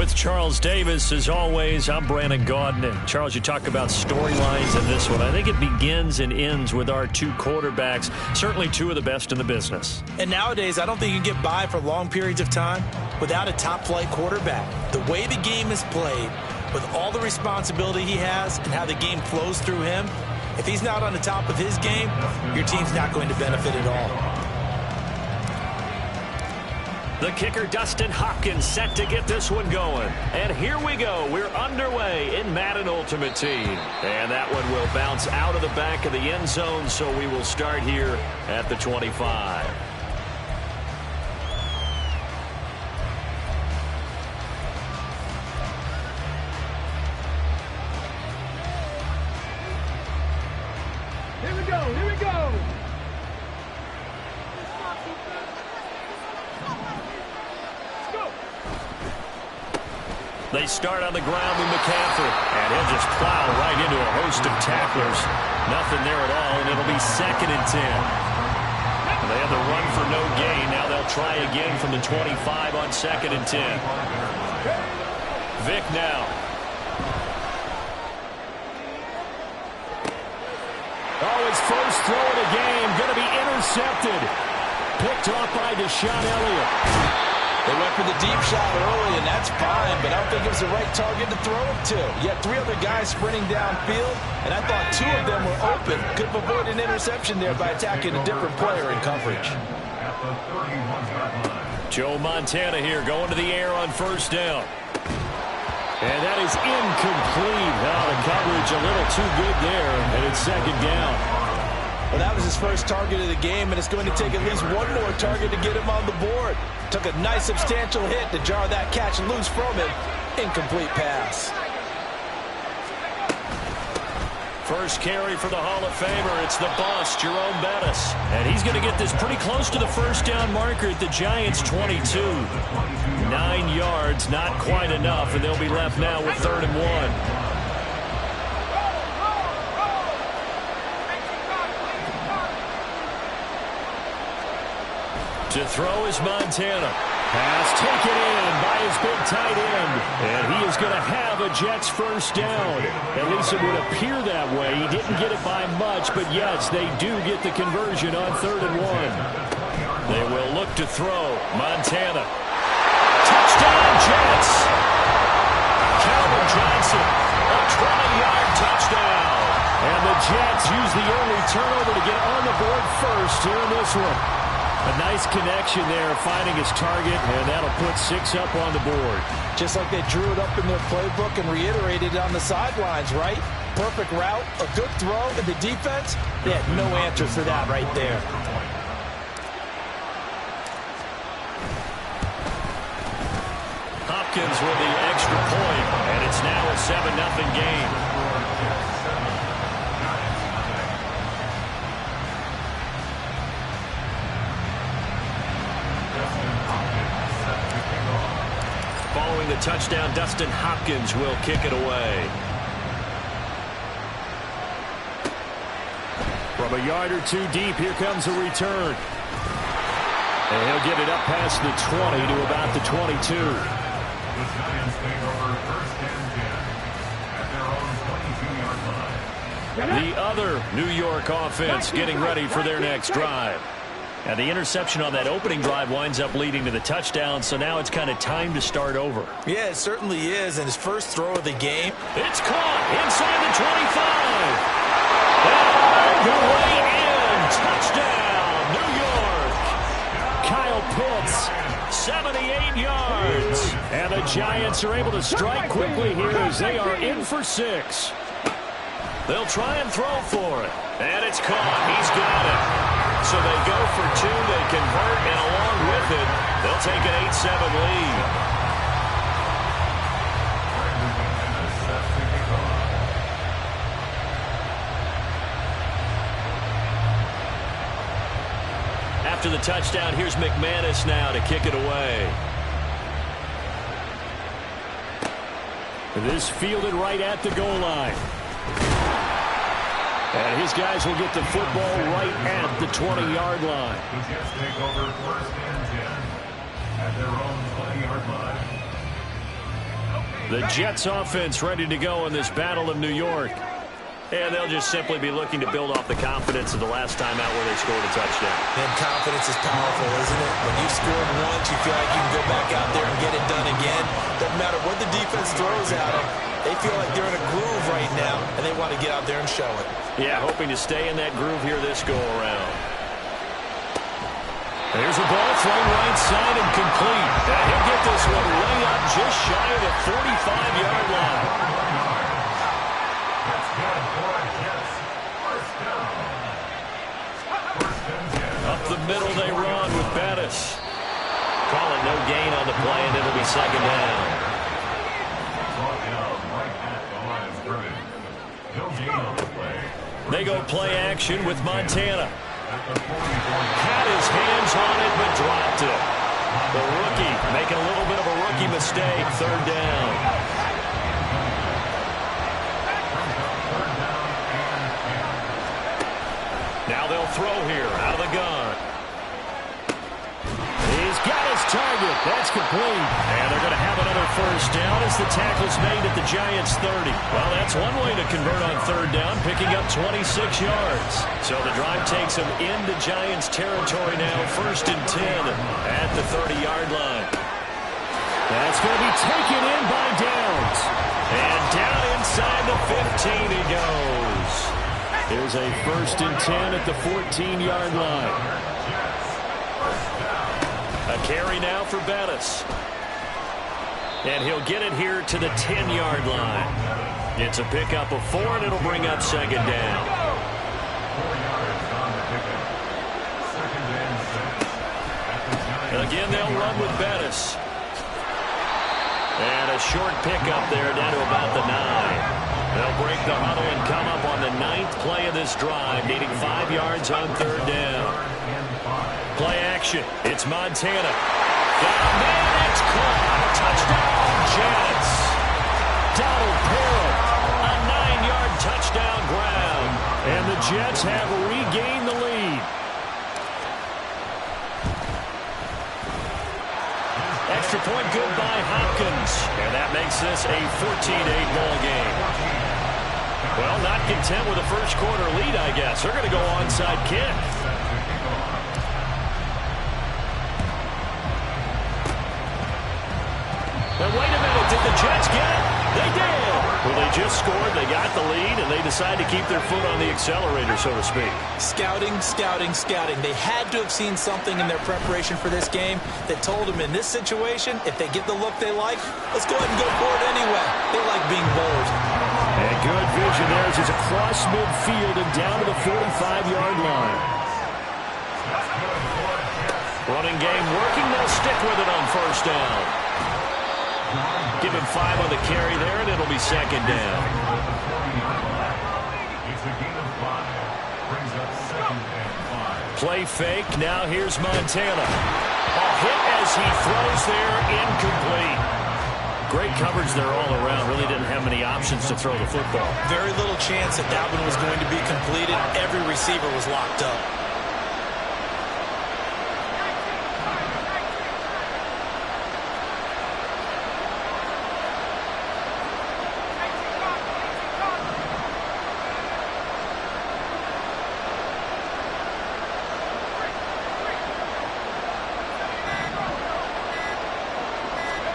with Charles Davis. As always, I'm Brandon Gaudin. And Charles, you talk about storylines in this one. I think it begins and ends with our two quarterbacks, certainly two of the best in the business. And nowadays, I don't think you can get by for long periods of time without a top-flight quarterback. The way the game is played, with all the responsibility he has and how the game flows through him, if he's not on the top of his game, your team's not going to benefit at all. The kicker, Dustin Hopkins, set to get this one going. And here we go. We're underway in Madden Ultimate Team. And that one will bounce out of the back of the end zone, so we will start here at the 25. Here we go, here we go. They start on the ground with McCaffrey, and he'll just plow right into a host of tacklers. Nothing there at all, and it'll be 2nd and 10. They had the run for no gain. Now they'll try again from the 25 on 2nd and 10. Vic now. Oh, his first throw of the game going to be intercepted. Picked off by Deshaun Elliott. They went for the deep shot early, and that's fine, but I don't think it was the right target to throw it to. You had 3 other guys sprinting downfield, and I thought 2 of them were open. Could have avoided an interception there by attacking a different player in coverage. Joe Montana here going to the air on 1st down. And that is incomplete. Oh, the coverage a little too good there, and it's 2nd down. Well, that was his first target of the game, and it's going to take at least one more target to get him on the board. Took a nice substantial hit to jar that catch loose from him. Incomplete pass. First carry for the Hall of Famer. It's the boss, Jerome Bettis. And he's going to get this pretty close to the 1st down marker at the Giants' 22. 9 yards, not quite enough, and they'll be left now with 3rd and 1. To throw is Montana. Pass taken in by his big tight end. And he is going to have a Jets 1st down. At least it would appear that way. He didn't get it by much, but yes, they do get the conversion on 3rd and 1. They will look to throw. Montana. Touchdown, Jets. Calvin Johnson, a 20-yard touchdown. And the Jets use the only turnover to get on the board first here in this one. A nice connection there, finding his target, and that'll put 6 up on the board. Just like they drew it up in their playbook and reiterated it on the sidelines, right? Perfect route, a good throw, and the defense, they had no answer for that right there. Hopkins with the extra point, and it's now a 7-0 game. Following the touchdown, Dustin Hopkins will kick it away. From a yard or 2 deep, here comes a return. And he'll get it up past the 20 to about the 22. The Giants take over 1st and 10 at their own 22-yard line. The other New York offense getting ready for their next drive. And the interception on that opening drive winds up leading to the touchdown, so now it's kind of time to start over. Yeah, it certainly is, and his first throw of the game. It's caught inside the 25. And the way in. Touchdown, New York. Kyle Pitts, 78 yards. And the Giants are able to strike quickly here as they are in for 6. They'll try and throw for it. And it's caught. He's got it. So they go for 2, they convert, and along with it, they'll take an 8-7 lead. After the touchdown, here's McManus now to kick it away. This fielded right at the goal line. And his guys will get the football right at the 20-yard line. The Jets take over 1st and 10 at their own 20-yard line. The Jets offense ready to go in this Battle of New York. And they'll just simply be looking to build off the confidence of the last time out where they scored a touchdown. And confidence is powerful, isn't it? When you've scored once, you feel like you can go back out there and get it done again. Doesn't matter what the defense throws at them. They feel like they're in a groove right now, and they want to get out there and show it. Yeah, hoping to stay in that groove here this go-around. There's a ball thrown right side and complete. And he'll get this one way up just shy of the 45-yard line. Up the middle they run with Bettis. Call it no gain on the play, and it'll be second down. They go play action with Montana. Had his hands on it, but dropped it. The rookie making a little bit of a rookie mistake. Third down. Now they'll throw here out of the gun. He's got his target. That's complete. And they're going to have another first down as the tackle's made at the Giants' 30. Well, that's one way to convert on third down, picking up 26 yards. So the drive takes them into Giants territory now, first and 10 at the 30-yard line. That's going to be taken in by Downs. And down inside the 15 he goes. Here's a first and 10 at the 14-yard line. A carry now for Bettis. And he'll get it here to the 10-yard line. It's a pickup of 4, and it'll bring up second down. Again, they'll run with Bettis. And a short pickup there down to about the 9. They'll break the huddle and come up on the 9th play of this drive, needing 5 yards on third down. Play action. It's Montana. Got a man. It's caught. Touchdown, Jets. Donald Peril, a 9-yard touchdown ground. And the Jets have regained the lead. Extra point good by Hopkins. And that makes this a 14-8 ball game. Well, not content with a first quarter lead, I guess. They're going to go onside kick. Now, wait a minute. Did the Jets get it? They did. Well, they just scored. They got the lead, and they decide to keep their foot on the accelerator, so to speak. Scouting, scouting, scouting. They had to have seen something in their preparation for this game that told them in this situation, if they get the look they like, let's go ahead and go for it anyway. They like being bold. And good vision there as he's across midfield and down to the 45-yard line. Running game working. They'll stick with it on first down. Give him 5 on the carry there, and it'll be second down. Play fake. Now here's Montana. A hit as he throws there, incomplete. Great coverage there all around. Really didn't have many options to throw the football. Very little chance that that one was going to be completed. Every receiver was locked up.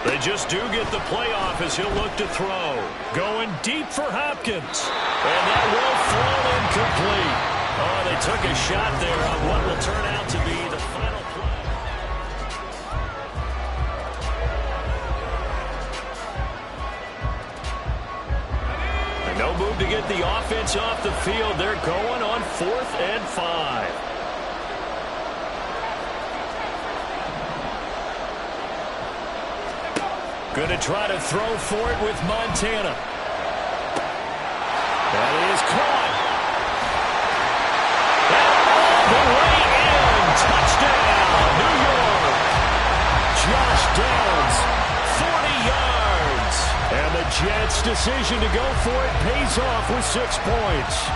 They just do get the playoff as he'll look to throw. Going deep for Hopkins. And that will fall incomplete. Oh, they took a shot there on what will turn out to be the final play. And no move to get the offense off the field. They're going on 4th and 5. Going to try to throw for it with Montana. That is caught. And all the way in. Touchdown, New York. Josh Downs, 40 yards. And the Jets' decision to go for it pays off with 6 points.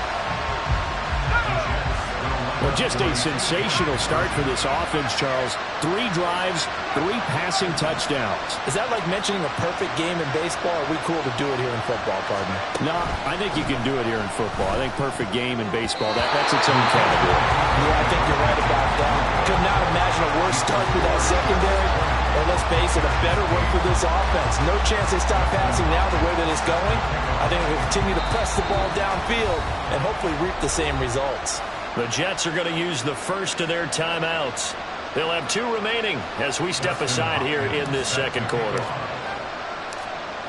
Well, just a sensational start for this offense, Charles. 3 drives, 3 passing touchdowns. Is that like mentioning a perfect game in baseball, or are we cool to do it here in football, partner? No, I think you can do it here in football. I think perfect game in baseball, that's its own category. Yeah, I think you're right about that. Could not imagine a worse start for that secondary. And let's face it, a better one for this offense. No chance they stop passing now the way that it's going. I think they'll continue to press the ball downfield and hopefully reap the same results. The Jets are going to use the first of their timeouts. They'll have 2 remaining as we step aside here in this second quarter.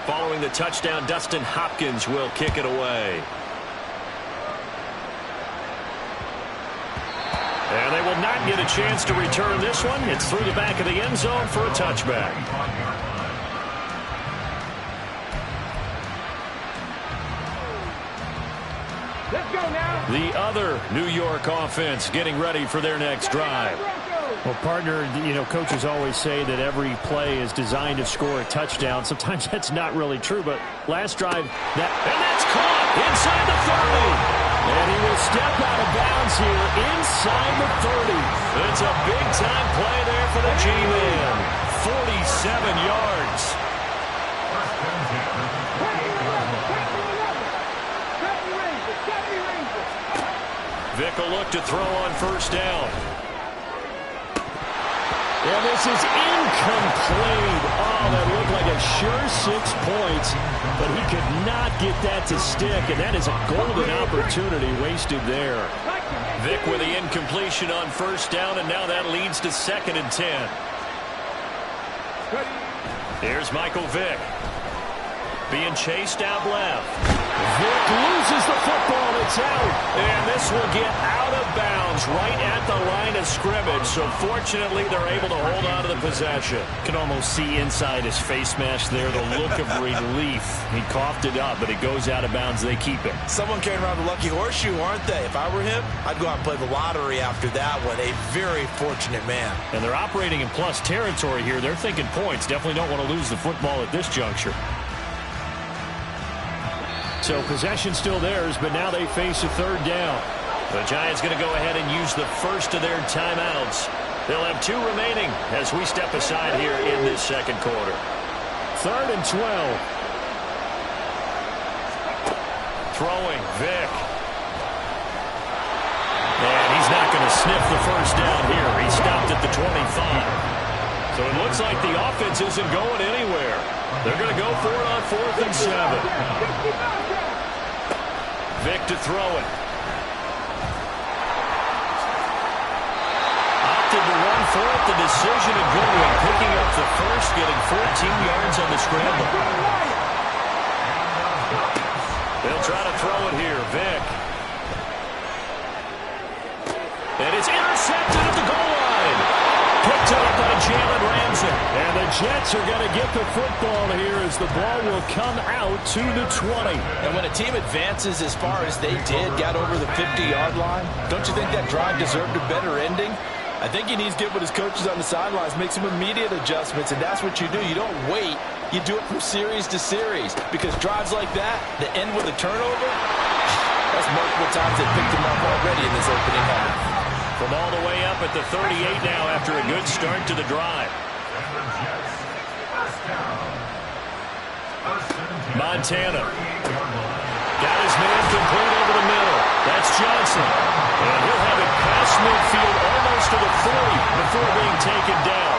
Following the touchdown, Dustin Hopkins will kick it away. And they will not get a chance to return this one. It's through the back of the end zone for a touchback. Let's go now. The other New York offense getting ready for their next drive. Well, partner, coaches always say that every play is designed to score a touchdown. Sometimes that's not really true, but last drive, and that's caught inside the 30. And he will step out of bounds here inside the 30. It's a big-time play there for the G-Man. 47 yards. Vic will look to throw on first down. And this is incomplete. Oh, that looked like a sure 6 points, but he could not get that to stick, and that is a golden opportunity wasted there. Vic with the incompletion on first down, and now that leads to 2nd and 10. Here's Michael Vick. Being chased out left. Vick loses the football. It's out. And this will get out of bounds right at the line of scrimmage. So fortunately, they're able to hold on to the possession. Can almost see inside his face mask there the look of relief. He coughed it up, but it goes out of bounds. They keep it. Someone came around the lucky horseshoe, aren't they? If I were him, I'd go out and play the lottery after that one. A very fortunate man. And they're operating in plus territory here. They're thinking points. Definitely don't want to lose the football at this juncture. So possession still theirs, but now they face a 3rd down. The Giants going to go ahead and use the first of their timeouts. They'll have 2 remaining as we step aside here in this second quarter. 3rd and 12. Throwing, Vic. And he's not going to sniff the first down here. He stopped at the 25. So it looks like the offense isn't going anywhere. They're going to go for it on 4th and 7. Vic to throw it. Opted to run for it. The decision a good one. Picking up the first, getting 14 yards on the scramble. They'll try to throw it here. Vic. And it's intercepted at the goal line. Picked up by Jalen Ramsey. And the Jets are going to get the football here as the ball will come out to the 20. And when a team advances as far as they did, got over the 50-yard line, don't you think that drive deserved a better ending? I think he needs to get with his coaches on the sidelines, make some immediate adjustments, and that's what you do. You don't wait. You do it from series to series, because drives like that end with a turnover, that's multiple times they picked him up already in this opening half. From all the way up at the 38 now after a good start to the drive. Montana. Got his man complete over the middle. That's Johnson. And he'll have it past midfield almost to the 40 before being taken down.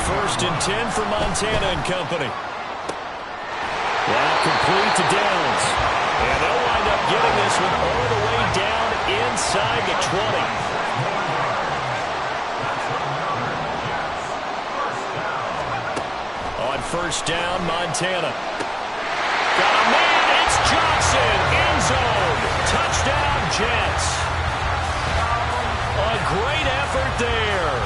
First and 10 for Montana and company. That complete to Downs. And they'll wind up getting this one all the way down inside the 20. On first down, Montana. Got a man, it's Johnson, end zone. Touchdown, Jets. A great effort there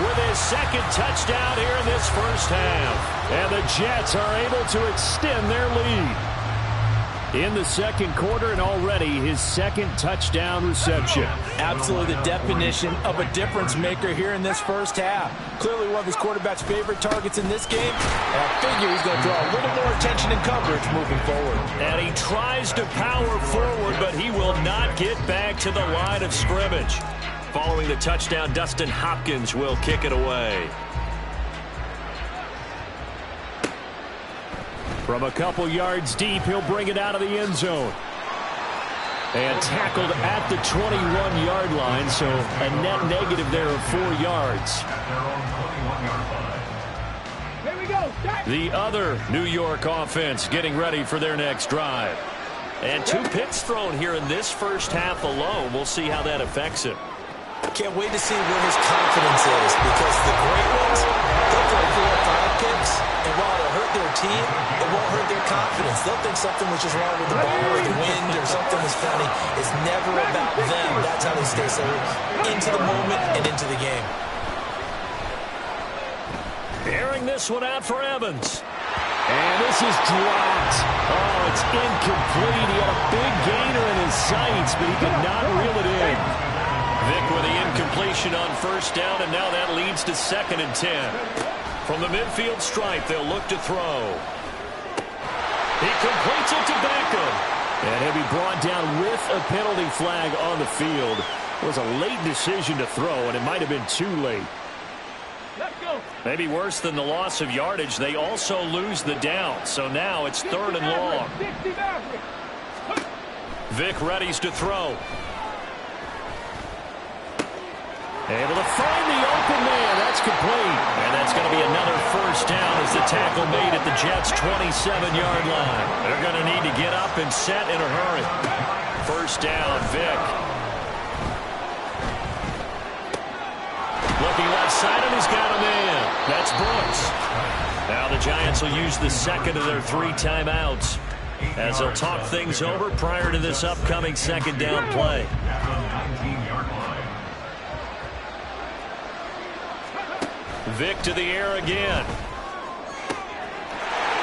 with his 2nd touchdown here in this first half. And the Jets are able to extend their lead. in the second quarter, and already his second touchdown reception. Absolutely the definition of a difference maker here in this first half. Clearly one of his quarterback's favorite targets in this game. And I figure he's going to draw a little more attention and coverage moving forward. And he tries to power forward, but he will not get back to the line of scrimmage. Following the touchdown, Dustin Hopkins will kick it away. From a couple yards deep, he'll bring it out of the end zone. And tackled at the 21-yard line, so a net negative there of 4 yards. Here we go. The other New York offense getting ready for their next drive. And 2 picks thrown here in this first half alone. We'll see how that affects him. Can't wait to see where his confidence is, because the great ones, they'll throw 4 or 5 picks, and while it'll hurt their team, it won't hurt their confidence. They'll think something was just wrong with the ball or the wind or something was funny. It's never about them. That's how they stay so into the moment and into the game. Airing this one out for Evans. And this is dropped. Oh, it's incomplete. He had a big gainer in his sights, but he could not reel it in. Vic with the incompletion on first down, and now that leads to 2nd and 10. From the midfield stripe, they'll look to throw. He completes it to Beckham. And he'll be brought down with a penalty flag on the field. It was a late decision to throw, and it might have been too late. Let's go. Maybe worse than the loss of yardage, they also lose the down. So now it's 3rd and long. 60 Maverick. Vic readies to throw. Able to find the open man. That's complete. And that's going to be another first down as the tackle made at the Jets' 27-yard line. They're going to need to get up and set in a hurry. First down, Vic. Looking left side, and he's got him in. That's Brooks. Now the Giants will use the second of their 3 timeouts as they'll talk things over prior to this upcoming second down play. Vic to the air again.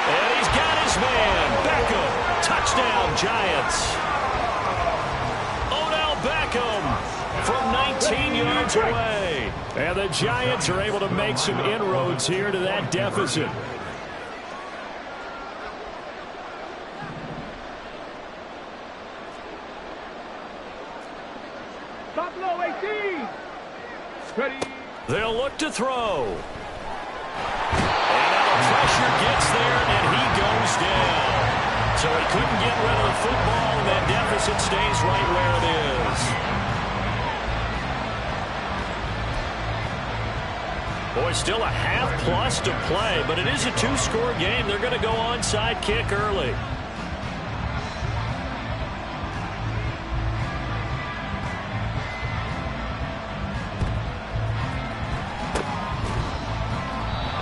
And he's got his man. Beckham. Touchdown, Giants. Odell Beckham from 19 yards away. And the Giants are able to make some inroads here to that deficit. Top low 18. Ready. They'll look to throw. And now the pressure gets there, and he goes down. So he couldn't get rid of the football, and that deficit stays right where it is. Boy, still a half plus to play, but it is a 2-score game. They're going to go onside kick early.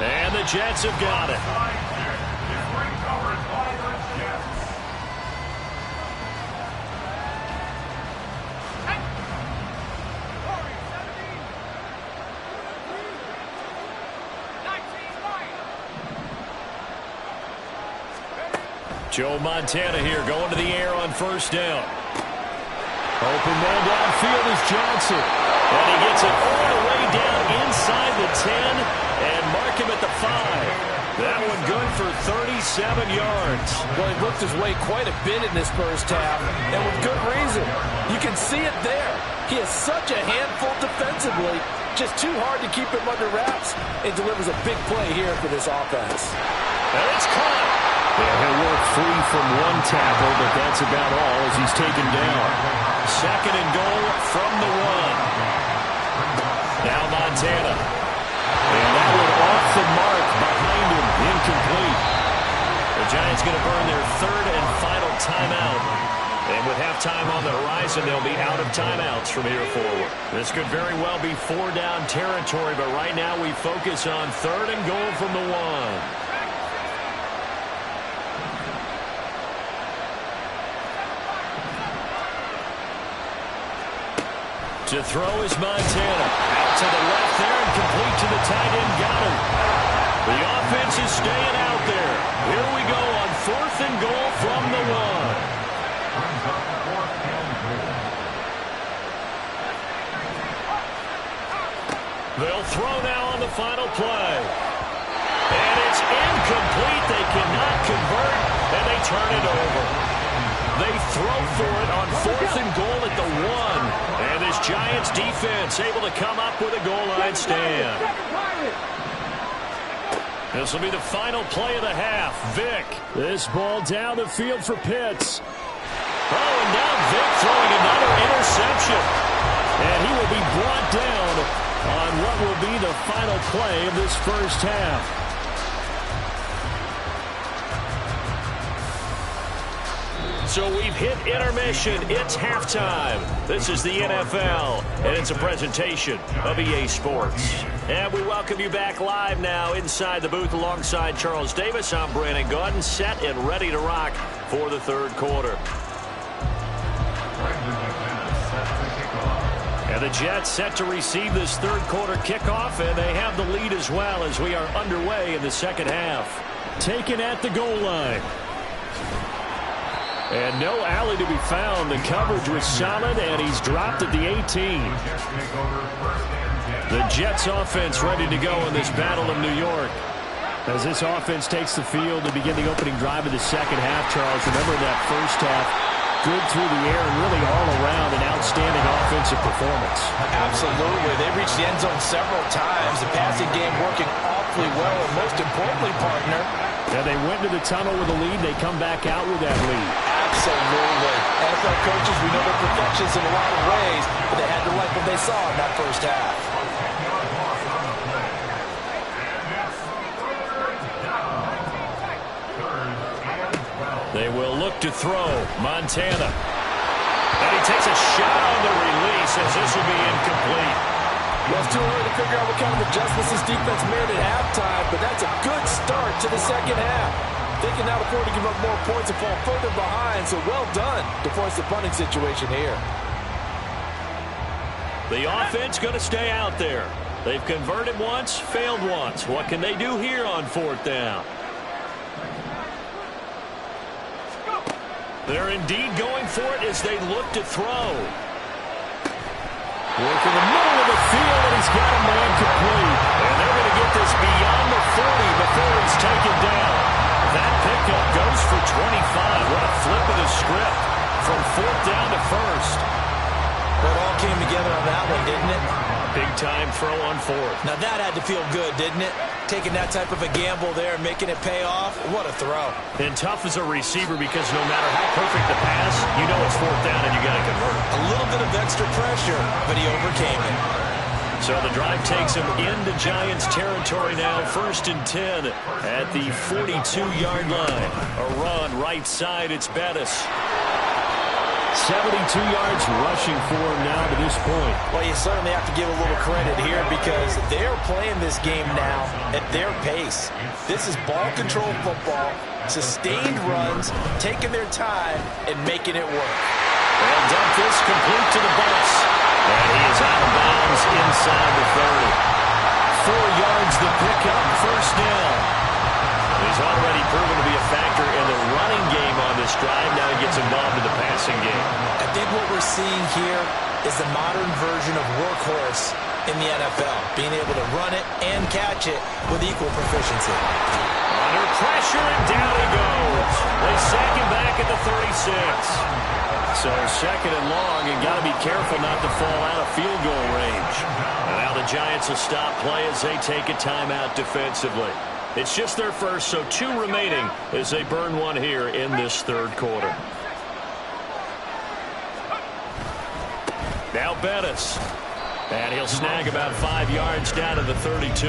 And the Jets have got it. Joe Montana here going to the air on first down. Open man downfield is Johnson. And he gets it all the way down inside the 10 and mark him at the 5. That one good for 37 yards. Well, he worked his way quite a bit in this first half, and with good reason. You can see it there. He is such a handful defensively, just too hard to keep him under wraps, and delivers a big play here for this offense. And it's caught. Yeah, he'll work free from one tackle, but that's about all as he's taken down. 2nd and goal from the 1. Now Montana. And that one off the mark behind him, incomplete. The Giants going to burn their 3rd and final timeout. And with halftime on the horizon, they'll be out of timeouts from here forward. This could very well be 4-down territory, but right now we focus on 3rd and goal from the 1. To throw is Montana. Out to the left there and complete to the tight end Goddard. The offense is staying out there. Here we go on 4th and goal from the 1. They'll throw now on the final play. And it's incomplete. They cannot convert, and they turn it over. They throw for it on 4th and goal at the 1. And this Giants defense able to come up with a goal line stand. This will be the final play of the half. Vick. This ball down the field for Pitts. Oh, and now Vick throwing another interception. And he will be brought down on what will be the final play of this first half. So we've hit intermission. It's halftime. This is the NFL, and it's a presentation of EA Sports. And we welcome you back live now inside the booth alongside Charles Davis. I'm Brandon Gaudin, set and ready to rock for the third quarter. And the Jets set to receive this third quarter kickoff, and they have the lead as well as we are underway in the second half. Taken at the goal line. And no alley to be found. The coverage was solid, and he's dropped at the 18. The Jets offense ready to go in this battle of New York. As this offense takes the field to begin the opening drive of the second half, Charles, remember that first half, good through the air and really all around an outstanding offensive performance. Absolutely. They reached the end zone several times. The passing game working awfully well, and most importantly, partner, and they went to the tunnel with a lead. They come back out with that lead. Absolutely. NFL coaches, we know they're perfectionists in a lot of ways, but they had to like what they saw in that first half. They will look to throw. Montana. And he takes a shot on the release as this will be incomplete. Well, it's too early to figure out what kind of adjustments this defense made at halftime, but that's a good start to the second half. They can now afford to give up more points and fall further behind, so well done to force the punting situation here. The offense going to stay out there. They've converted once, failed once. What can they do here on 4th down? They're indeed going for it as they look to throw. Work in the middle of the field, and he's got a man complete. And they're going to get this beyond the 40 before he's taken down. That pickup goes for 25. What a flip of the script from 4th down to 1st. Well, it all came together on that one, didn't it? Big time throw on 4th. Now that had to feel good, didn't it? Taking that type of a gamble there and making it pay off. What a throw. And tough as a receiver because no matter how perfect the pass, you know it's 4th down and you got to convert. A little bit of extra pressure, but he overcame it. So the drive takes him into Giants territory now. 1st and 10 at the 42-yard line. A run right side. It's Bettis. 72 yards rushing for him now to this point. Well, you certainly have to give a little credit here because they're playing this game now at their pace. This is ball control football, sustained runs, taking their time, and making it work. And dump this complete to the bus. And he is out of bounds inside the 30. 4 yards the pickup, 1st down. He's already proven to be a factor in the running game on this drive. Now he gets involved in the passing game. I think what we're seeing here is the modern version of workhorse in the NFL, being able to run it and catch it with equal proficiency. Under pressure, and down he goes. They sack him back at the 36. So 2nd and long, and got to be careful not to fall out of field goal range. And now the Giants will stop play as they take a timeout defensively. It's just their first, so 2 remaining as they burn one here in this third quarter. Now Bettis. And he'll snag about 5 yards down to the 32.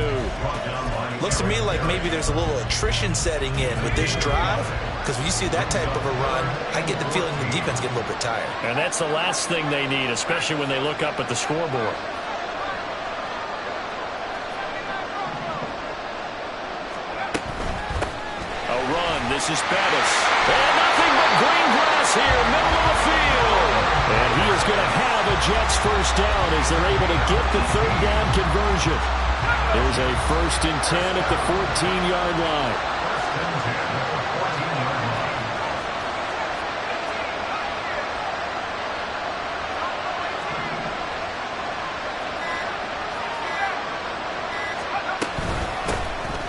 Looks to me like maybe there's a little attrition setting in with this drive, because when you see that type of a run, I get the feeling the defense gets a little bit tired. And that's the last thing they need, especially when they look up at the scoreboard. This is Bettis. And nothing but green grass here, middle of the field. And he is going to have a Jets first down as they're able to get the 3rd down conversion. There's a 1st and 10 at the 14-yard line.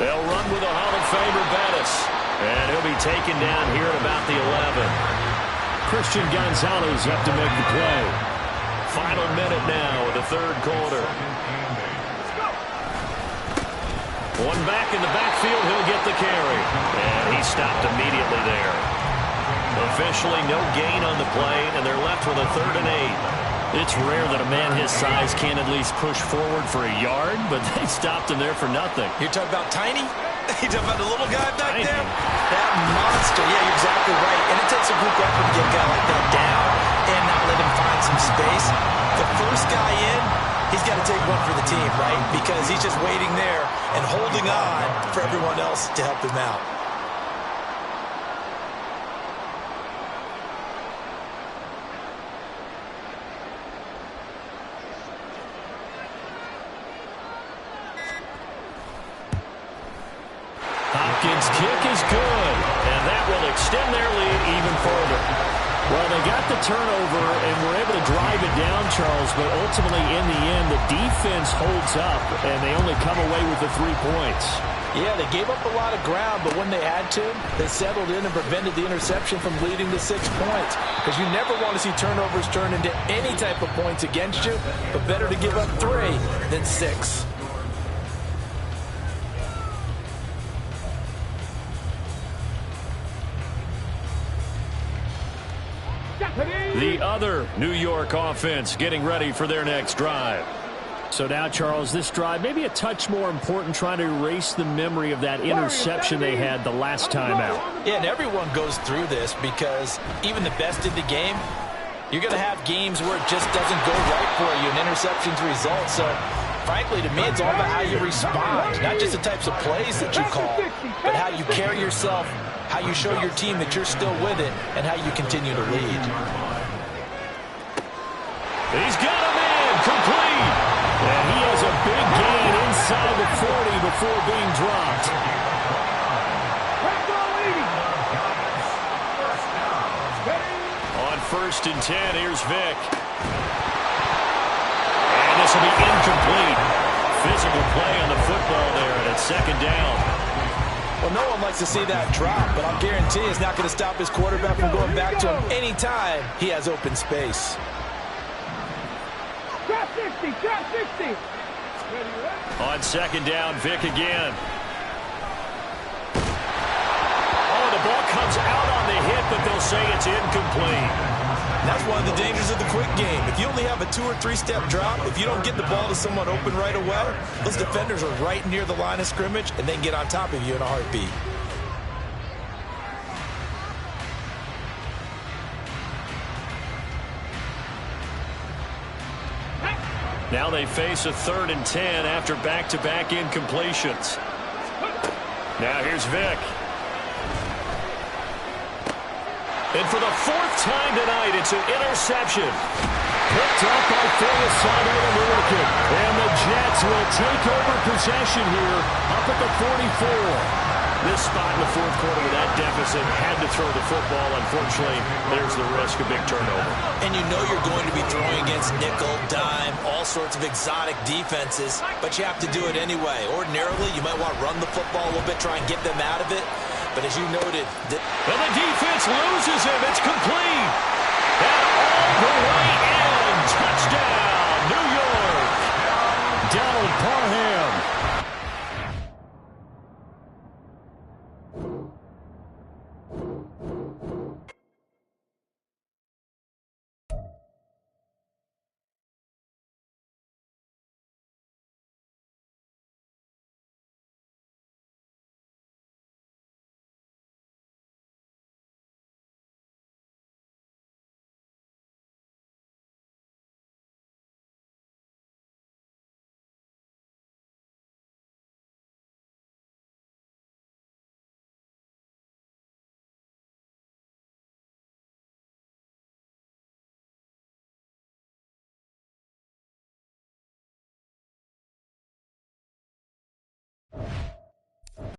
They'll run with a Hall of Famer, Bettis. And he'll be taken down here at about the 11. Christian Gonzalez up to make the play. Final minute now of the third quarter. One back in the backfield, he'll get the carry. And he stopped immediately there. Officially no gain on the play, and they're left with a 3rd and 8. It's rare that a man his size can't at least push forward for a yard, but they stopped him there for nothing. You're talking about tiny? You're talking about the little guy back Tiny. there? That monster. Yeah, you're exactly right. And it takes a group effort to get a guy like that down and not let him find some space. The first guy in, he's got to take one for the team, right? Because he's just waiting there and holding on for everyone else to help him out. Hopkins' kick is good, and that will extend their lead even further. Well, they got the turnover and were able to drive it down, Charles, but ultimately in the end, the defense holds up, and they only come away with the 3 points. Yeah, they gave up a lot of ground, but when they had to, they settled in and prevented the interception from leading to 6 points. Because you never want to see turnovers turn into any type of points against you, but better to give up 3 than 6. The other New York offense getting ready for their next drive. So now, Charles, this drive may be a touch more important, trying to erase the memory of that interception they had the last time out. Yeah, and everyone goes through this because even the best in the game, you're going to have games where it just doesn't go right for you, and interceptions result. So, frankly, to me, it's all about how you respond, not just the types of plays that you call, but how you carry yourself, how you show your team that you're still with it, and how you continue to lead. He's got him in, complete. And he has a big gain inside the 40 before being dropped. On 1st and 10, here's Vick. And this will be incomplete. Physical play on the football there, and it's 2nd down. Well, no one likes to see that drop, but I'll guarantee it's not going to stop his quarterback from going back to him anytime he has open space. Drop 60, drop 60. On 2nd down, Vick again. Oh, the ball comes out on the hit, but they'll say it's incomplete. And that's one of the dangers of the quick game. If you only have a 2- or 3-step drop, if you don't get the ball to someone open right away, those defenders are right near the line of scrimmage, and they can get on top of you in a heartbeat. Now they face a 3rd and 10 after back-to-back incompletions. Now here's Vick. And for the 4th time tonight, it's an interception. Picked up by Phillips American. And the Jets will take over possession here up at the 44. This spot in the 4th quarter with that deficit had to throw the football. Unfortunately, there's the risk of big turnover. And you know you're going to be throwing against nickel, dime, all sorts of exotic defenses, but you have to do it anyway. Ordinarily, you might want to run the football a little bit, try and get them out of it. But as you noted... And the defense loses him. It's complete. And all the way in. Touchdown, New York. Donald Parham.